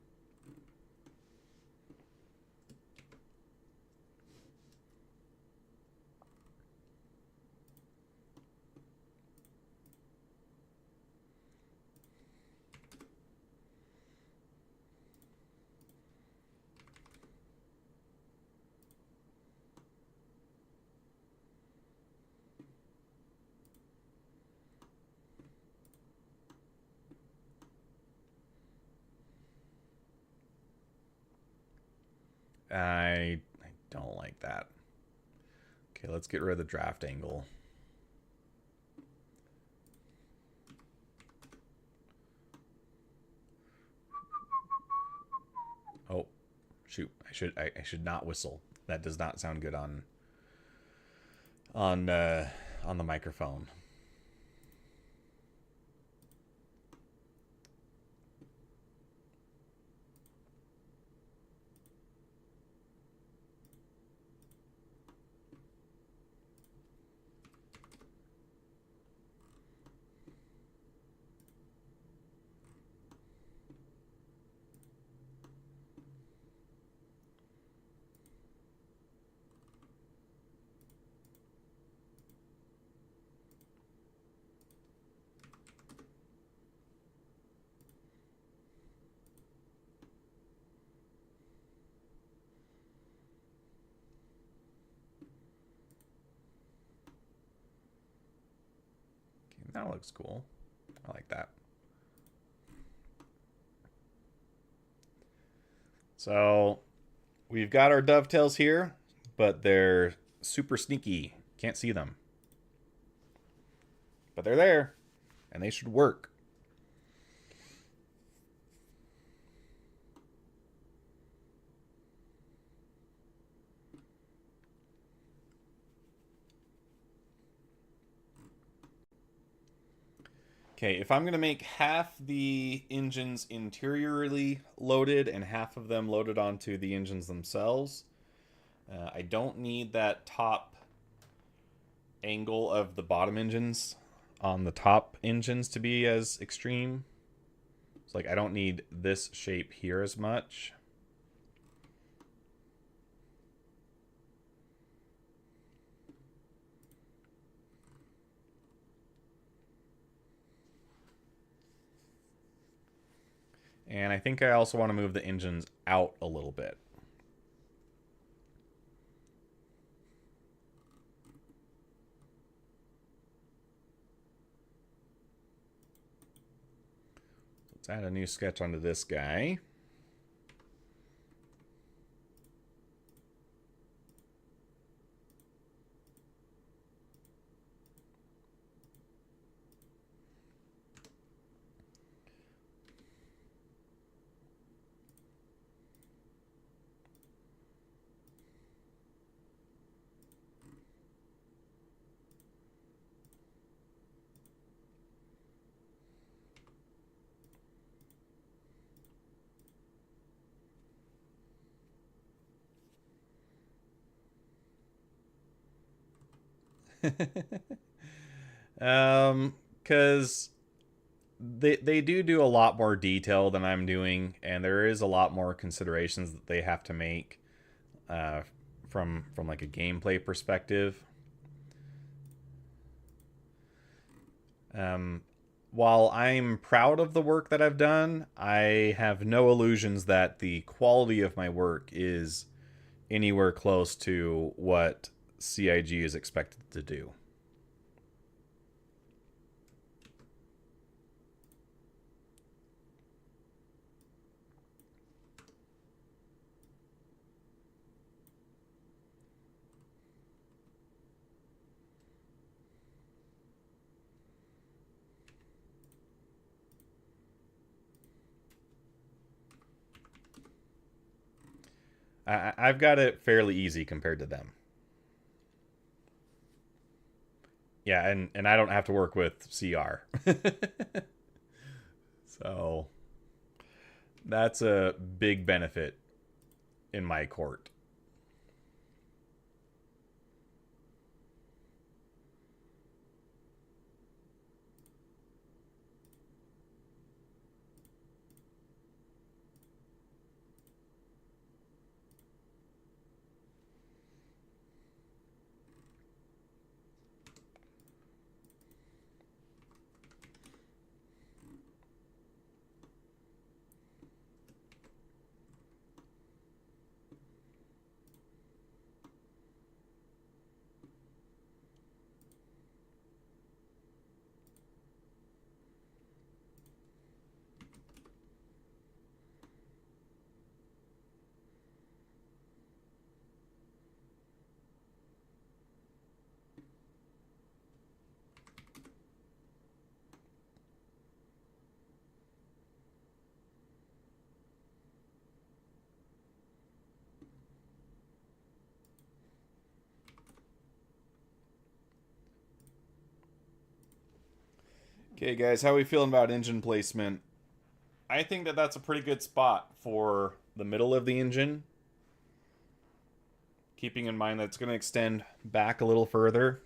I don't like that. Okay, let's get rid of the draft angle. Oh, shoot! I should not whistle. That does not sound good on the microphone. That looks cool. I like that. So we've got our dovetails here, but they're super sneaky. Can't see them. But they're there, and they should work. Okay, if I'm going to make half the engines interiorly loaded and half of them loaded onto the engines themselves, I don't need that top angle of the bottom engines on the top engines to be as extreme. It's like I don't need this shape here as much. And I think I also want to move the engines out a little bit. Let's add a new sketch onto this guy. Because they do a lot more detail than I'm doing, and there is a lot more considerations that they have to make from like a gameplay perspective. While I'm proud of the work that I've done, I have no illusions that the quality of my work is anywhere close to what CIG is expected to do. I've got it fairly easy compared to them. Yeah, and I don't have to work with CR. So that's a big benefit in my court. Okay, guys, how are we feeling about engine placement? I think that that's a pretty good spot for the middle of the engine. Keeping in mind that it's going to extend back a little further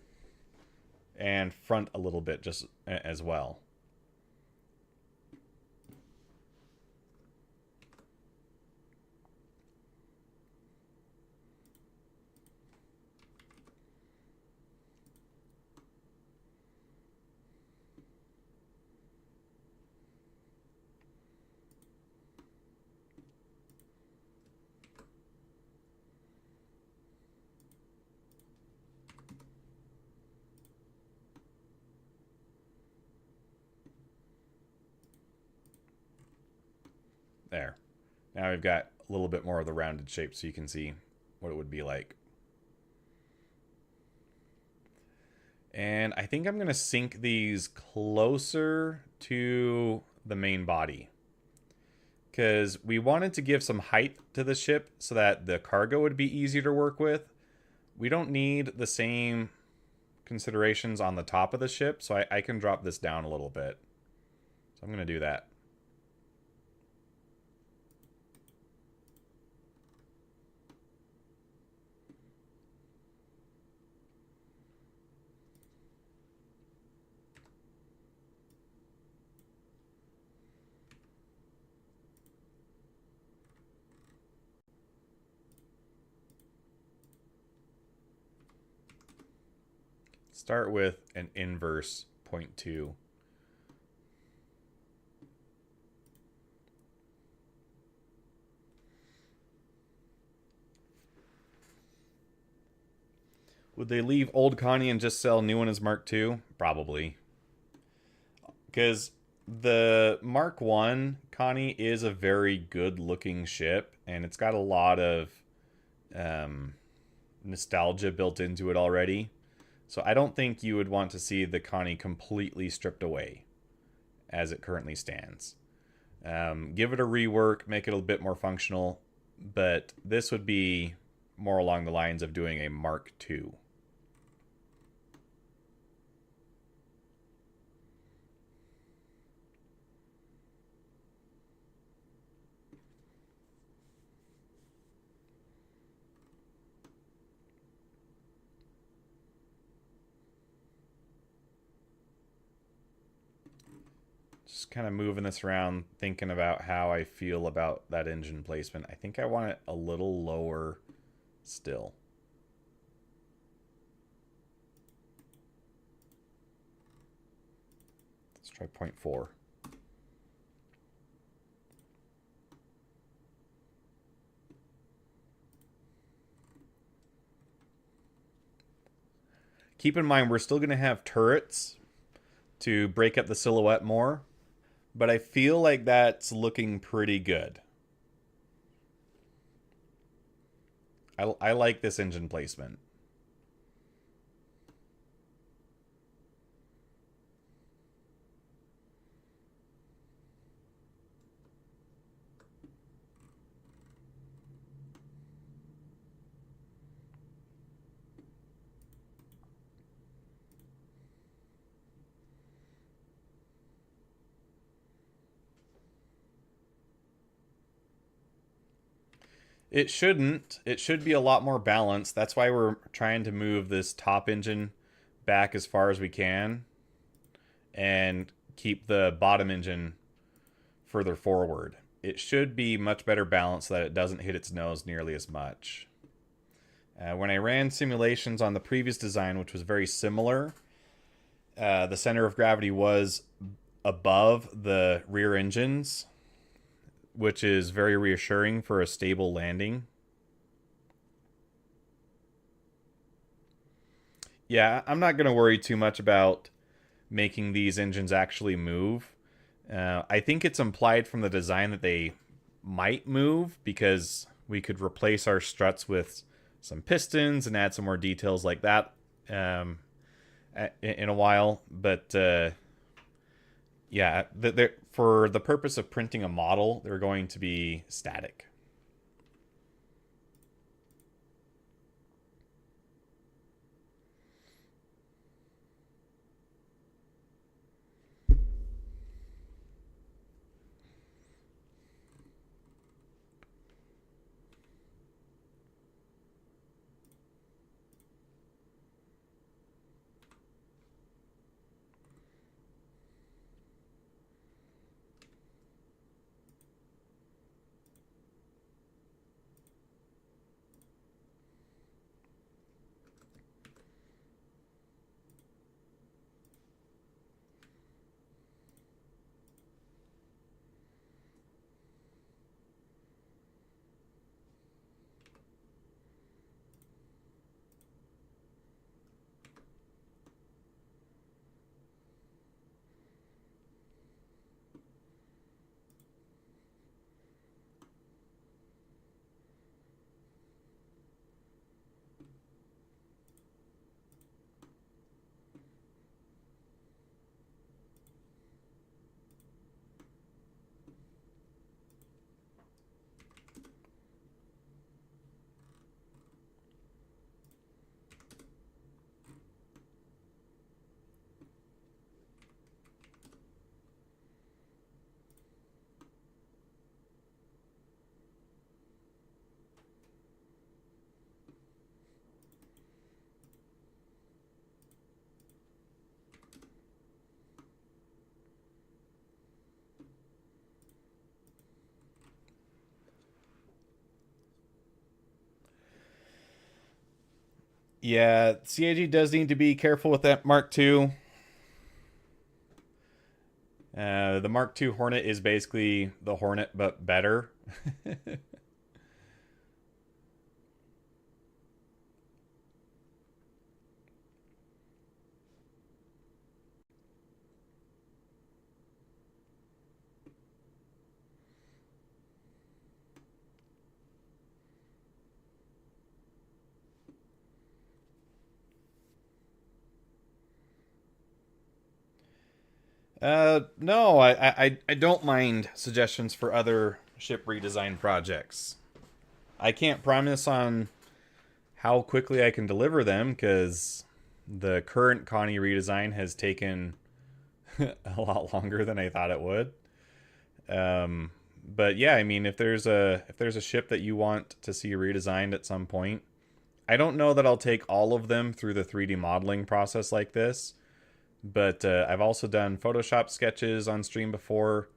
and front a little bit just as well. There. Now we've got a little bit more of the rounded shape so you can see what it would be like. And I think I'm going to sink these closer to the main body, because we wanted to give some height to the ship so that the cargo would be easier to work with. We don't need the same considerations on the top of the ship, so I can drop this down a little bit. So I'm going to do that. Start with an inverse 0.2. Would they leave old Connie and just sell new one as Mark II? Probably. Because the Mark I Connie is a very good looking ship, and it's got a lot of nostalgia built into it already. So I don't think you would want to see the Connie completely stripped away as it currently stands. Give it a rework, make it a bit more functional, but this would be more along the lines of doing a Mark II. Just kind of moving this around, thinking about how I feel about that engine placement. I think I want it a little lower still. Let's try 0.4. Keep in mind, we're still going to have turrets to break up the silhouette more, but I feel like that's looking pretty good. I like this engine placement. It shouldn't. It should be a lot more balanced. That's why we're trying to move this top engine back as far as we can and keep the bottom engine further forward. It should be much better balanced so that it doesn't hit its nose nearly as much. When I ran simulations on the previous design, which was very similar, the center of gravity was above the rear engines, which is very reassuring for a stable landing. Yeah, I'm not going to worry too much about making these engines actually move. I think it's implied from the design that they might move because we could replace our struts with some pistons and add some more details like that in a while. But yeah, for the purpose of printing a model, they're going to be static. Yeah, CAG does need to be careful with that Mark II. The Mark II Hornet is basically the Hornet, but better. No, I don't mind suggestions for other ship redesign projects. I can't promise on how quickly I can deliver them because the current Connie redesign has taken a lot longer than I thought it would. But yeah, I mean, if there's a ship that you want to see redesigned at some point, I don't know that I'll take all of them through the 3D modeling process like this, but I've also done Photoshop sketches on stream before,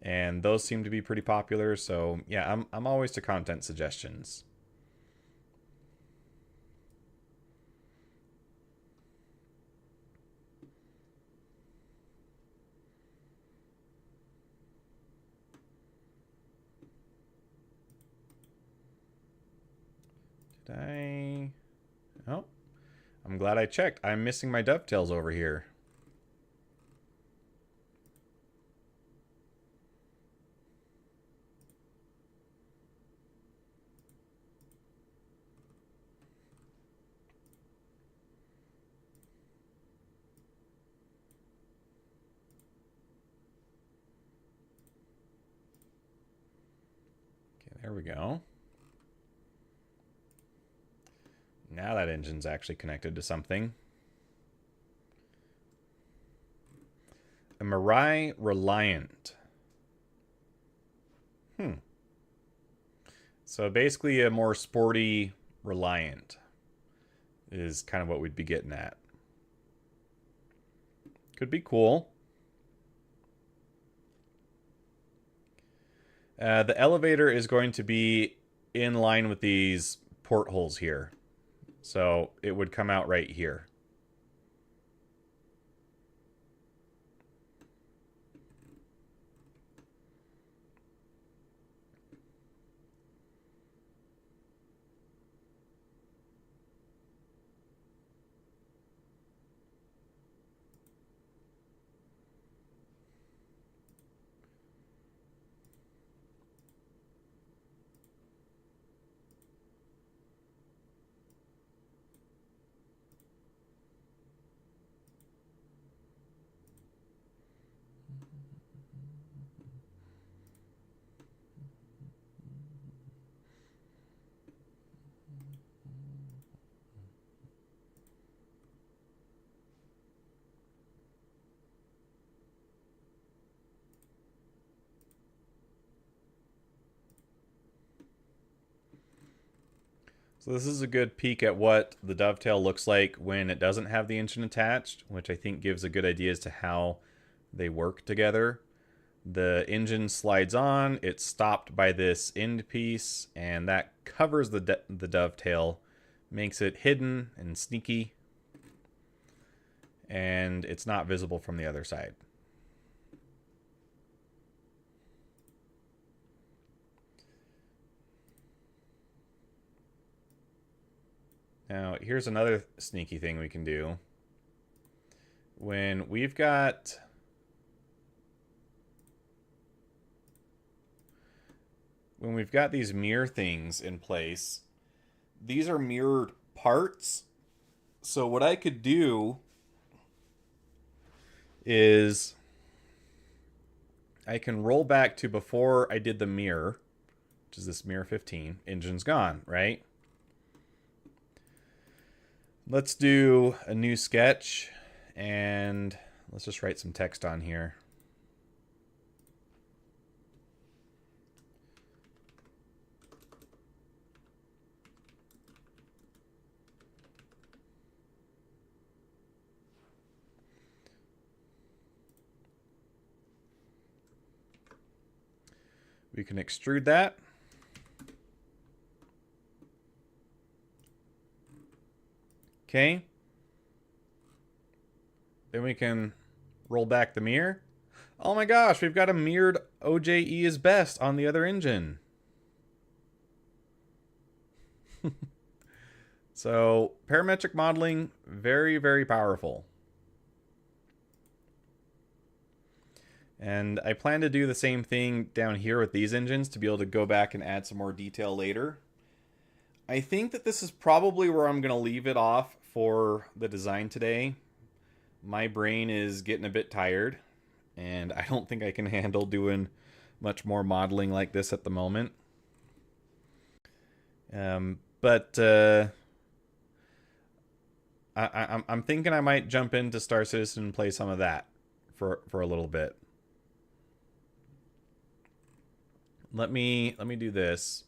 and those seem to be pretty popular. So yeah, I'm always to content suggestions. Did I? Oh, I'm glad I checked. I'm missing my dovetails over here. Okay, there we go. Now that engine's actually connected to something. A Mirai Reliant. So basically a more sporty Reliant is kind of what we'd be getting at. Could be cool. The elevator is going to be in line with these portholes here. So it would come out right here. So this is a good peek at what the dovetail looks like when it doesn't have the engine attached, which I think gives a good idea as to how they work together. The engine slides on, it's stopped by this end piece, and that covers the dovetail, makes it hidden and sneaky, and it's not visible from the other side. Now, here's another sneaky thing we can do. When we've got these mirror things in place, these are mirrored parts. So what I could do is I can roll back to before I did the mirror, which is this mirror 15. Engine's gone, right? Let's do a new sketch, and let's just write some text on here. We can extrude that. Okay. Then we can roll back the mirror. Oh my gosh, we've got a mirrored OJE is best on the other engine. So, parametric modeling, very, very powerful. And I plan to do the same thing down here with these engines to be able to go back and add some more detail later. I think that this is probably where I'm going to leave it off for the design today. My brain is getting a bit tired, and I don't think I can handle doing much more modeling like this at the moment. But I'm thinking I might jump into Star Citizen and play some of that for a little bit. Let me do this.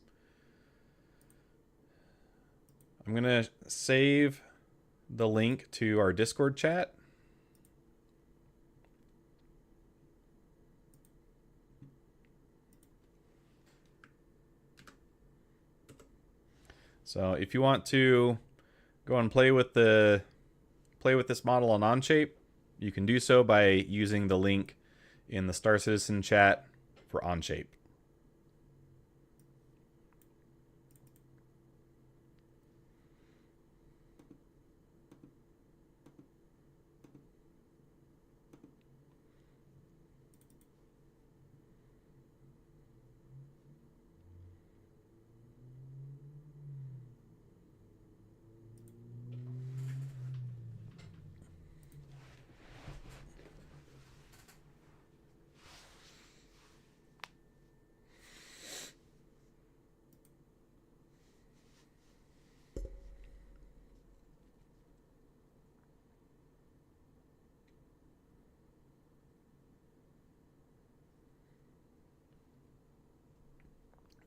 I'm gonna save the link to our Discord chat. So if you want to go and play with this model on Onshape, you can do so by using the link in the Star Citizen chat for Onshape.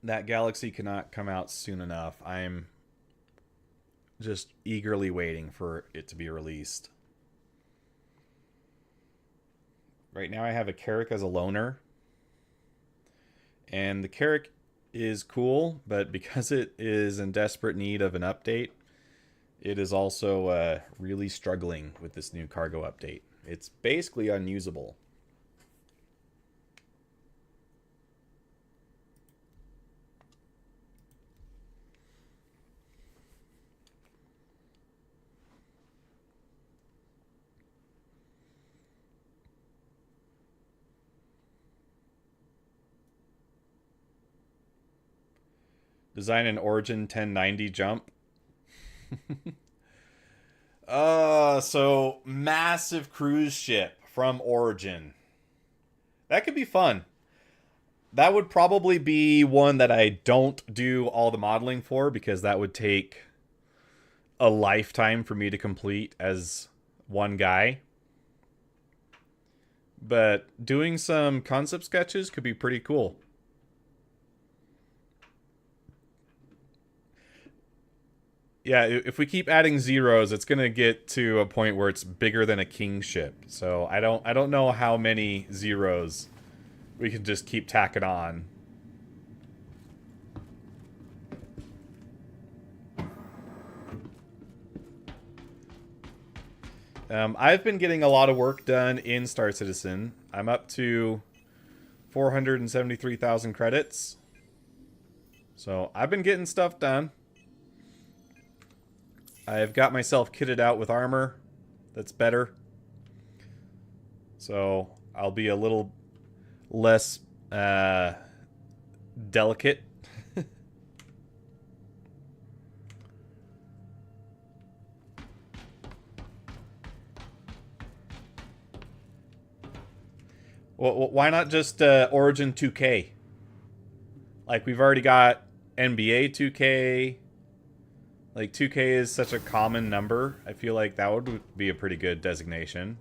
That galaxy cannot come out soon enough. I'm just eagerly waiting for it to be released. Right now I have a Carrick as a loner. And the Carrick is cool, but because it is in desperate need of an update, it is also really struggling with this new cargo update. It's basically unusable. Design an Origin 1090 jump. So massive cruise ship from Origin. That could be fun. That would probably be one that I don't do all the modeling for, because that would take a lifetime for me to complete as one guy. But doing some concept sketches could be pretty cool. Yeah, if we keep adding zeros, it's gonna get to a point where it's bigger than a king ship. So I don't know how many zeros we can just keep tacking on. I've been getting a lot of work done in Star Citizen. I'm up to 473,000 credits. So I've been getting stuff done. I've got myself kitted out with armor that's better. So I'll be a little less delicate. Well, why not just Origin 2K? Like, we've already got NBA 2K. Like, 2K is such a common number. I feel like that would be a pretty good designation.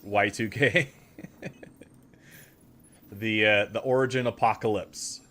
Y2K. The Origin Apocalypse.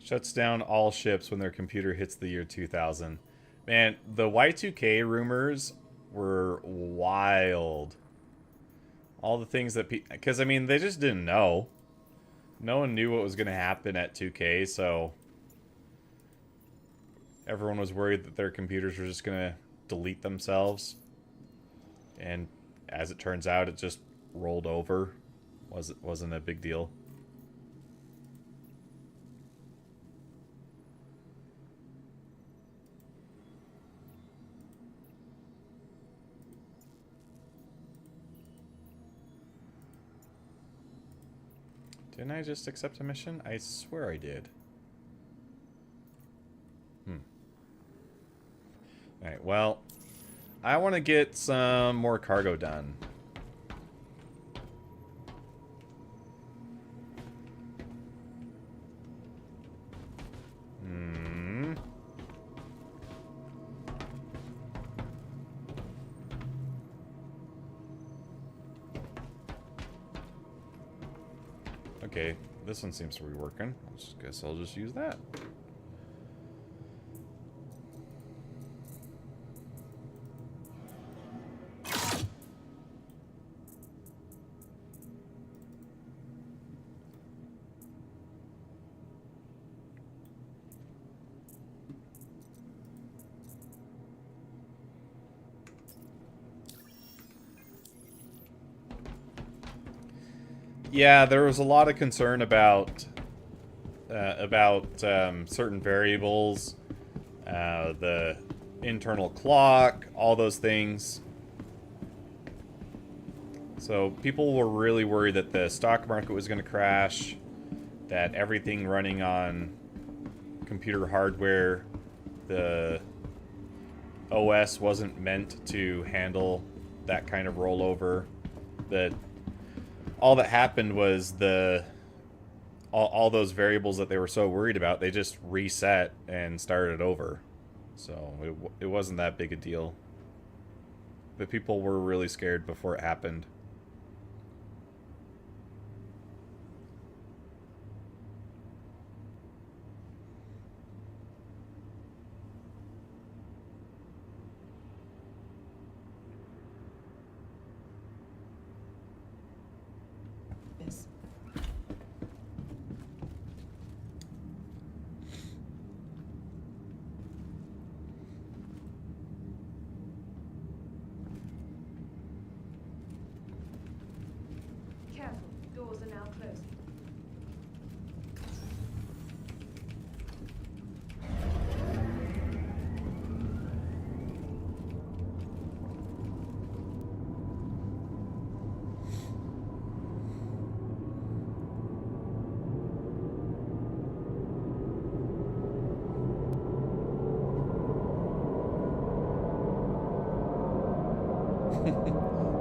Shuts down all ships when their computer hits the year 2000. Man, the Y2K rumors were wild. All the things that because I mean, they just didn't know. No one knew what was going to happen at 2K, so everyone was worried that their computers were just going to delete themselves. And as it turns out, it just rolled over. Wasn't a big deal. Didn't I just accept a mission? I swear I did. Alright, well, I want to get some more cargo done. Okay, this one seems to be working. I guess I'll just use that. Yeah, there was a lot of concern about certain variables, the internal clock, all those things. So people were really worried that the stock market was going to crash, that everything running on computer hardware, the OS wasn't meant to handle that kind of rollover. That all that happened was all those variables that they were so worried about, they just reset and started over. So it wasn't that big a deal. But people were really scared before it happened. Doors are now closing.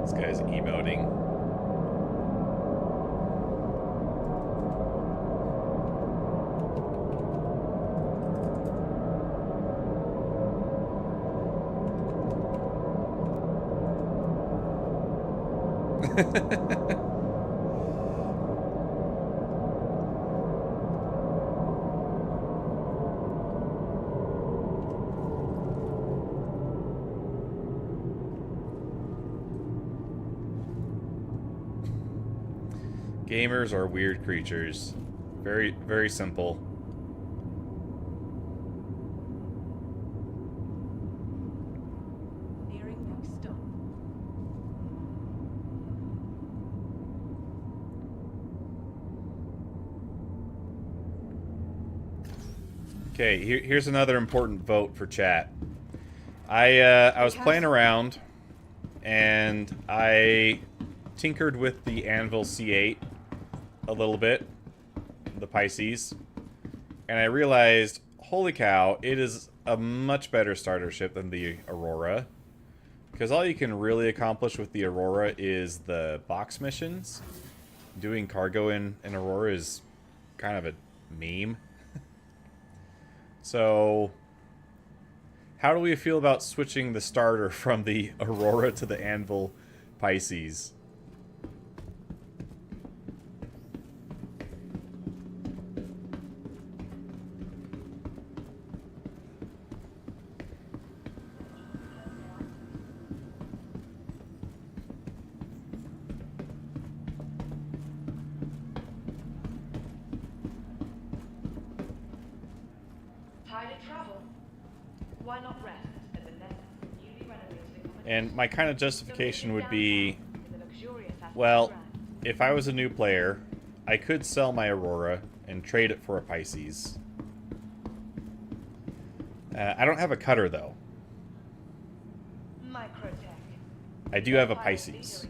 This guy's emoting. Gamers are weird creatures. Very, very simple. Nearing next stop. Okay, here's another important vote for chat. I was playing around, and I tinkered with the Anvil C8 a little bit, the Pisces, and I realized, holy cow, it is a much better starter ship than the Aurora, because all you can really accomplish with the Aurora is the box missions. Doing cargo in Aurora is kind of a meme. So, how do we feel about switching the starter from the Aurora to the Anvil Pisces? Why not rest at the next newly renovated accommodation? And my kind of justification would be, well, if I was a new player, I could sell my Aurora and trade it for a Pisces. I don't have a cutter, though. I do have a Pisces.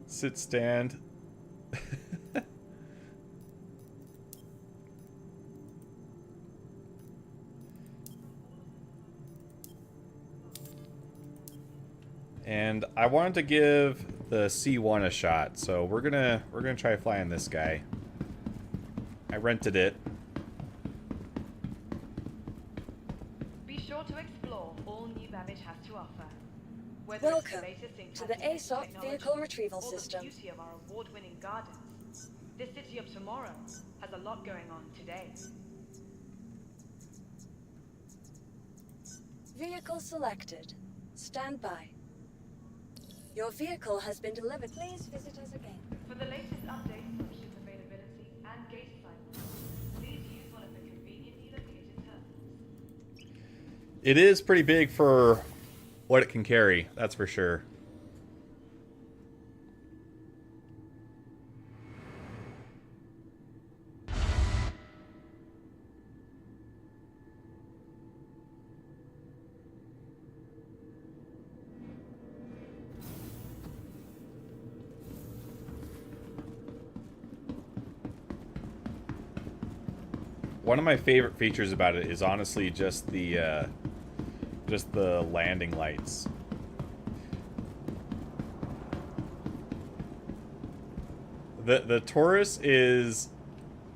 Sit stand. And I wanted to give the C1 a shot, so we're gonna try flying this guy. I rented it. Be sure to explore all new Babbage has to offer. Welcome to the ASOP Vehicle Retrieval System. The beauty of our award-winning gardens. This city of tomorrow has a lot going on today. Vehicle selected. Stand by. Your vehicle has been delivered. Please visit us again. For the latest updates on ship availability and gate assignments, please use one of the It is pretty big for what it can carry, that's for sure. One of my favorite features about it is honestly just the landing lights. The Taurus is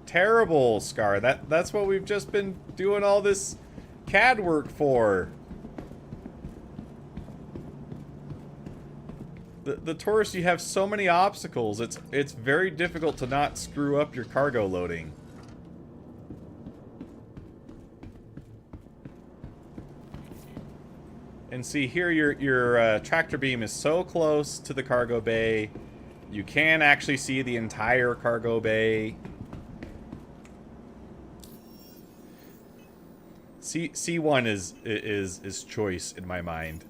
terrible, Scar. That's what we've just been doing all this CAD work for. The Taurus, you have so many obstacles. It's very difficult to not screw up your cargo loading. And see here, your tractor beam is so close to the cargo bay. You can actually see the entire cargo bay. C1 is choice in my mind.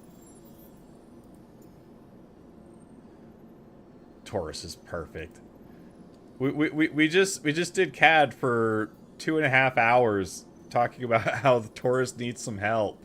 Taurus is perfect. We just did CAD for 2.5 hours talking about how the Taurus needs some help.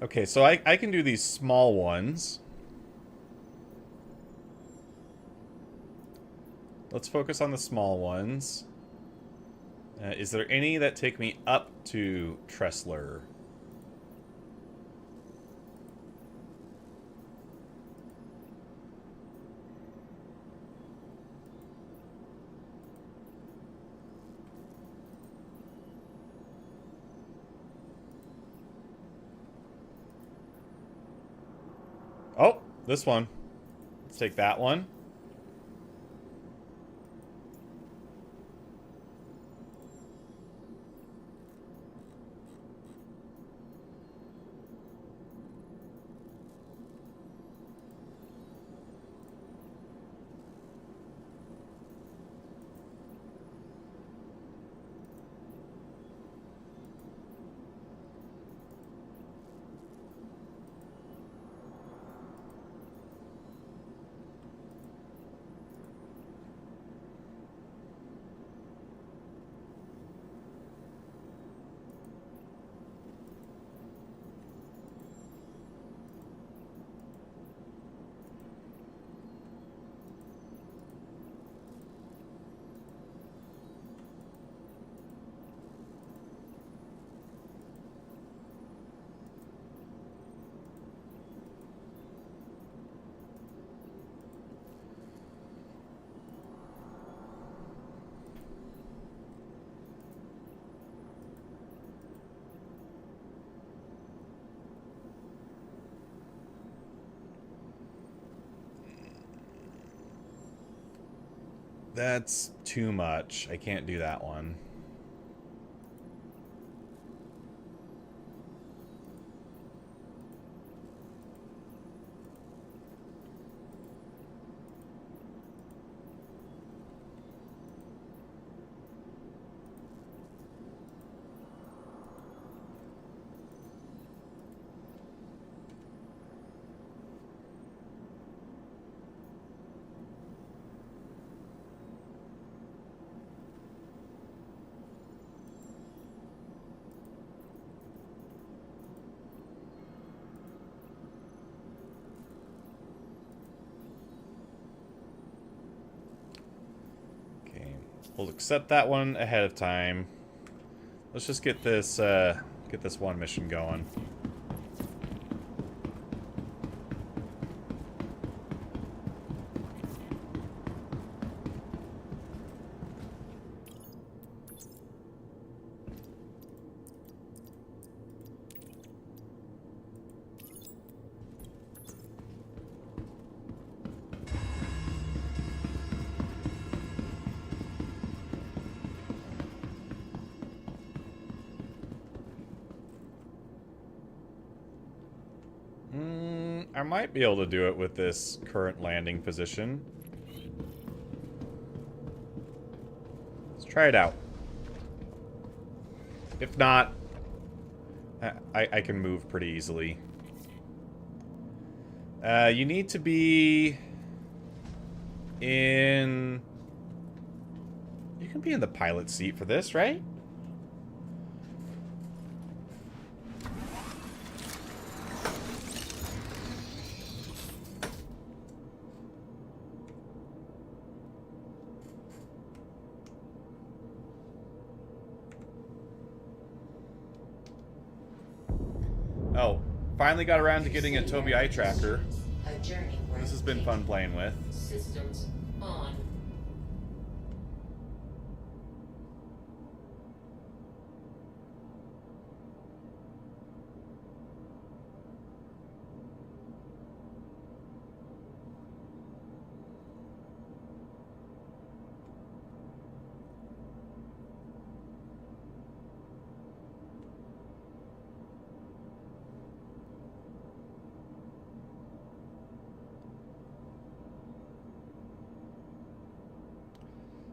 Okay, so I can do these small ones. Let's focus on the small ones. Is there any that take me up to Tressler? Oh, this one. Let's take that one. That's too much. I can't do that one. We'll accept that one ahead of time. Let's just get this one mission going. I might be able to do it with this current landing position. Let's try it out. If not, I can move pretty easily. You need to be in... You can be in the pilot seat for this, right? Oh, finally got around to getting a Tobii eye tracker. This has been fun playing with. Systems on.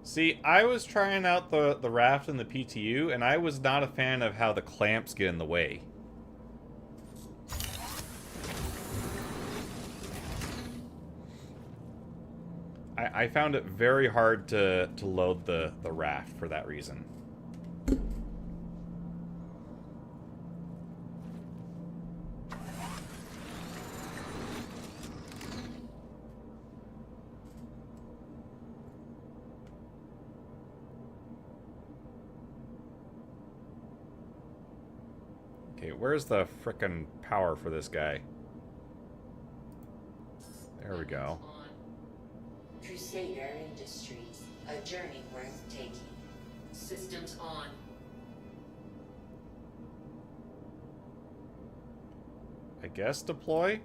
See, I was trying out the raft and the PTU, and I was not a fan of how the clamps get in the way. I found it very hard to load the raft for that reason. Okay, where's the frickin' power for this guy? There we go. Crusader Industries, a journey worth taking. Systems on. I guess deploy?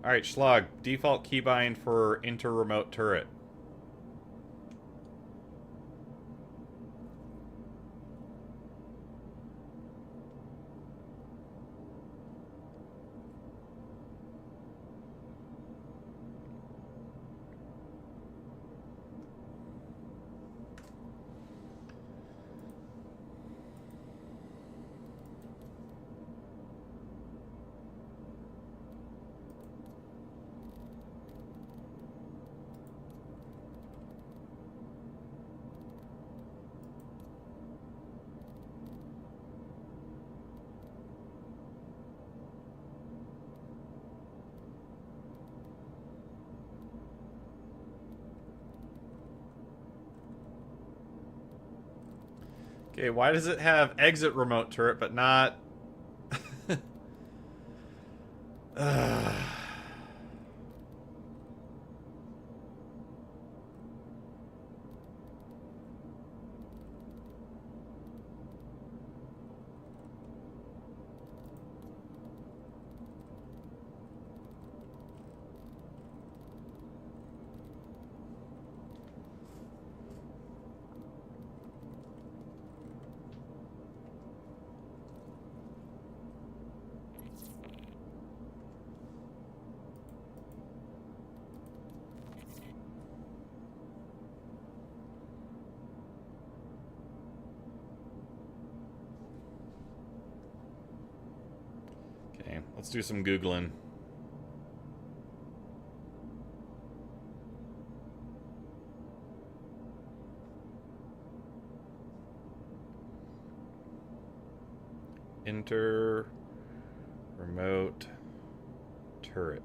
Alright, Schlag, default keybind for inter-remote turret. Okay, why does it have exit remote turret, but not... Okay, let's do some Googling. Enter remote turret.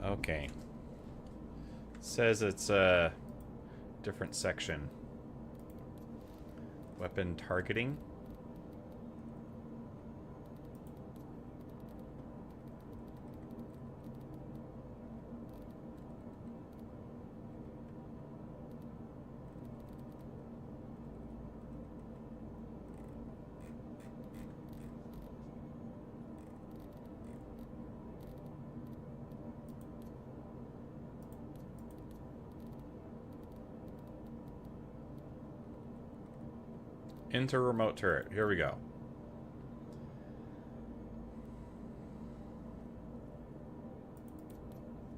Okay. Says it's a different section. Weapon targeting. Enter remote turret. Here we go.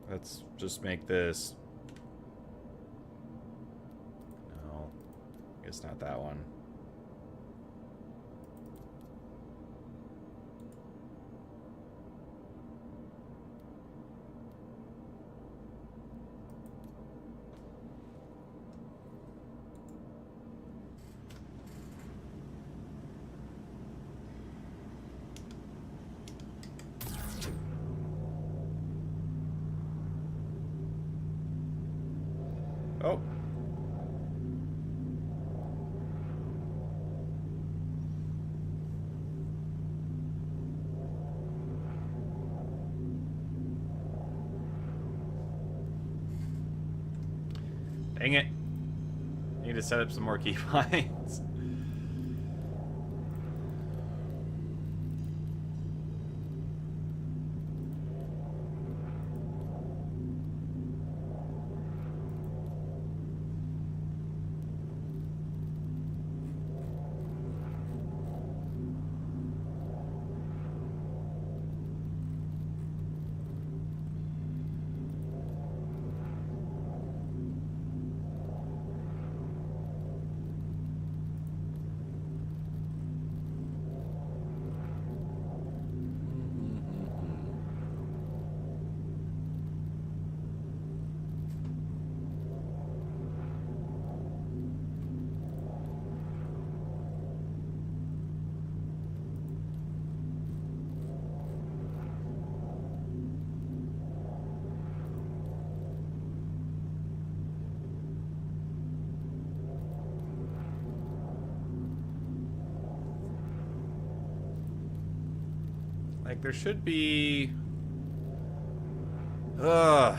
Let's just make this... No. I guess not that one. Oh. Dang it. Need to set up some more keybinds. Like, there should be... Ugh.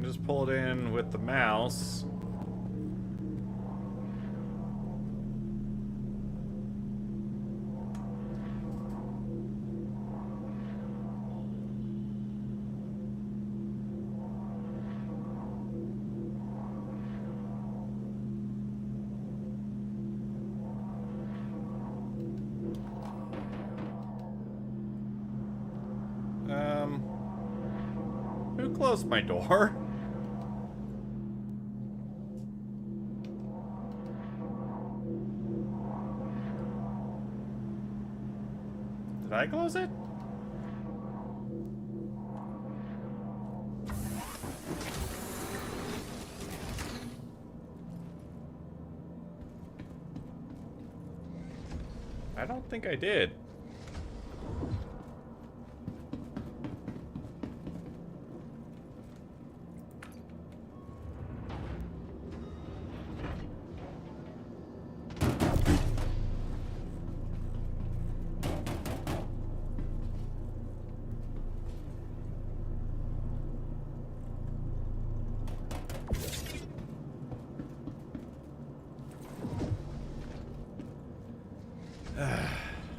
Just pull it in with the mouse. Who closed my door? Did I close it? I don't think I did.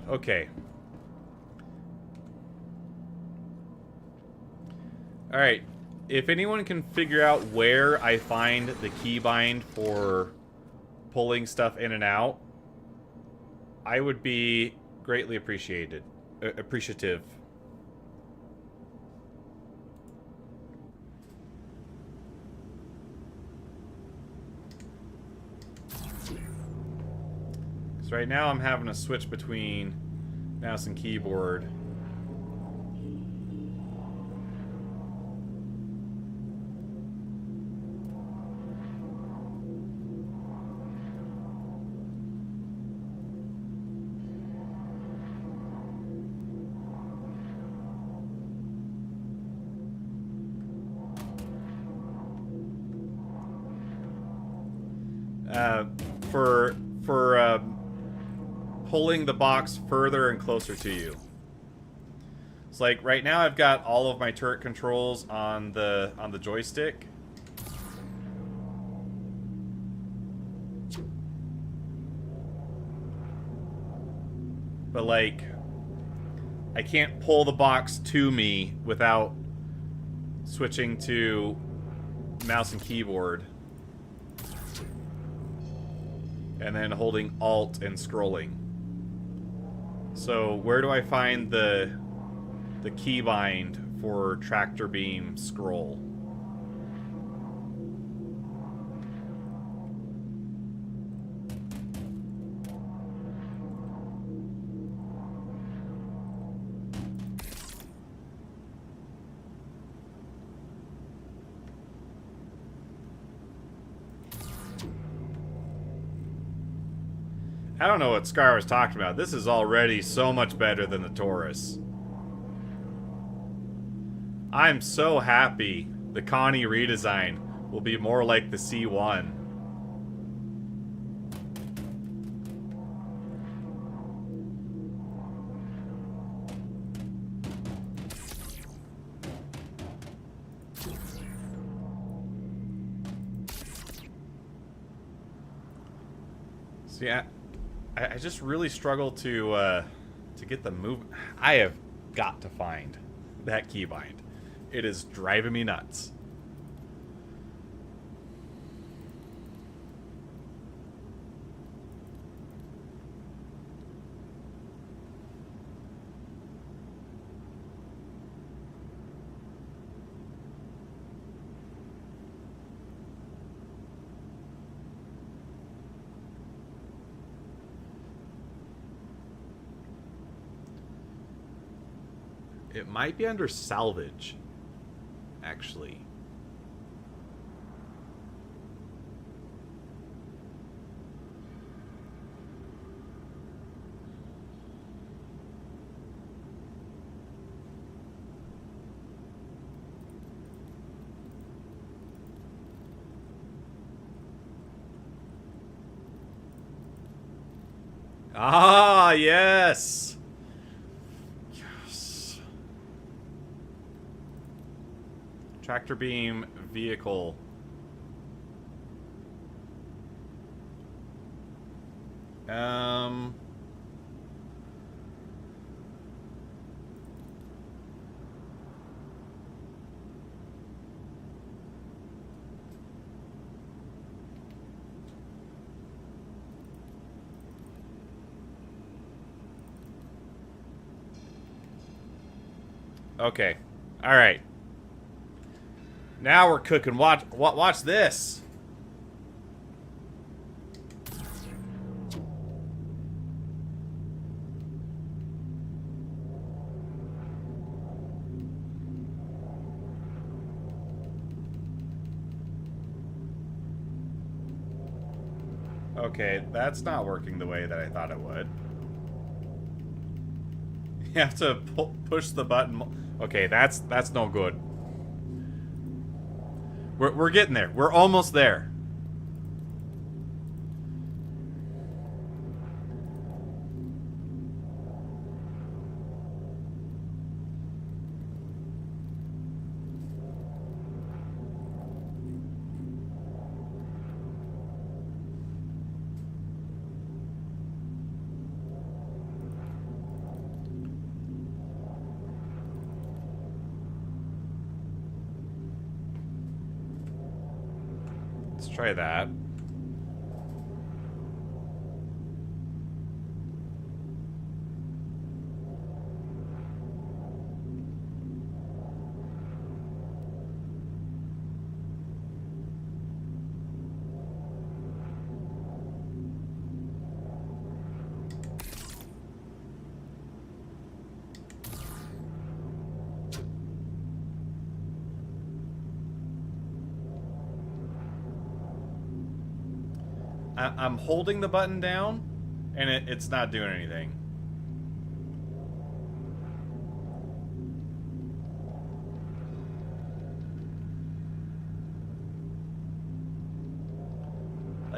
Okay. Alright. If anyone can figure out where I find the keybind for pulling stuff in and out, I would be greatly appreciative. Right now I'm having to switch between mouse and keyboard. for pulling the box further and closer to you. It's like right now I've got all of my turret controls on the joystick. But like I can't pull the box to me without switching to mouse and keyboard. And then holding Alt and scrolling. So where do I find the keybind for tractor beam scroll? I don't know what Scar was talking about. This is already so much better than the Taurus. I'm so happy the Connie redesign will be more like the C1. See, I just really struggle to get the move. I have got to find that keybind. It is driving me nuts. It might be under salvage, actually. Ah, yes! Tractor beam vehicle. Okay. All right. Now we're cooking. Watch this. Okay, that's not working the way that I thought it would. You have to push the button. Okay, that's no good. We're getting there. We're almost there. Let's try that. I'm holding the button down, and it's not doing anything.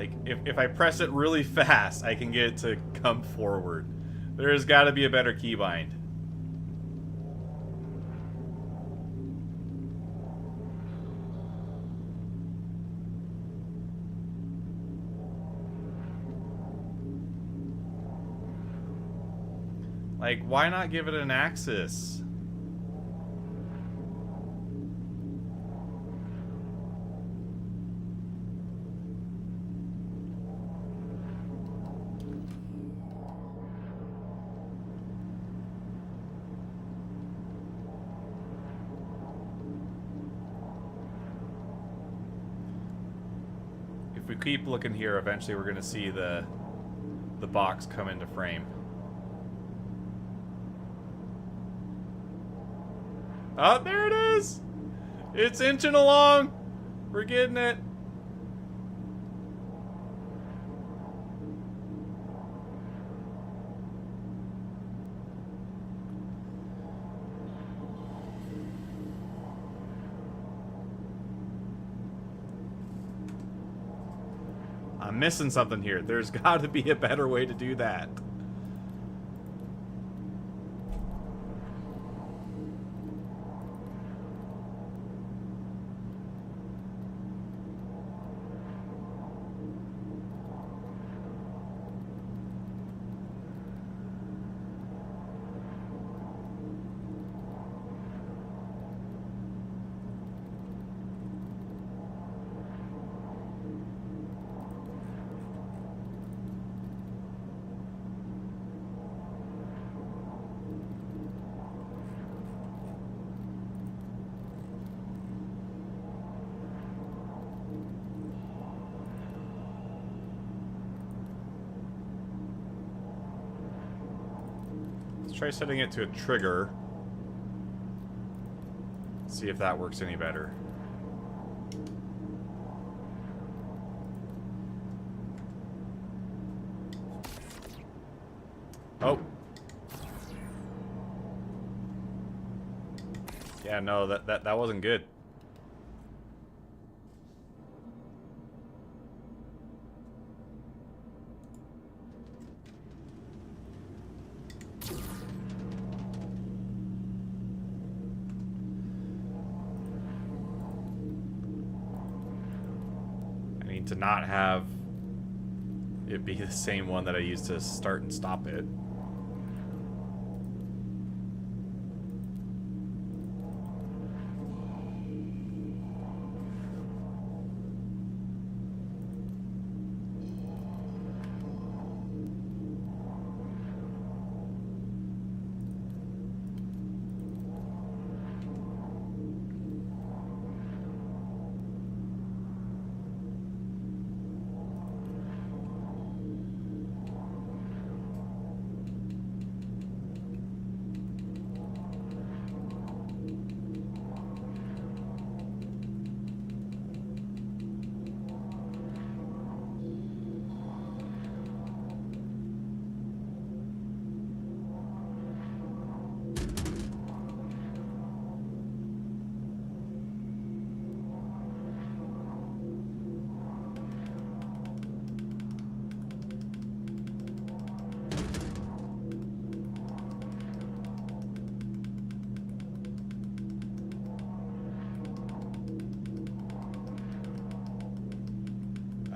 Like, if I press it really fast, I can get it to come forward. There's got to be a better keybind. Like, why not give it an axis? If we keep looking here, eventually we're going to see the box come into frame. Oh, there it is! It's inching along! We're getting it. I'm missing something here. There's got to be a better way to do that. Let's try setting it to a trigger. See if that works any better. Oh. Yeah, no, that wasn't good. To not have it be the same one that I used to start and stop it.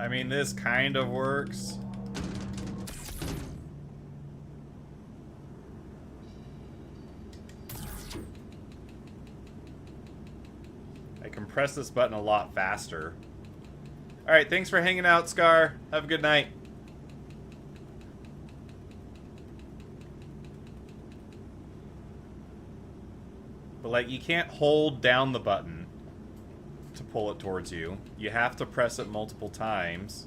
I mean, this kind of works. I can press this button a lot faster. Alright, thanks for hanging out, Scar. Have a good night. But, like, you can't hold down the button to pull it towards you. You have to press it multiple times.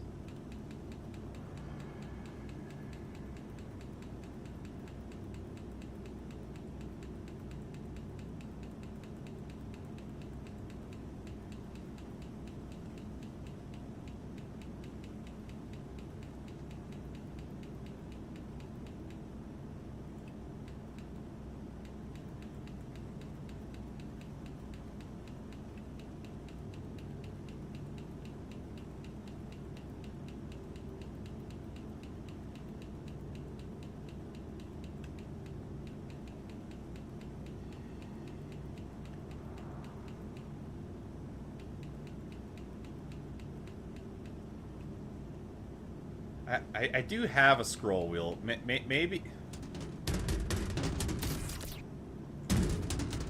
I do have a scroll wheel. Maybe...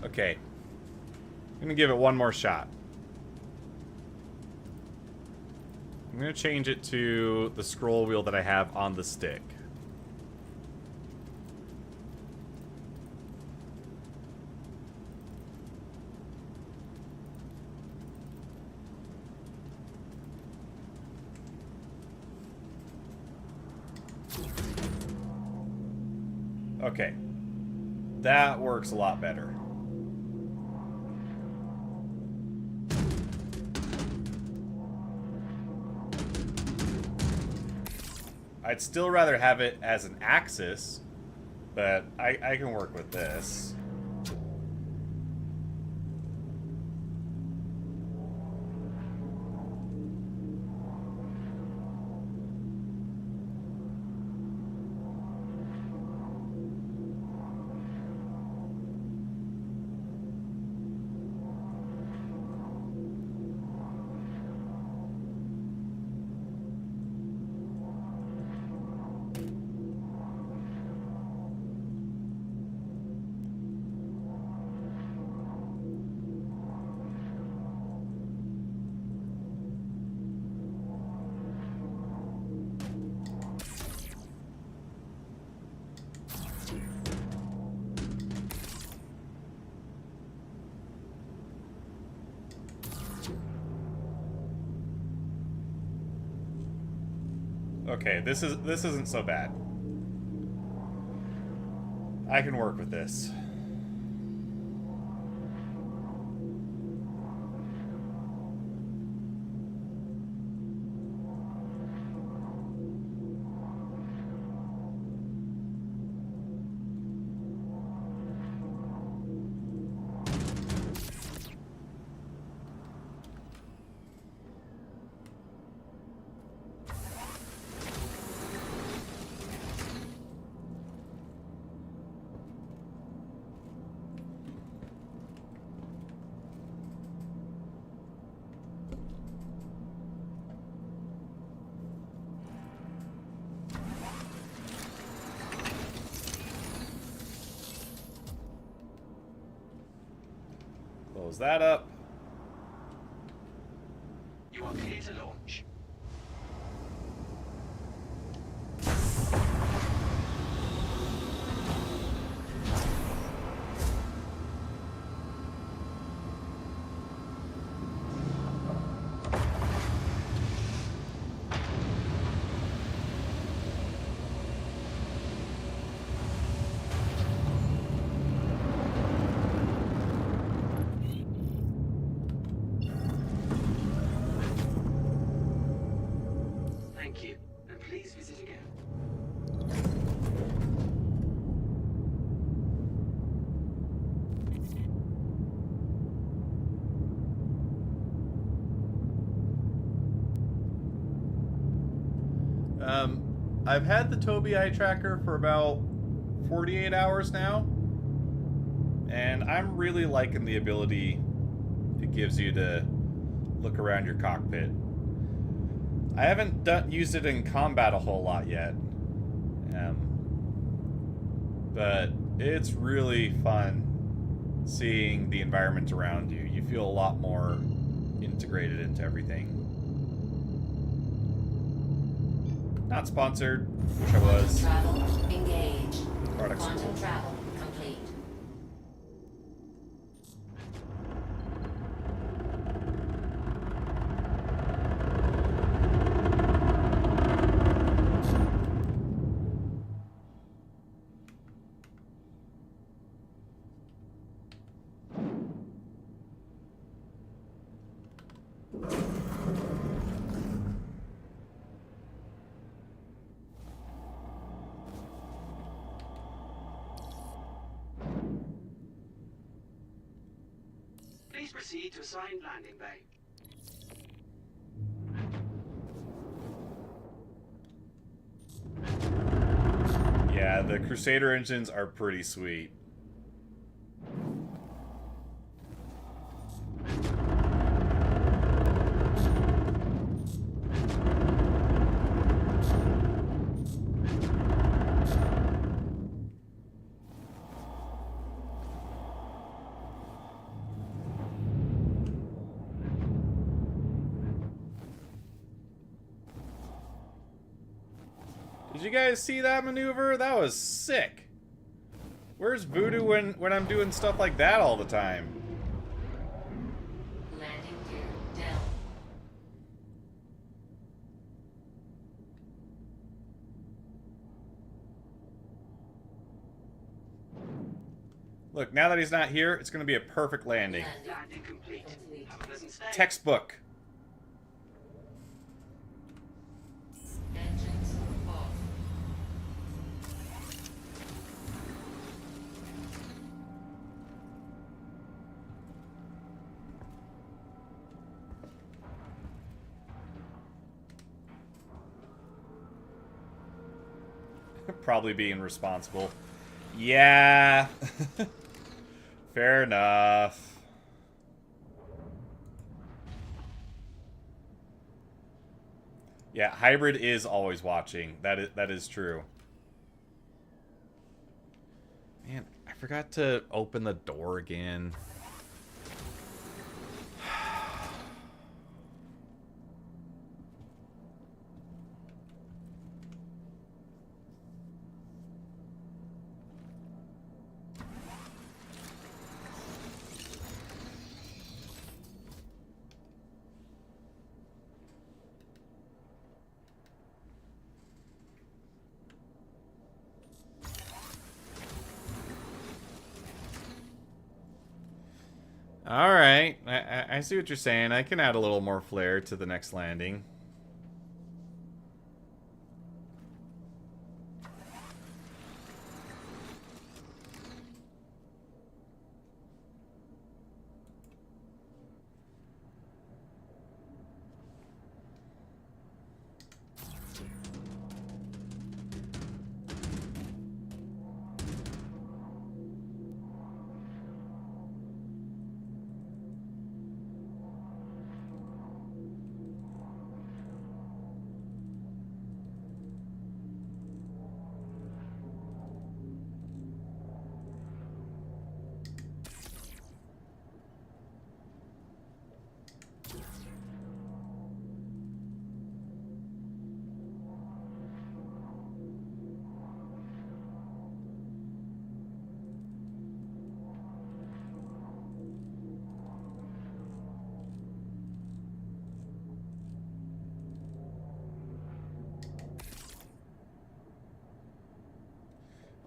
Okay. I'm gonna give it one more shot. I'm gonna change it to the scroll wheel that I have on the stick. Okay. That works a lot better. I'd still rather have it as an axis, but I can work with this. Okay, this isn't so bad. I can work with this. Close that up. You are clear to launch. Thank you, and please visit again. I've had the Tobii eye tracker for about 48 hours now, and I'm really liking the ability it gives you to look around your cockpit. I haven't used it in combat a whole lot yet, but it's really fun seeing the environment around you. You feel a lot more integrated into everything. Not sponsored. Wish I was. Travel engage. Products Quantum cool. travel complete. Please proceed to assigned landing bay. Yeah, the Crusader engines are pretty sweet. Did you guys see that maneuver? That was sick. Where's Voodoo when I'm doing stuff like that all the time? Landing gear down. Look, now that he's not here, it's going to be a perfect landing. Landing complete. Have a pleasant stay. Textbook. Engines off. Probably being responsible. Yeah. Fair enough. Yeah, hybrid is always watching. That is true. Man, I forgot to open the door again. Alright, I see what you're saying. I can add a little more flair to the next landing.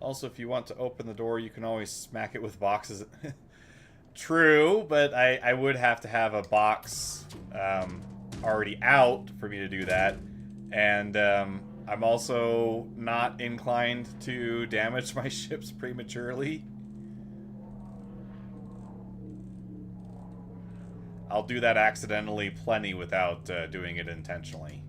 Also, if you want to open the door, you can always smack it with boxes. True, but I would have to have a box already out for me to do that. And I'm also not inclined to damage my ships prematurely. I'll do that accidentally plenty without doing it intentionally.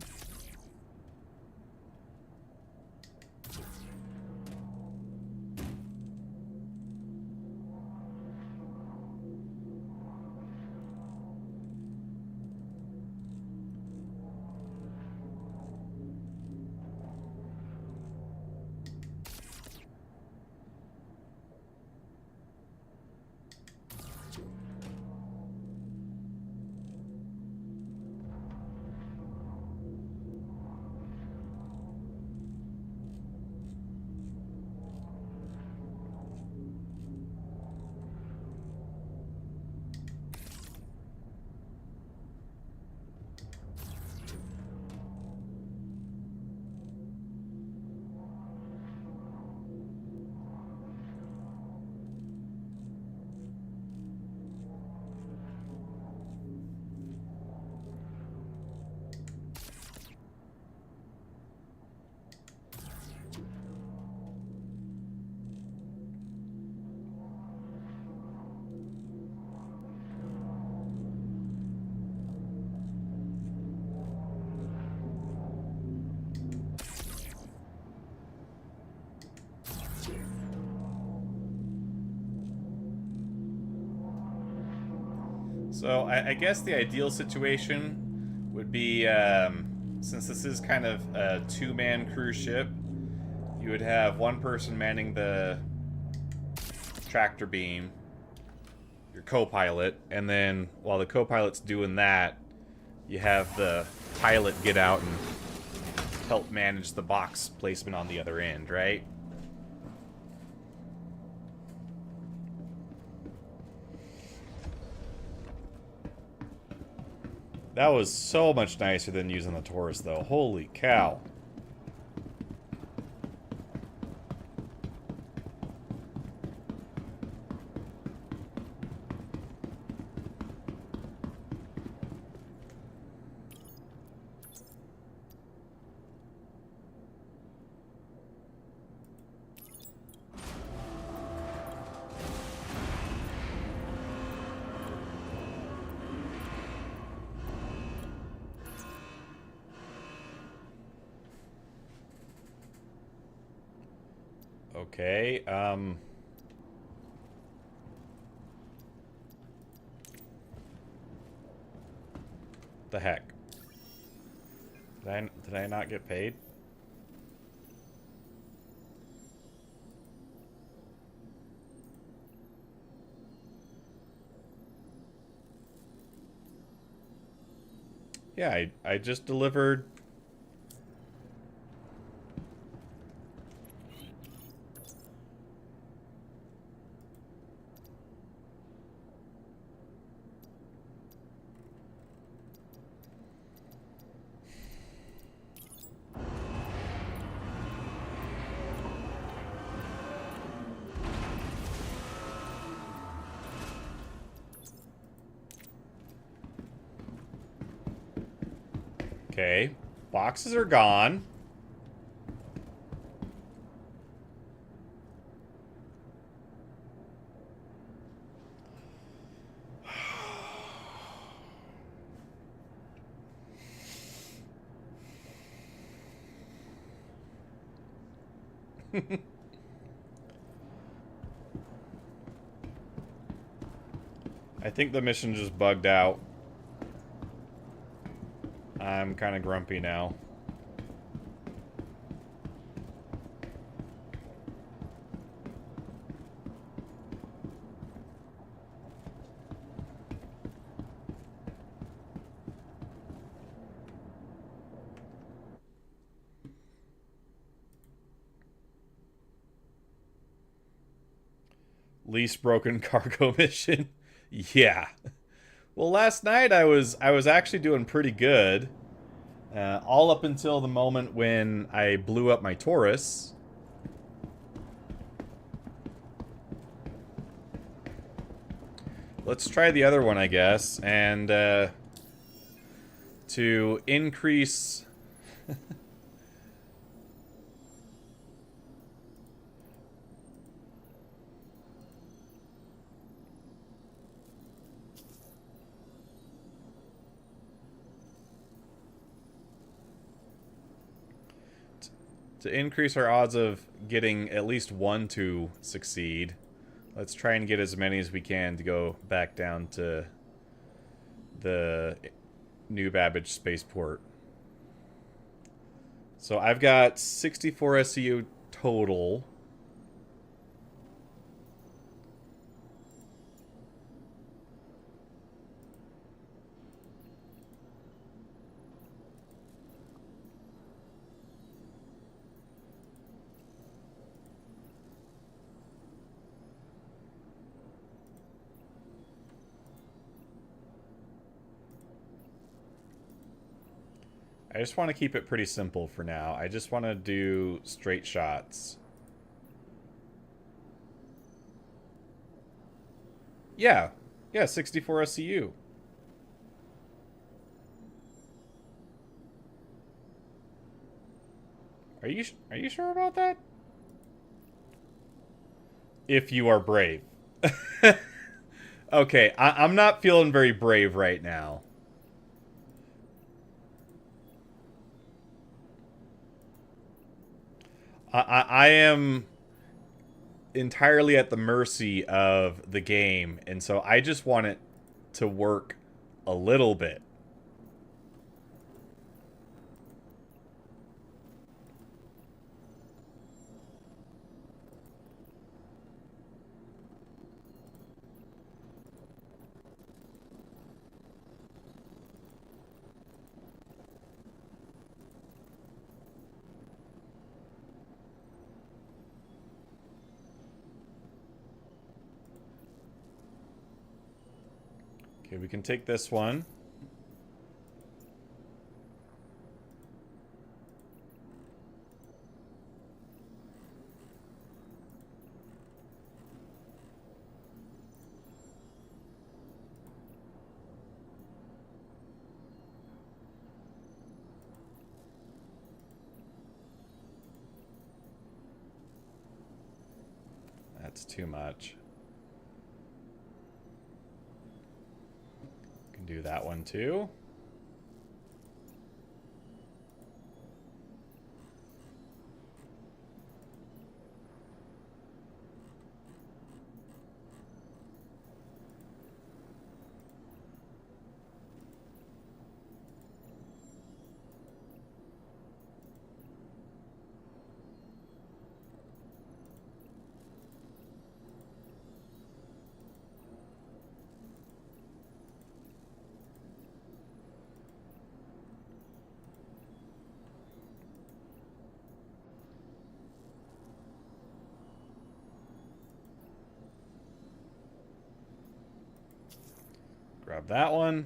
So I guess the ideal situation would be, since this is kind of a two-man cruise ship, you would have one person manning the tractor beam, your co-pilot, and then while the co-pilot's doing that, you have the pilot get out and help manage the box placement on the other end, right? That was so much nicer than using the Taurus, though. Holy cow. Okay, the heck? Did I not get paid? Yeah, I just delivered. Okay, boxes are gone. I think the mission just bugged out. I'm kind of grumpy now. Least broken cargo mission. Yeah. Well, last night I was actually doing pretty good. All up until the moment when I blew up my Taurus. Let's try the other one, I guess. And to increase... to increase our odds of getting at least one to succeed, let's try and get as many as we can to go back down to the New Babbage spaceport. So I've got 64 SCU total. I just want to keep it pretty simple for now. I just want to do straight shots. Yeah. Yeah, 64 SCU. Are you sure about that? If you are brave. Okay, I'm not feeling very brave right now. I am entirely at the mercy of the game, and so I just want it to work a little bit. Okay, we can take this one. That's too much. Can do that one too. Grab that one.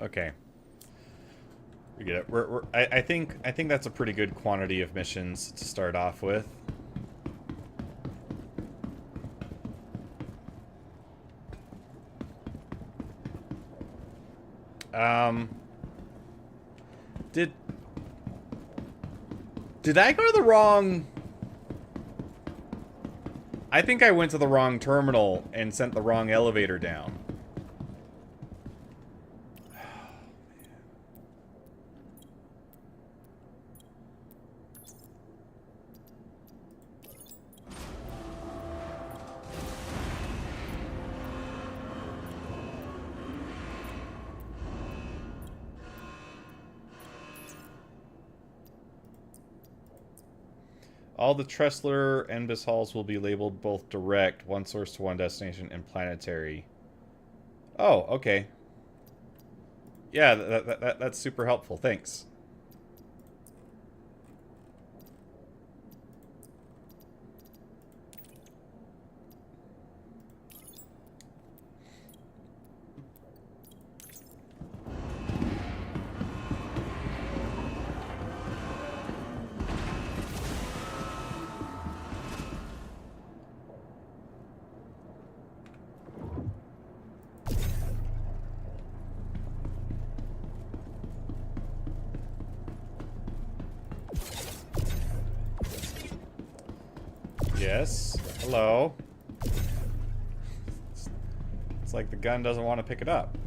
Okay. We get it. I think that's a pretty good quantity of missions to start off with. Did I go to the wrong... I think I went to the wrong terminal and sent the wrong elevator down. All the Tressler NBIS halls will be labeled both direct, one source to one destination, and planetary. Oh, okay. Yeah, that's super helpful. Thanks. Yes. Hello. It's like the gun doesn't want to pick it up.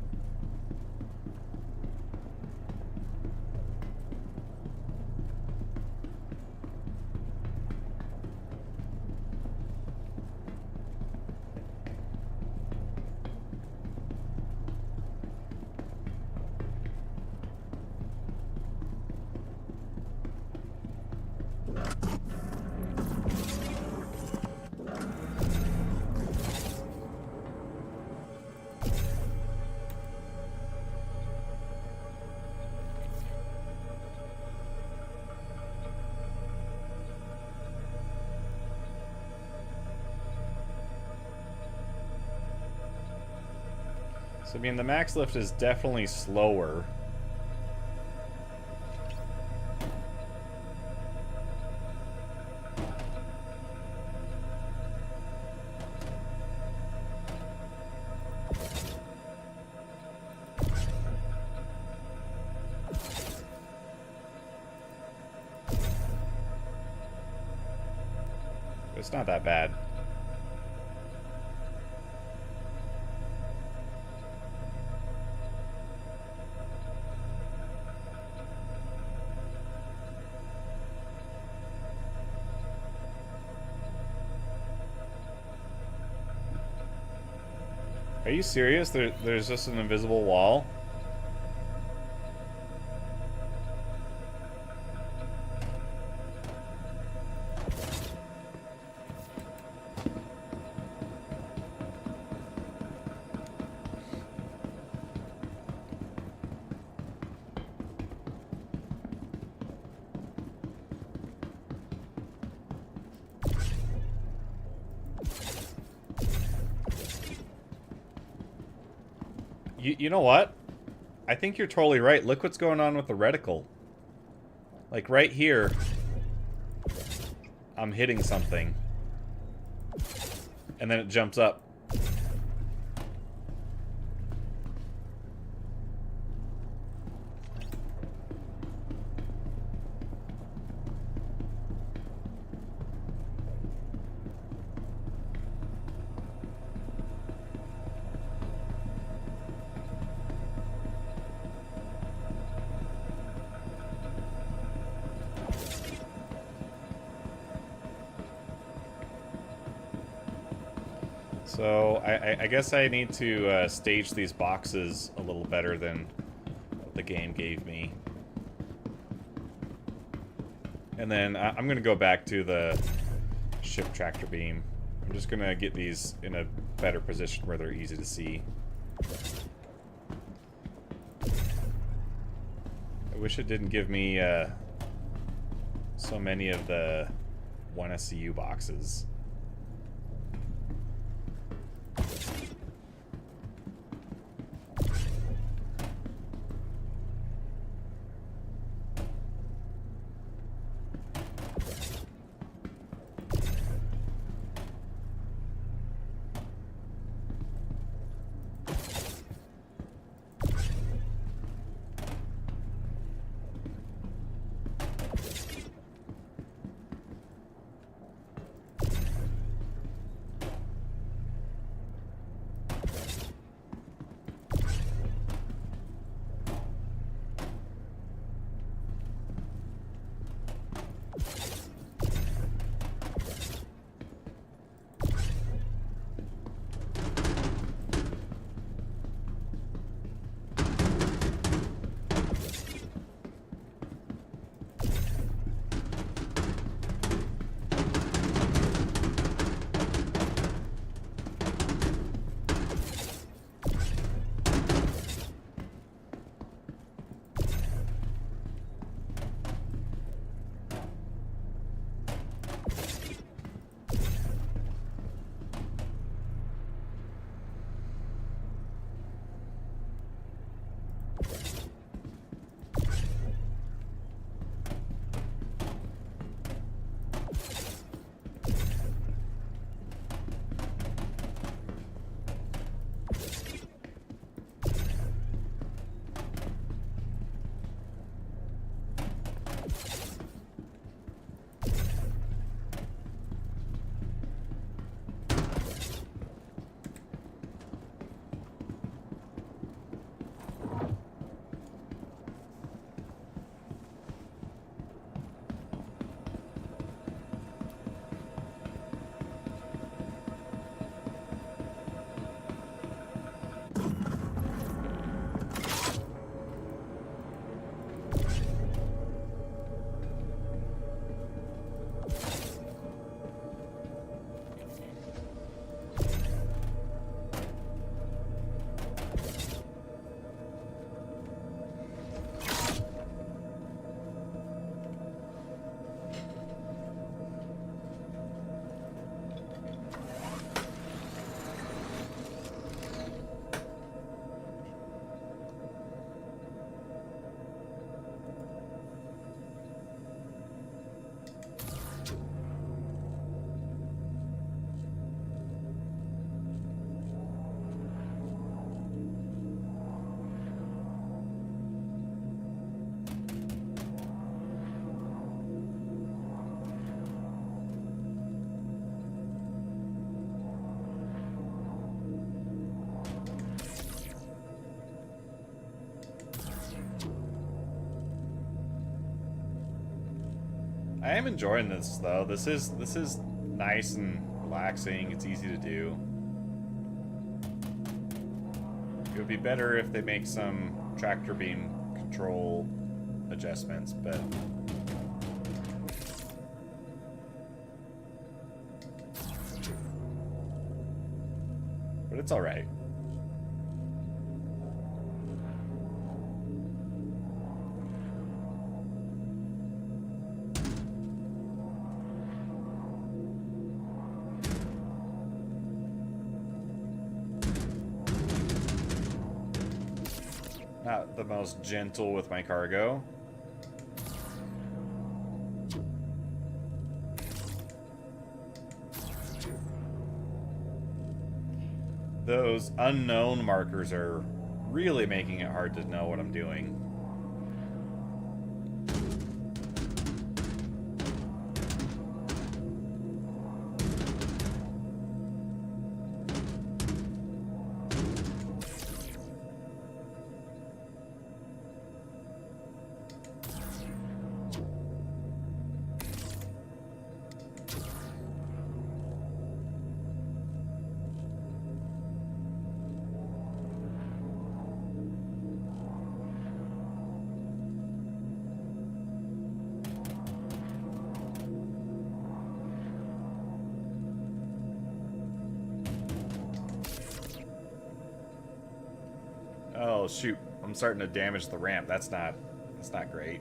So, I mean, the max lift is definitely slower. It's not that bad. Are you serious? There's just an invisible wall? You know what? I think you're totally right. Look what's going on with the reticle. Like right here, I'm hitting something. And then it jumps up. So, I guess I need to stage these boxes a little better than what the game gave me. And then I'm going to go back to the ship tractor beam. I'm just going to get these in a better position where they're easy to see. I wish it didn't give me so many of the 1SCU boxes. I am enjoying this though. This is nice and relaxing. It's easy to do. It would be better if they make some tractor beam control adjustments, but it's all right. Not the most gentle with my cargo. Those unknown markers are really making it hard to know what I'm doing. Oh shoot, I'm starting to damage the ramp. That's not great.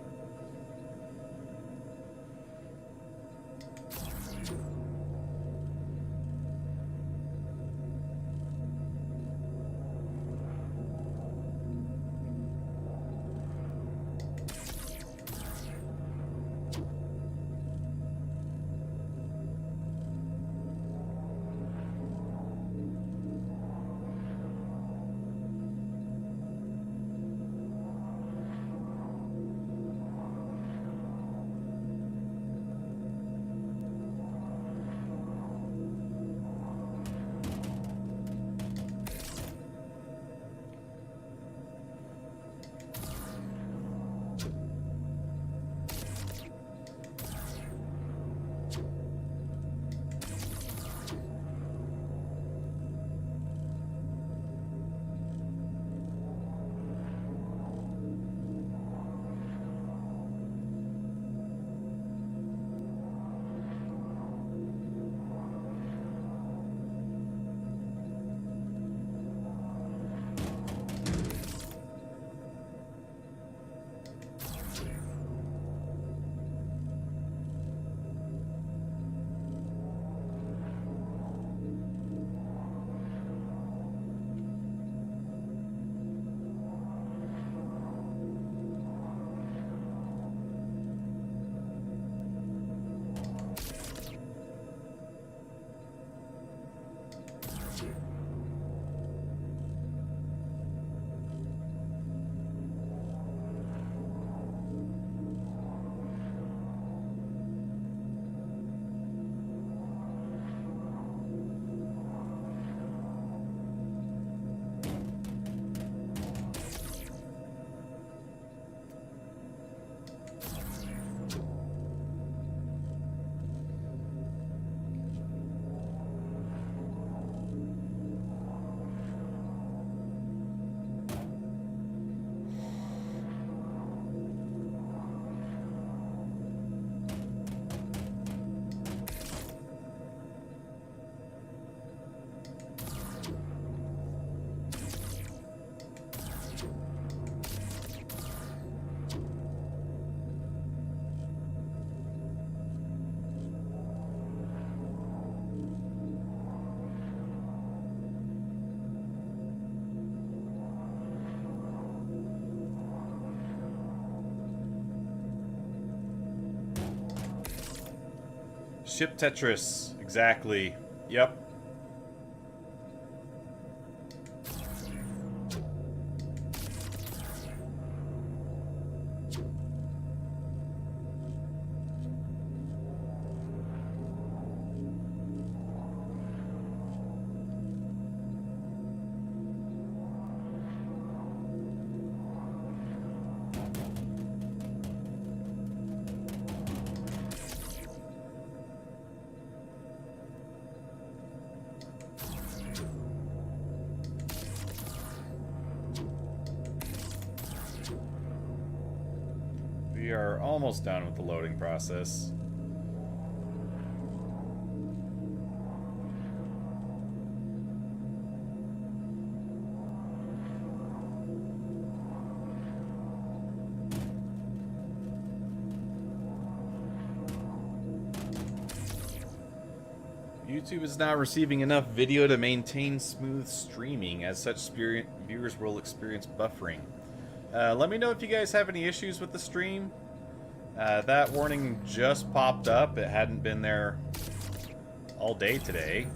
Ship Tetris, exactly. Yep. We are almost done with the loading process. YouTube is now receiving enough video to maintain smooth streaming. As such, viewers will experience buffering. Let me know if you guys have any issues with the stream. That warning just popped up. It hadn't been there all day today.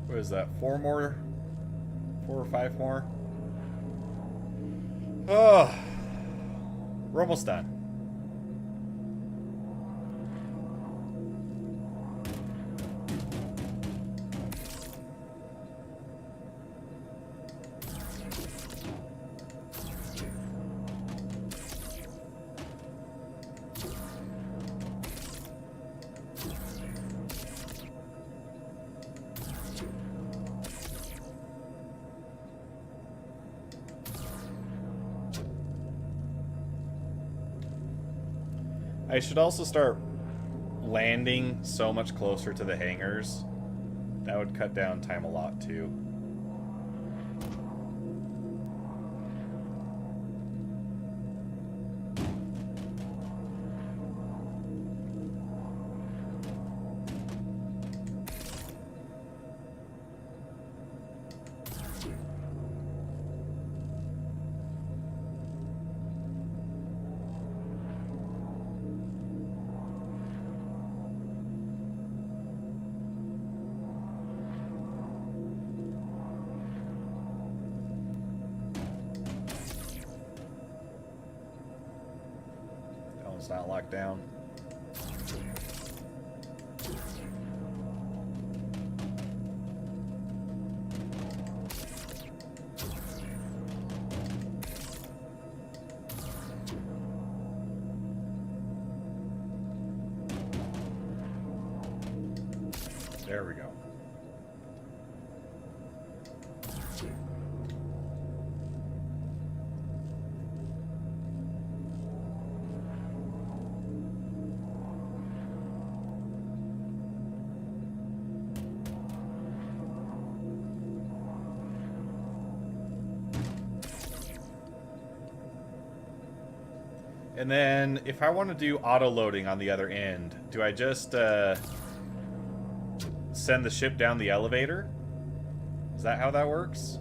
What is that? 4 more? 4 or 5 more? Oh, we're almost done. I should also start landing so much closer to the hangars. That would cut down time a lot too. It's not locked down. There we go. And then, if I want to do auto-loading on the other end, do I just send the ship down the elevator? Is that how that works?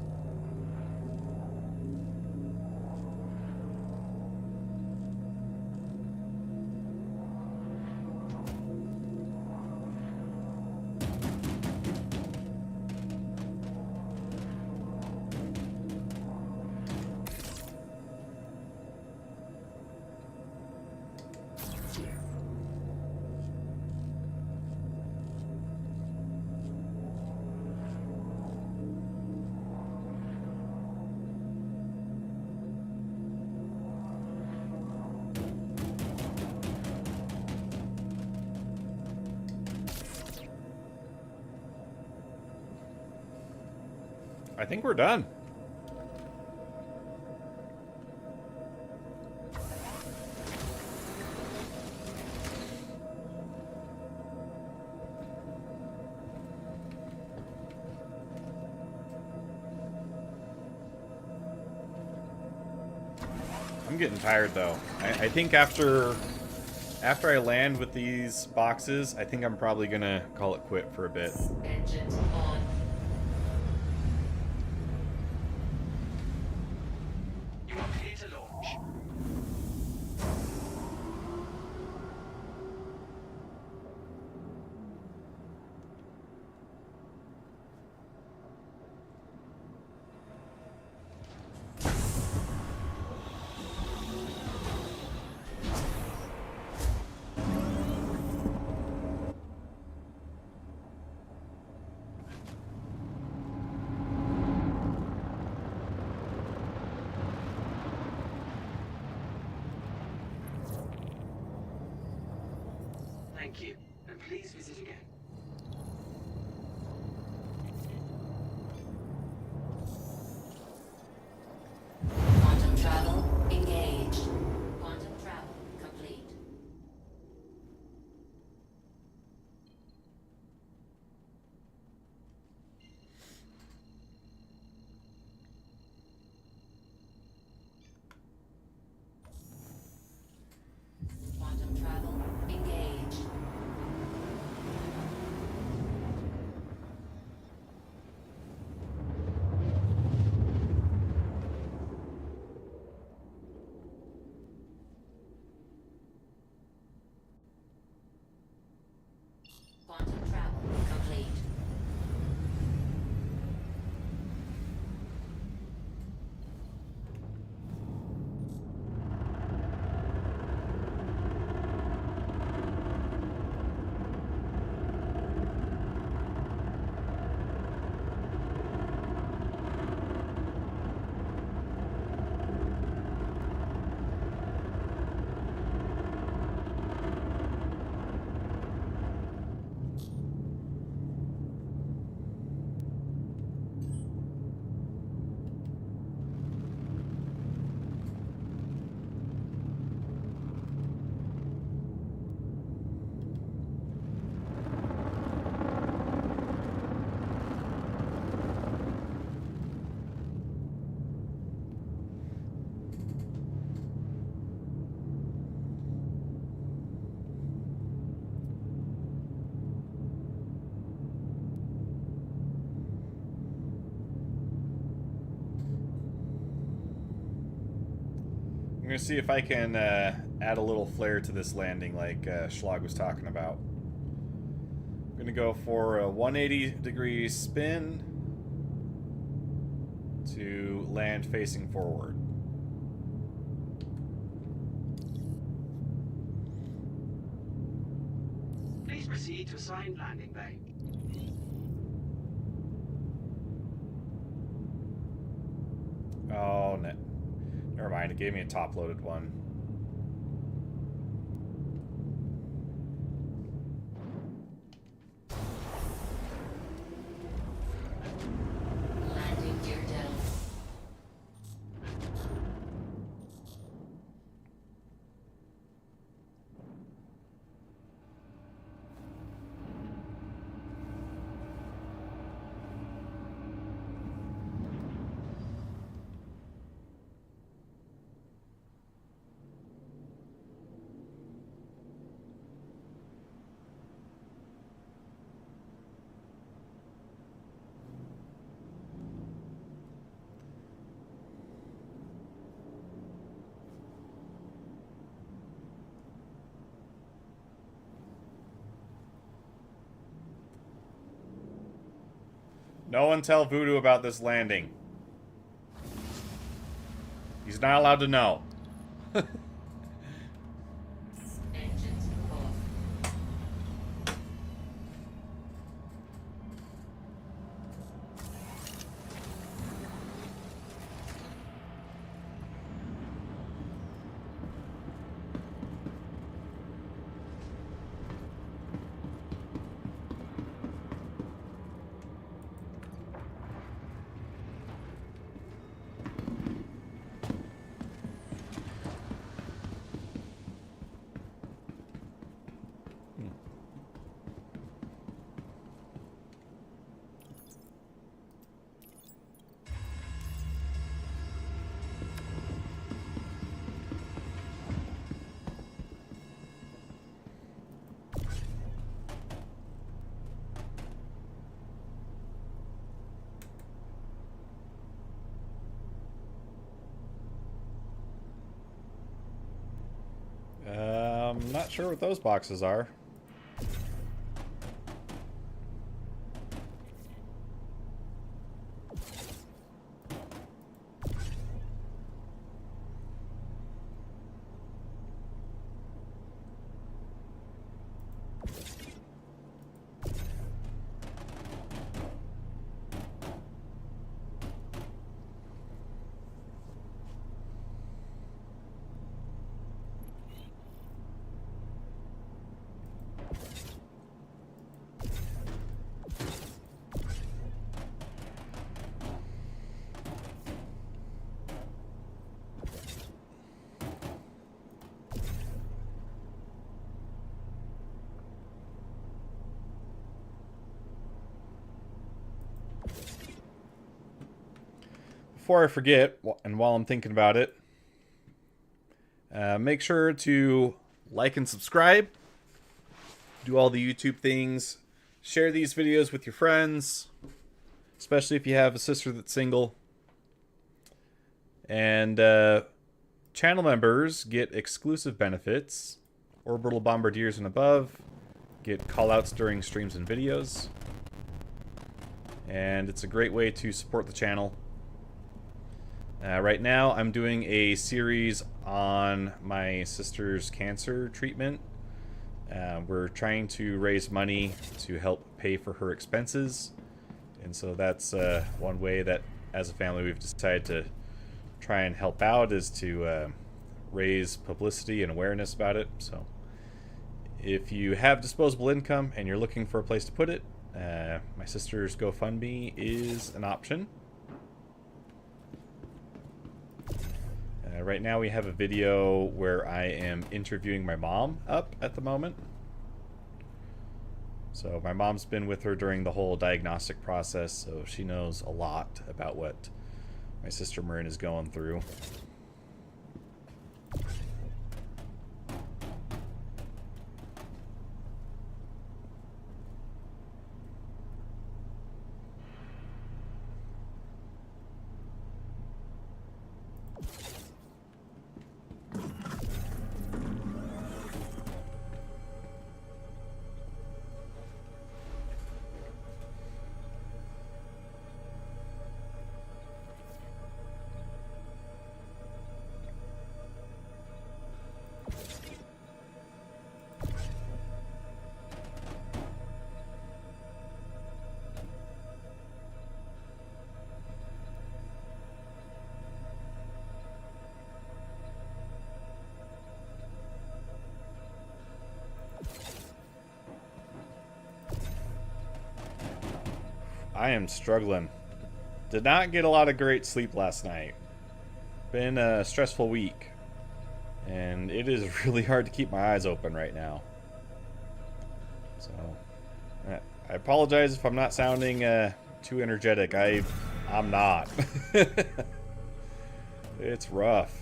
I think we're done. I'm getting tired though. I think after I land with these boxes, I think I'm probably gonna call it quit for a bit. Engines on. You are clear to launch. Thank you, and please visit again. Quantum travel engaged. Quantum travel complete. Quantum travel engaged. Quantum travel complete. I'm gonna see if I can add a little flair to this landing like Schlag was talking about. I'm gonna go for a 180-degree spin to land facing forward. Please proceed to assigned landing bay. Oh, no. Never mind, it gave me a top-loaded one. Landing gear down. No one tell Voodoo about this landing. He's not allowed to know. Engines off. sure what those boxes are. Before I forget, and while I'm thinking about it, make sure to like and subscribe. Do all the YouTube things. Share these videos with your friends, especially if you have a sister that's single. And channel members get exclusive benefits. Orbital Bombardiers and above get callouts during streams and videos. And it's a great way to support the channel. Right now, I'm doing a series on my sister's cancer treatment. We're trying to raise money to help pay for her expenses. And so that's one way that, as a family, we've decided to try and help out, is to raise publicity and awareness about it. So if you have disposable income and you're looking for a place to put it, my sister's GoFundMe is an option. Right now we have a video where I am interviewing my mom up at the moment. So my mom's been with her during the whole diagnostic process, so she knows a lot about what my sister Marin is going through. I am struggling. Did not get a lot of great sleep last night. Been a stressful week. And it is really hard to keep my eyes open right now. So, I apologize if I'm not sounding too energetic. I'm not. It's rough.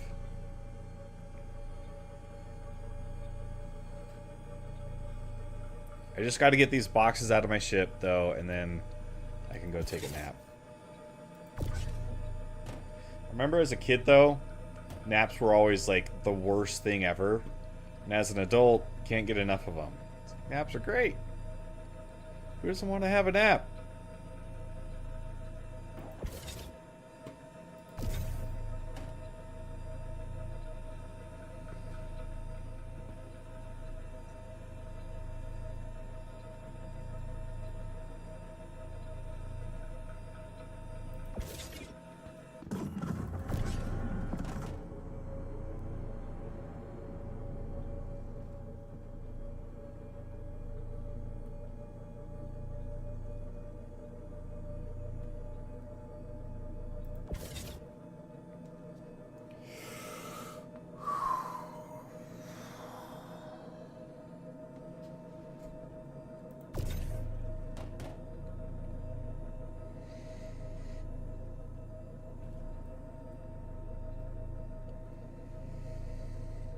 I just got to get these boxes out of my ship, though, and then I can go take a nap. I remember as a kid, though, naps were always like the worst thing ever. And as an adult, can't get enough of them. Naps are great. Who doesn't want to have a nap?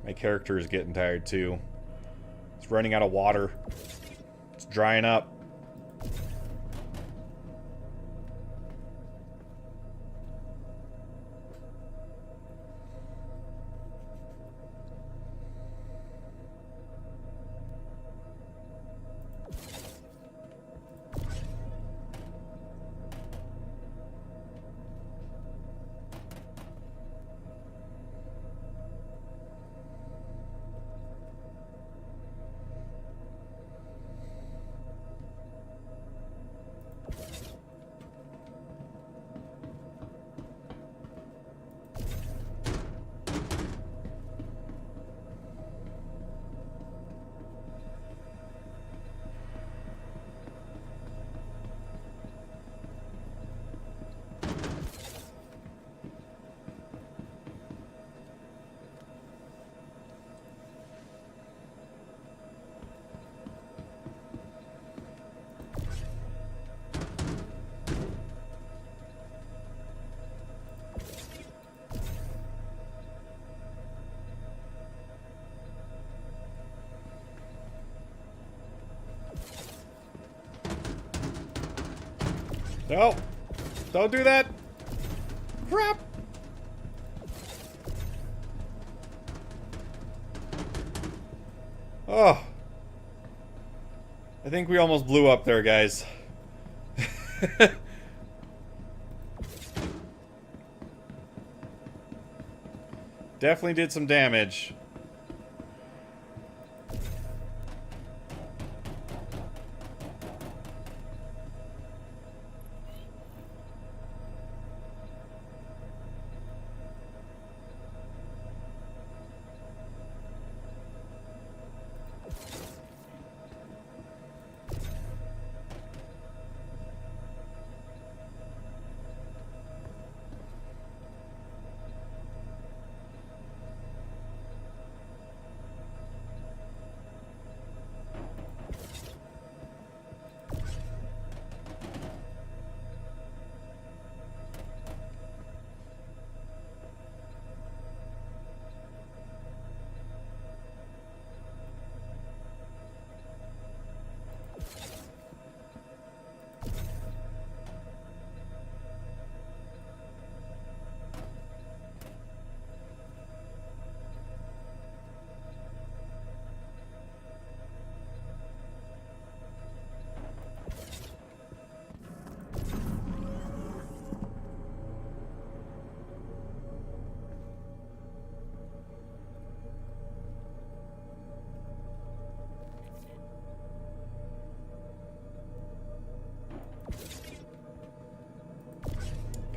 My character is getting tired too. It's running out of water. It's drying up. No! Don't do that! Crap! Oh. I think we almost blew up there, guys. Definitely did some damage.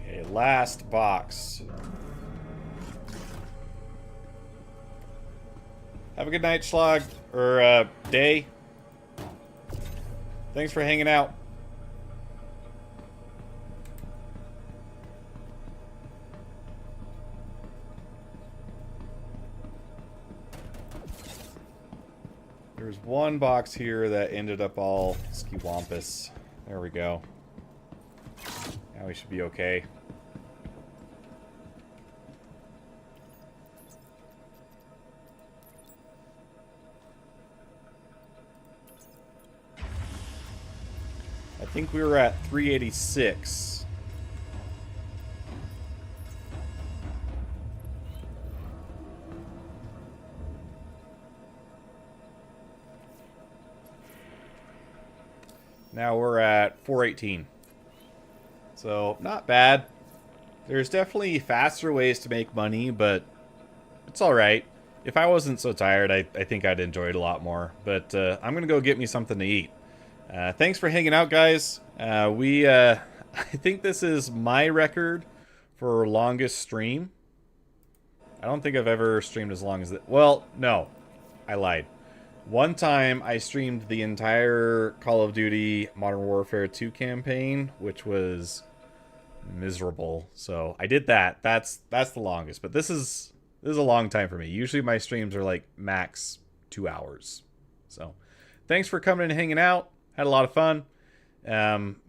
Okay, last box. Have a good night, Schlog. Or, day. Thanks for hanging out. There's one box here that ended up all skiwampus. There we go. Now we should be okay. I think we were at 386. Now we're at 418. So, not bad. There's definitely faster ways to make money, but it's alright. If I wasn't so tired, I think I'd enjoy it a lot more. But I'm going to go get me something to eat. Thanks for hanging out, guys. I think this is my record for longest stream. I don't think I've ever streamed as long as that. Well, no. I lied. One time I streamed the entire Call of Duty Modern Warfare 2 campaign, which was miserable. So I did that. That's the longest. But this is a long time for me. Usually my streams are like max 2 hours. So thanks for coming and hanging out. Had a lot of fun.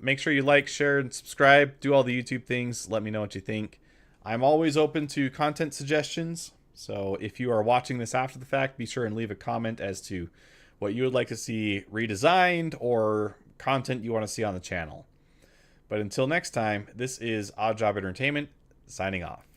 Make sure you like, share, and subscribe. Do all the YouTube things. Let me know what you think. I'm always open to content suggestions. So if you are watching this after the fact, be sure and leave a comment as to what you would like to see redesigned or content you want to see on the channel. But until next time, this is Odd Job Entertainment, signing off.